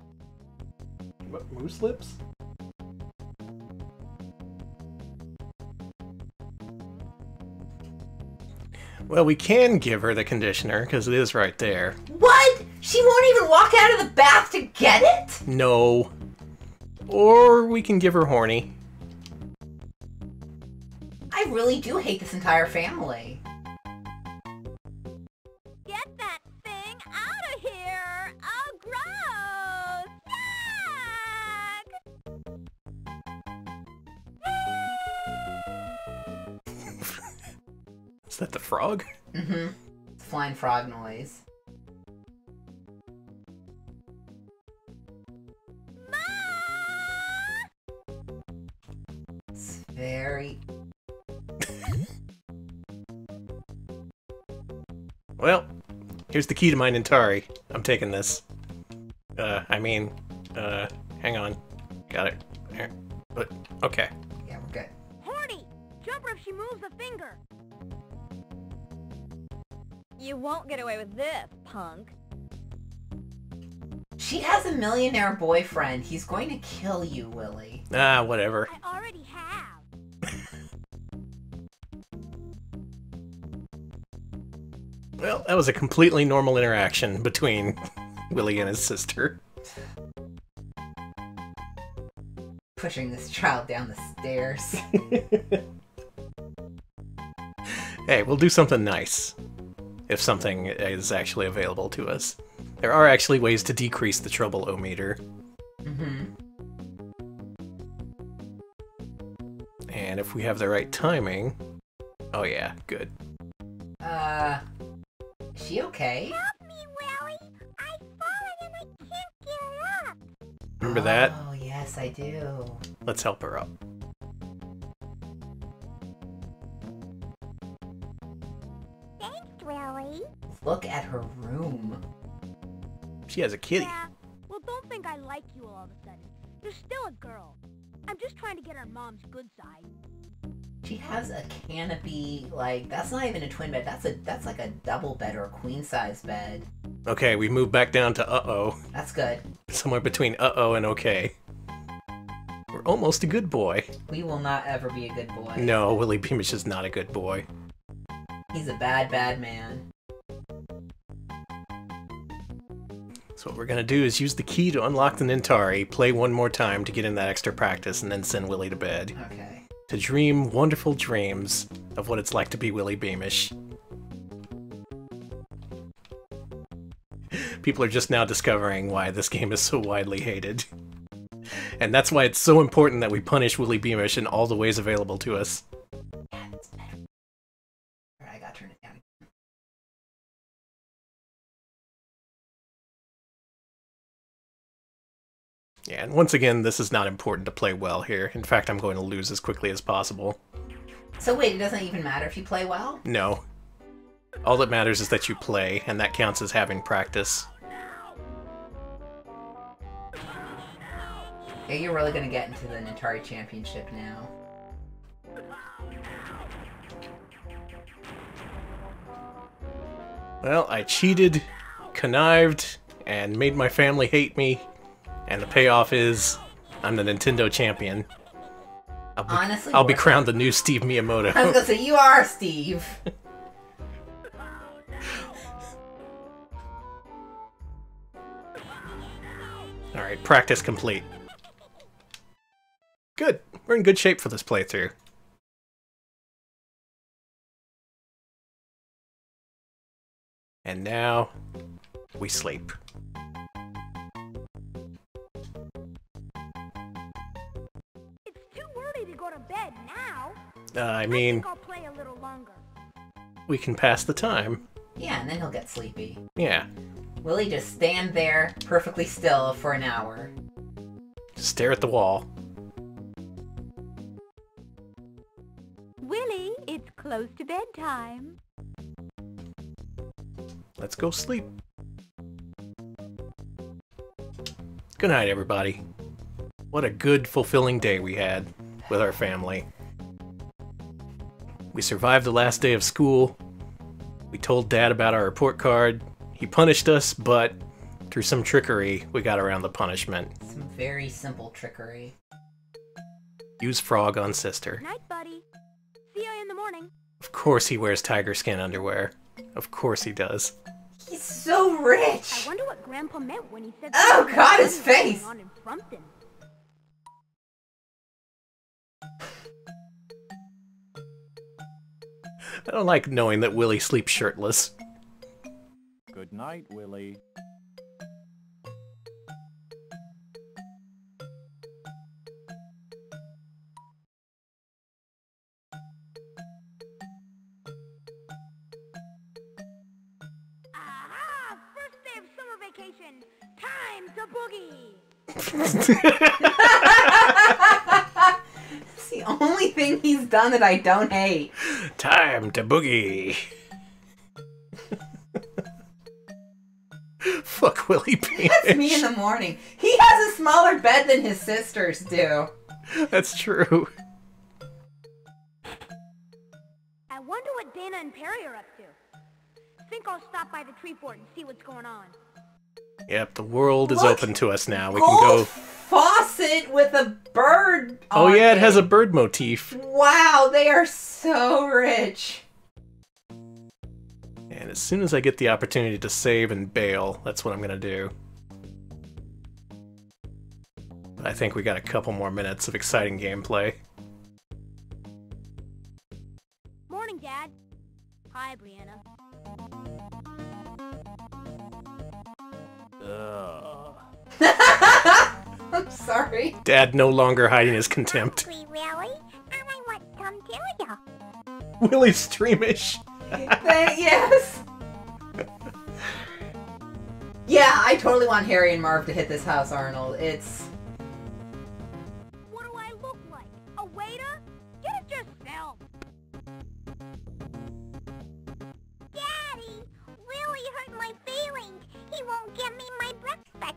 What, Moose Lips? Well, we can give her the conditioner, because it is right there. What? She won't even walk out of the bath to get it? No. Or we can give her horny. I really do hate this entire family. Get that thing out of here! Oh, gross! Is that the frog? Mm-hmm. It's flying frog noise. It's very... Well, here's the key to my Nintari. I'm taking this. Hang on. Got it. There. But, okay. Yeah, we're good. Horny! Jump her if she moves a finger. You won't get away with this, punk. She has a millionaire boyfriend. He's going to kill you, Willy. Ah, whatever. I already have. Well, that was a completely normal interaction between Willy and his sister. Pushing this child down the stairs. Hey, we'll do something nice. If something is actually available to us. There are actually ways to decrease the trouble-o-meter. And if we have the right timing... Oh yeah, good. Is she okay? Help me, Willy! I've fallen and I can't get up! Remember that? Oh, yes, I do. Let's help her up. Thanks, Willy. Look at her room. She has a kitty. Yeah, well, don't think I like you all of a sudden. You're still a girl. I'm just trying to get our mom's good side. She has a canopy, like, that's not even a twin bed, that's like a double bed or a queen size bed. Okay, we moved back down to uh-oh. That's good. Somewhere between uh-oh and okay. We're almost a good boy. We will not ever be a good boy. No, Willy Beamish is not a good boy. He's a bad, bad man. So what we're gonna do is use the key to unlock the Nintari, play one more time to get in that extra practice, and then send Willy to bed. Okay. To dream wonderful dreams of what it's like to be Willy Beamish. People are just now discovering why this game is so widely hated. And that's why it's so important that we punish Willy Beamish in all the ways available to us. Yeah, that's better. Alright, I gotta turn it down. Yeah, and once again, this is not important to play well here. In fact, I'm going to lose as quickly as possible. So wait, it doesn't even matter if you play well? No. All that matters is that you play, and that counts as having practice. Yeah, you're really gonna get into the Atari Championship now. Well, I cheated, connived, and made my family hate me, and the payoff is I'm the Nintendo champion. Honestly, I'll be crowned the new Steve Miyamoto. I was gonna say, you are Steve. Alright, practice complete. Good. We're in good shape for this playthrough. And now, we sleep. It's too early to go to bed now. I mean, I'll play a little longer. we can pass the time. Yeah, and then he'll get sleepy. Yeah. Will he just stand there, perfectly still, for an hour? Stare at the wall. Willie, it's close to bedtime. Let's go sleep. Good night, everybody. What a good, fulfilling day we had with our family. We survived the last day of school. We told Dad about our report card. He punished us, but through some trickery, we got around the punishment. Some very simple trickery. Use frog on sister. Night, buddy. See you in the morning. Of course he wears tiger skin underwear. Of course he does. He's so rich! I wonder what Grandpa meant when he said... Oh God, his face! ...on in Frumpton. I don't like knowing that Willie sleeps shirtless. Good night, Willie. Aha! First day of summer vacation. Time to boogie. It's the only thing he's done that I don't hate. Time to boogie. Fuck Willie Beamish. That's me in the morning. He has a smaller bed than his sisters do. That's true. I wonder what Dana and Perry are up to. Think I'll stop by the tree fort and see what's going on. Yep, the world is Look, open to us now. We gold can go... faucet with a bird Oh on yeah, it has a bird motif. Wow, they are so rich. And as soon as I get the opportunity to save and bail, that's what I'm gonna do. I think we got a couple more minutes of exciting gameplay. Morning, Dad. Hi, Brianna. I'm sorry. Dad no longer hiding his contempt. Really? And I want some too. Willie's streamish. Yes. Yeah, I totally want Harry and Marv to hit this house, Arnold. It's... What do I look like? A waiter? Get it yourself. Daddy, Willie hurt my feelings. He won't give me my breakfast.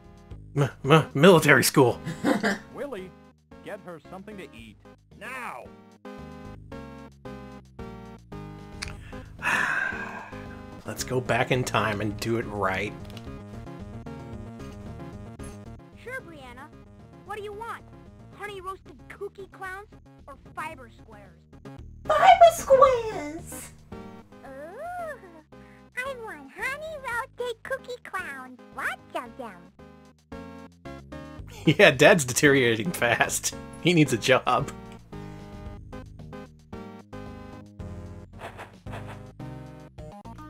Military school. Willie, get her something to eat. Now! Let's go back in time and do it right. Sure, Brianna. What do you want? Honey roasted kooky clowns or fiber squares? Fiber squares! Ooh, I want honey roasted cookie clowns. Lots of them. Yeah, Dad's deteriorating fast. He needs a job.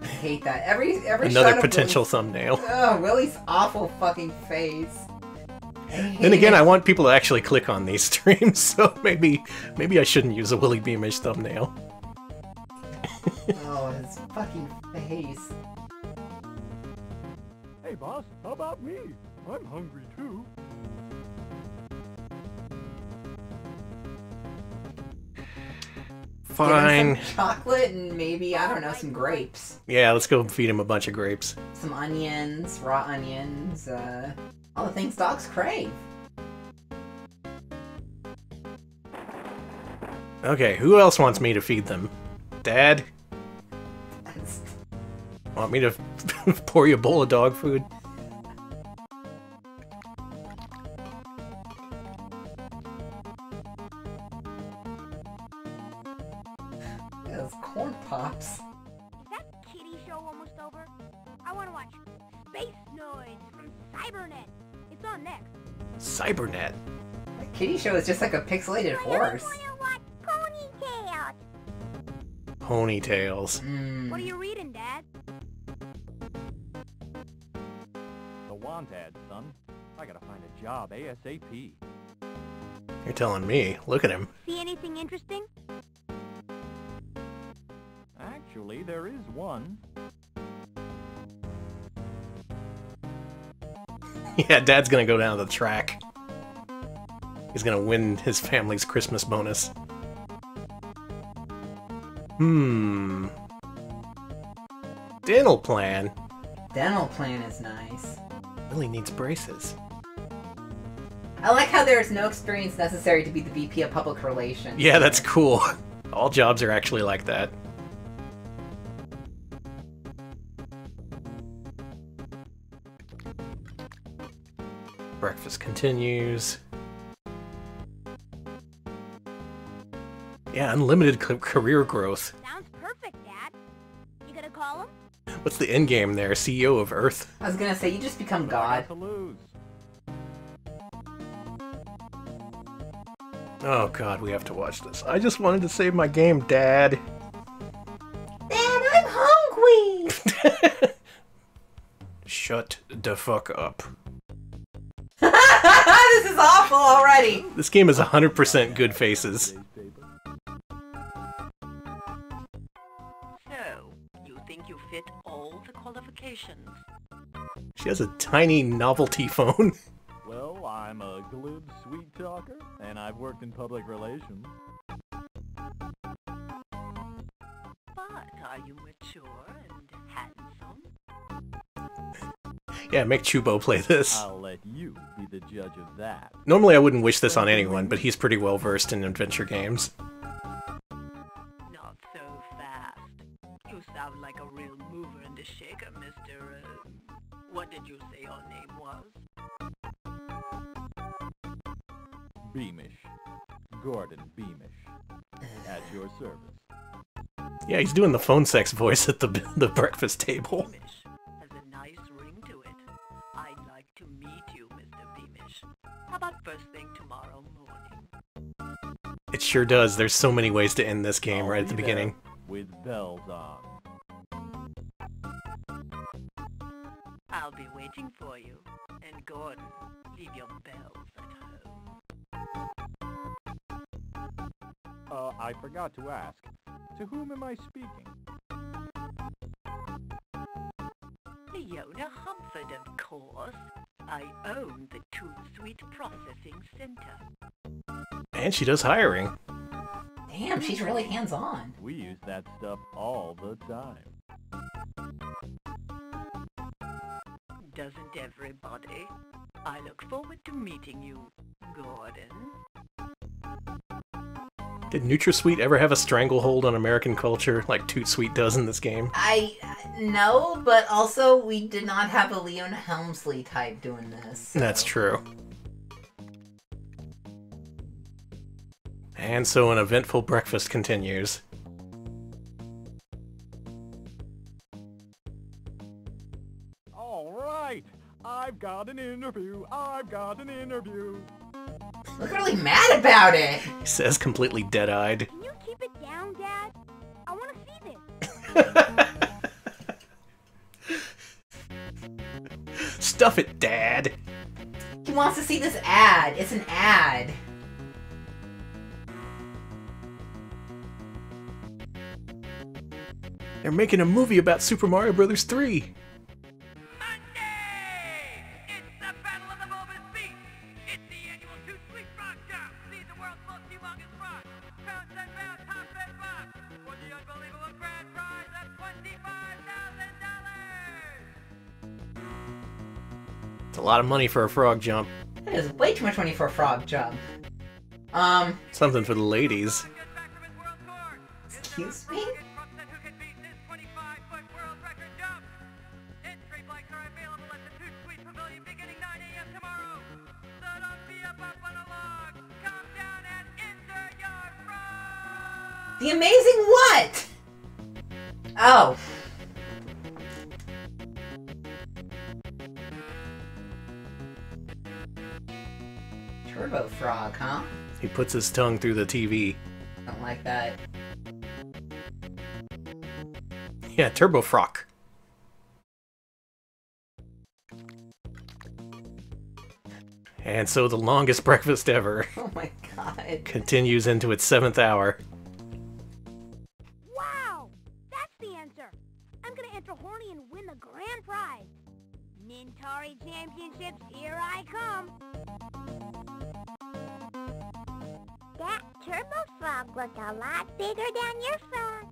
I hate that. Every Another shot potential of thumbnail. Oh, Willie's awful fucking face. Then again, I want people to actually click on these streams, so maybe I shouldn't use a Willie Beamish thumbnail. Oh, his fucking face. Hey, boss, how about me? I'm hungry, too. Fine. Give him some chocolate and maybe, I don't know, some grapes. Yeah, let's go feed him a bunch of grapes. Some onions, raw onions, all the things dogs crave. Okay, who else wants me to feed them? Dad? Want me to pour you a bowl of dog food? Those corn pops. Is that kitty show almost over? I want to watch Space Noise from Cybernet. It's on next. Cybernet? The kitty show is just like a pixelated horse. Ponytails. Ponytails. What are you reading, Dad? The want ad, son. I gotta find a job ASAP. You're telling me. Look at him. See anything interesting? Actually, there is one. Yeah, Dad's gonna go down to the track. He's gonna win his family's Christmas bonus. Dental plan. Dental plan is nice. Really needs braces. I like how there is no experience necessary to be the VP of Public Relations. Yeah, that's cool. All jobs are actually like that. Breakfast continues. Yeah, unlimited career growth. Sounds perfect, Dad. You gonna call him? What's the end game there? CEO of Earth? I was gonna say, you just become God. Oh god, we have to watch this. I just wanted to save my game, Dad. Dad, I'm hungry! Shut the fuck up. This is awful already! This game is 100% good faces. So, you think you fit all the qualifications? She has a tiny novelty phone. Well, I'm a glib sweet talker, and I've worked in public relations. But are you mature and handsome? Yeah, make Chubo play this. I'll let you be the judge of that. Normally I wouldn't wish this on anyone, but he's pretty well versed in adventure games. Not so fast. You sound like a real mover and a shaker, Mr. What did you say your name was? Beamish. Gordon Beamish. At your service. Yeah, he's doing the phone sex voice at the breakfast table. Beamish has a nice ring to it. I'd like to meet you, Mr. Beamish. How about first thing tomorrow morning? It sure does. There's so many ways to end this game right at the Be beginning. there with bells on. I'll be waiting for you. And Gordon, leave your bells at home. I forgot to ask. To whom am I speaking? Leona Humford, of course. I own the Toot-Sweet Processing Center. And she does hiring. Damn, she's really hands-on. We use that stuff all the time. Doesn't everybody? I look forward to meeting you, Gordon. Did NutraSweet ever have a stranglehold on American culture like Toot Sweet does in this game? No, but also we did not have a Leona Helmsley type doing this. So. That's true. And so an eventful breakfast continues. All right, I've got an interview. Look really mad about it. He says completely dead-eyed. Can you keep it down, Dad? I want to see this. Stuff it, Dad. He wants to see this ad. It's an ad. They're making a movie about Super Mario Bros. 3. It's a lot of money for a frog jump. That is way too much money for a frog jump. Something for the ladies. Excuse me? The Amazing what? Oh. Turbo Frog, huh? He puts his tongue through the TV. Don't like that. Yeah, Turbo Frog. And so the longest breakfast ever. Oh my god. Continues into its 7th hour. Wow! That's the answer! I'm gonna enter Horny and win the grand prize! Nintari Championships, here I come! That Turbo Frog looked a lot bigger than your frog.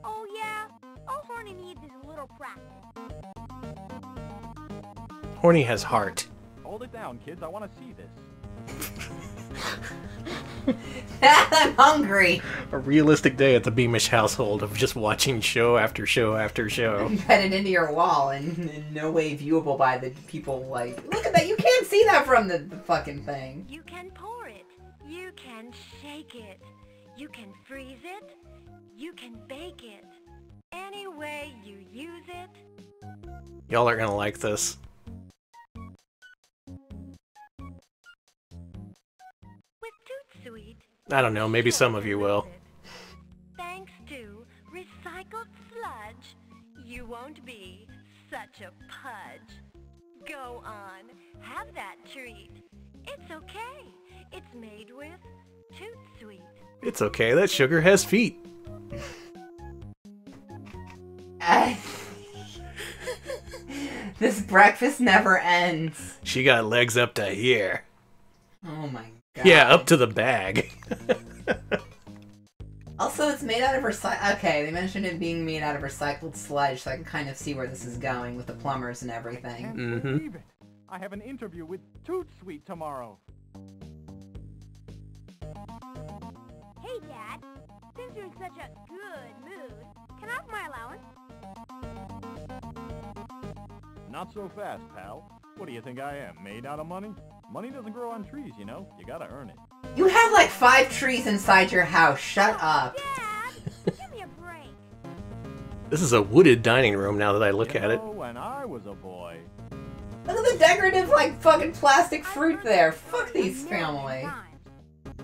Oh yeah? Oh, Horny needs his little practice. Horny has heart. Hold it down, kids. I want to see this. I'm hungry! A realistic day at the Beamish household of just watching show after show after show. You had it into your wall and in no way viewable by the people like, look at that, you can't see that from the fucking thing. You can pour it. You can shake it. You can freeze it. You can bake it. Any way you use it. Y'all are gonna like this. I don't know, maybe some of you will. Thanks to recycled sludge, you won't be such a pudge. Go on, have that treat. It's okay. It's made with Toot Sweet. It's okay, that sugar has feet. This breakfast never ends. She got legs up to here. Oh my god. Yeah, up to the bag. Also, it's made out of Okay, they mentioned it being made out of recycled sludge, so I can kind of see where this is going with the plumbers and everything. Can't believe it. I have an interview with Toot Sweet tomorrow. Hey, Dad. Since you're in such a good mood, can I have my allowance? Not so fast, pal. What do you think I am, made out of money? Money doesn't grow on trees, you know? You gotta earn it. You have like 5 trees inside your house. Shut up. Dad, give me a break. This is a wooded dining room now that I look at it. When I was a boy. Look at the decorative, like, fucking plastic fruit there. Fuck these family.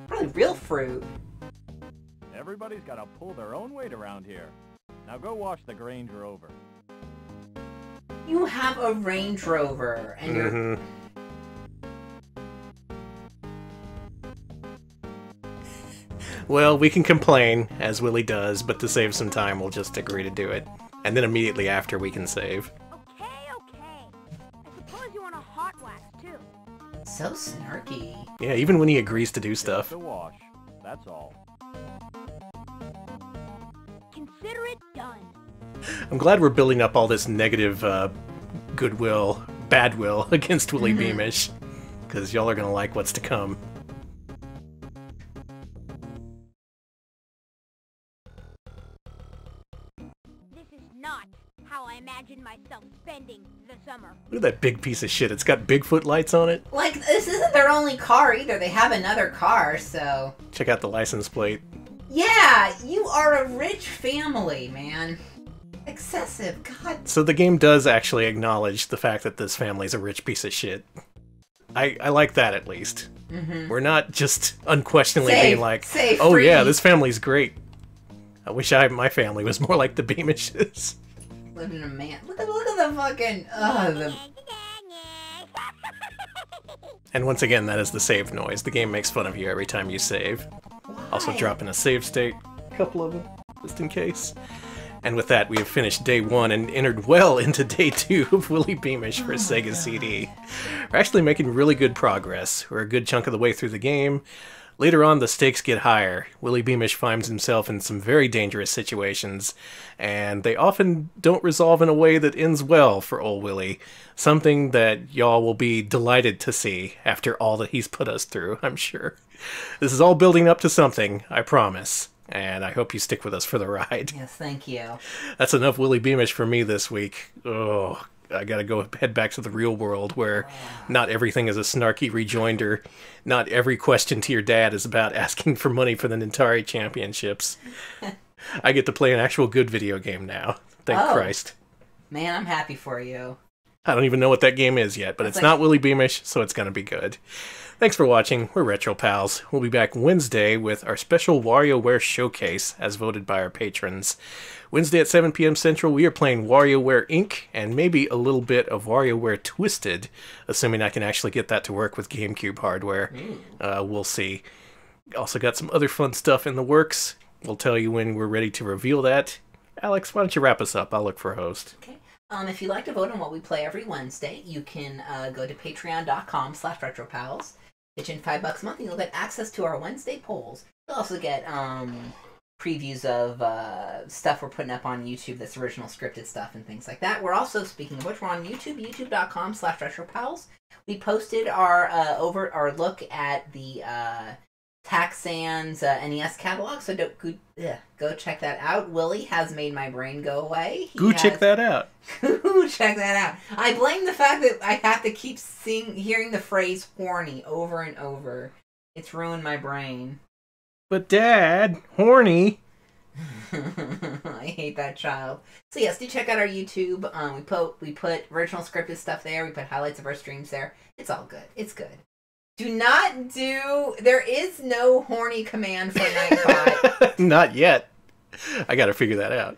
Probably real fruit. Everybody's gotta pull their own weight around here. Now go wash the Range Rover. You have a Range Rover, and you're... Well, we can complain, as Willie does, but to save some time, we'll just agree to do it. And then immediately after, we can save. Okay. I suppose you want a hot wax, too. So snarky. Yeah, even when he agrees to do stuff. Just a wash. That's all. Consider it done. I'm glad we're building up all this negative goodwill, badwill against Willie Beamish. Because y'all are going to like what's to come. Not how I imagine myself spending the summer. Look at that big piece of shit. It's got Bigfoot lights on it. Like, this isn't their only car either. They have another car, so... Check out the license plate. Yeah, you are a rich family, man. Excessive, god. So the game does actually acknowledge the fact that this family's a rich piece of shit. I like that, at least. We're not just unquestionably being like, oh free. Yeah, this family's great. I wish my family was more like the Beamishes. Living in a man. Look at the fucking... And once again, that is the save noise. The game makes fun of you every time you save. Why? Also drop in a save state. A couple of them, just in case. And with that, we have finished day 1 and entered well into day 2 of Willie Beamish for Sega CD. We're actually making really good progress. We're a good chunk of the way through the game. Later on, the stakes get higher. Willie Beamish finds himself in some very dangerous situations, and they often don't resolve in a way that ends well for old Willie. Something that y'all will be delighted to see after all that he's put us through, I'm sure. This is all building up to something, I promise. And I hope you stick with us for the ride. Yes, thank you. That's enough Willie Beamish for me this week. Oh, I gotta head back to the real world where not everything is a snarky rejoinder. Not every question to your dad is about asking for money for the Nintari Championships. I get to play an actual good video game now. Thank Christ. Man, I'm happy for you. I don't even know what that game is yet, but it's not Willie Beamish, so it's gonna be good. Thanks for watching. We're Retro Pals. We'll be back Wednesday with our special WarioWare showcase, as voted by our patrons. Wednesday at 7 p.m. Central, we are playing WarioWare Inc. and maybe a little bit of WarioWare Twisted, assuming I can actually get that to work with GameCube hardware. We'll see. Also got some other fun stuff in the works. We'll tell you when we're ready to reveal that. Alex, why don't you wrap us up? I'll look for a host. Okay. If you'd like to vote on what we play every Wednesday, you can go to patreon.com/retropals. Pitch in $5 a month, and you'll get access to our Wednesday polls. You'll also get previews of stuff we're putting up on YouTube that's original scripted stuff and things like that. We're also, speaking of which, we're on YouTube, youtube.com/retropals. We posted our look at the Taxans NES catalog, so go check that out. Willie has made my brain go away. Check that out. Check that out. I blame the fact that I have to keep hearing the phrase horny over and over. It's ruined my brain. But Dad, horny. I hate that child. So yes, do check out our YouTube. We put original scripted stuff there. We put highlights of our streams there. It's all good. It's good. There is no horny command for Nightbot. Not yet. I gotta figure that out.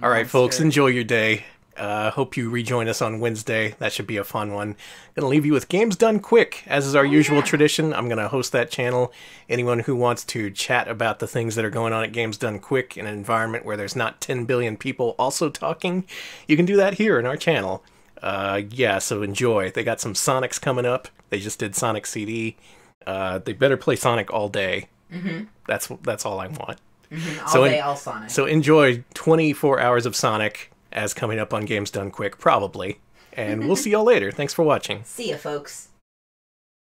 All right, folks, enjoy your day. Hope you rejoin us on Wednesday. That should be a fun one. Gonna leave you with Games Done Quick. As is our usual tradition, I'm gonna host that channel. Anyone who wants to chat about the things that are going on at Games Done Quick in an environment where there's not 10 billion people also talking, you can do that here in our channel. So enjoy. They got some Sonics coming up. They just did Sonic CD. They better play Sonic all day. Mm-hmm. That's all I want. Mm-hmm. All day, all Sonic. So enjoy 24 hours of Sonic as coming up on Games Done Quick, probably. And we'll see y'all later. Thanks for watching. See ya, folks.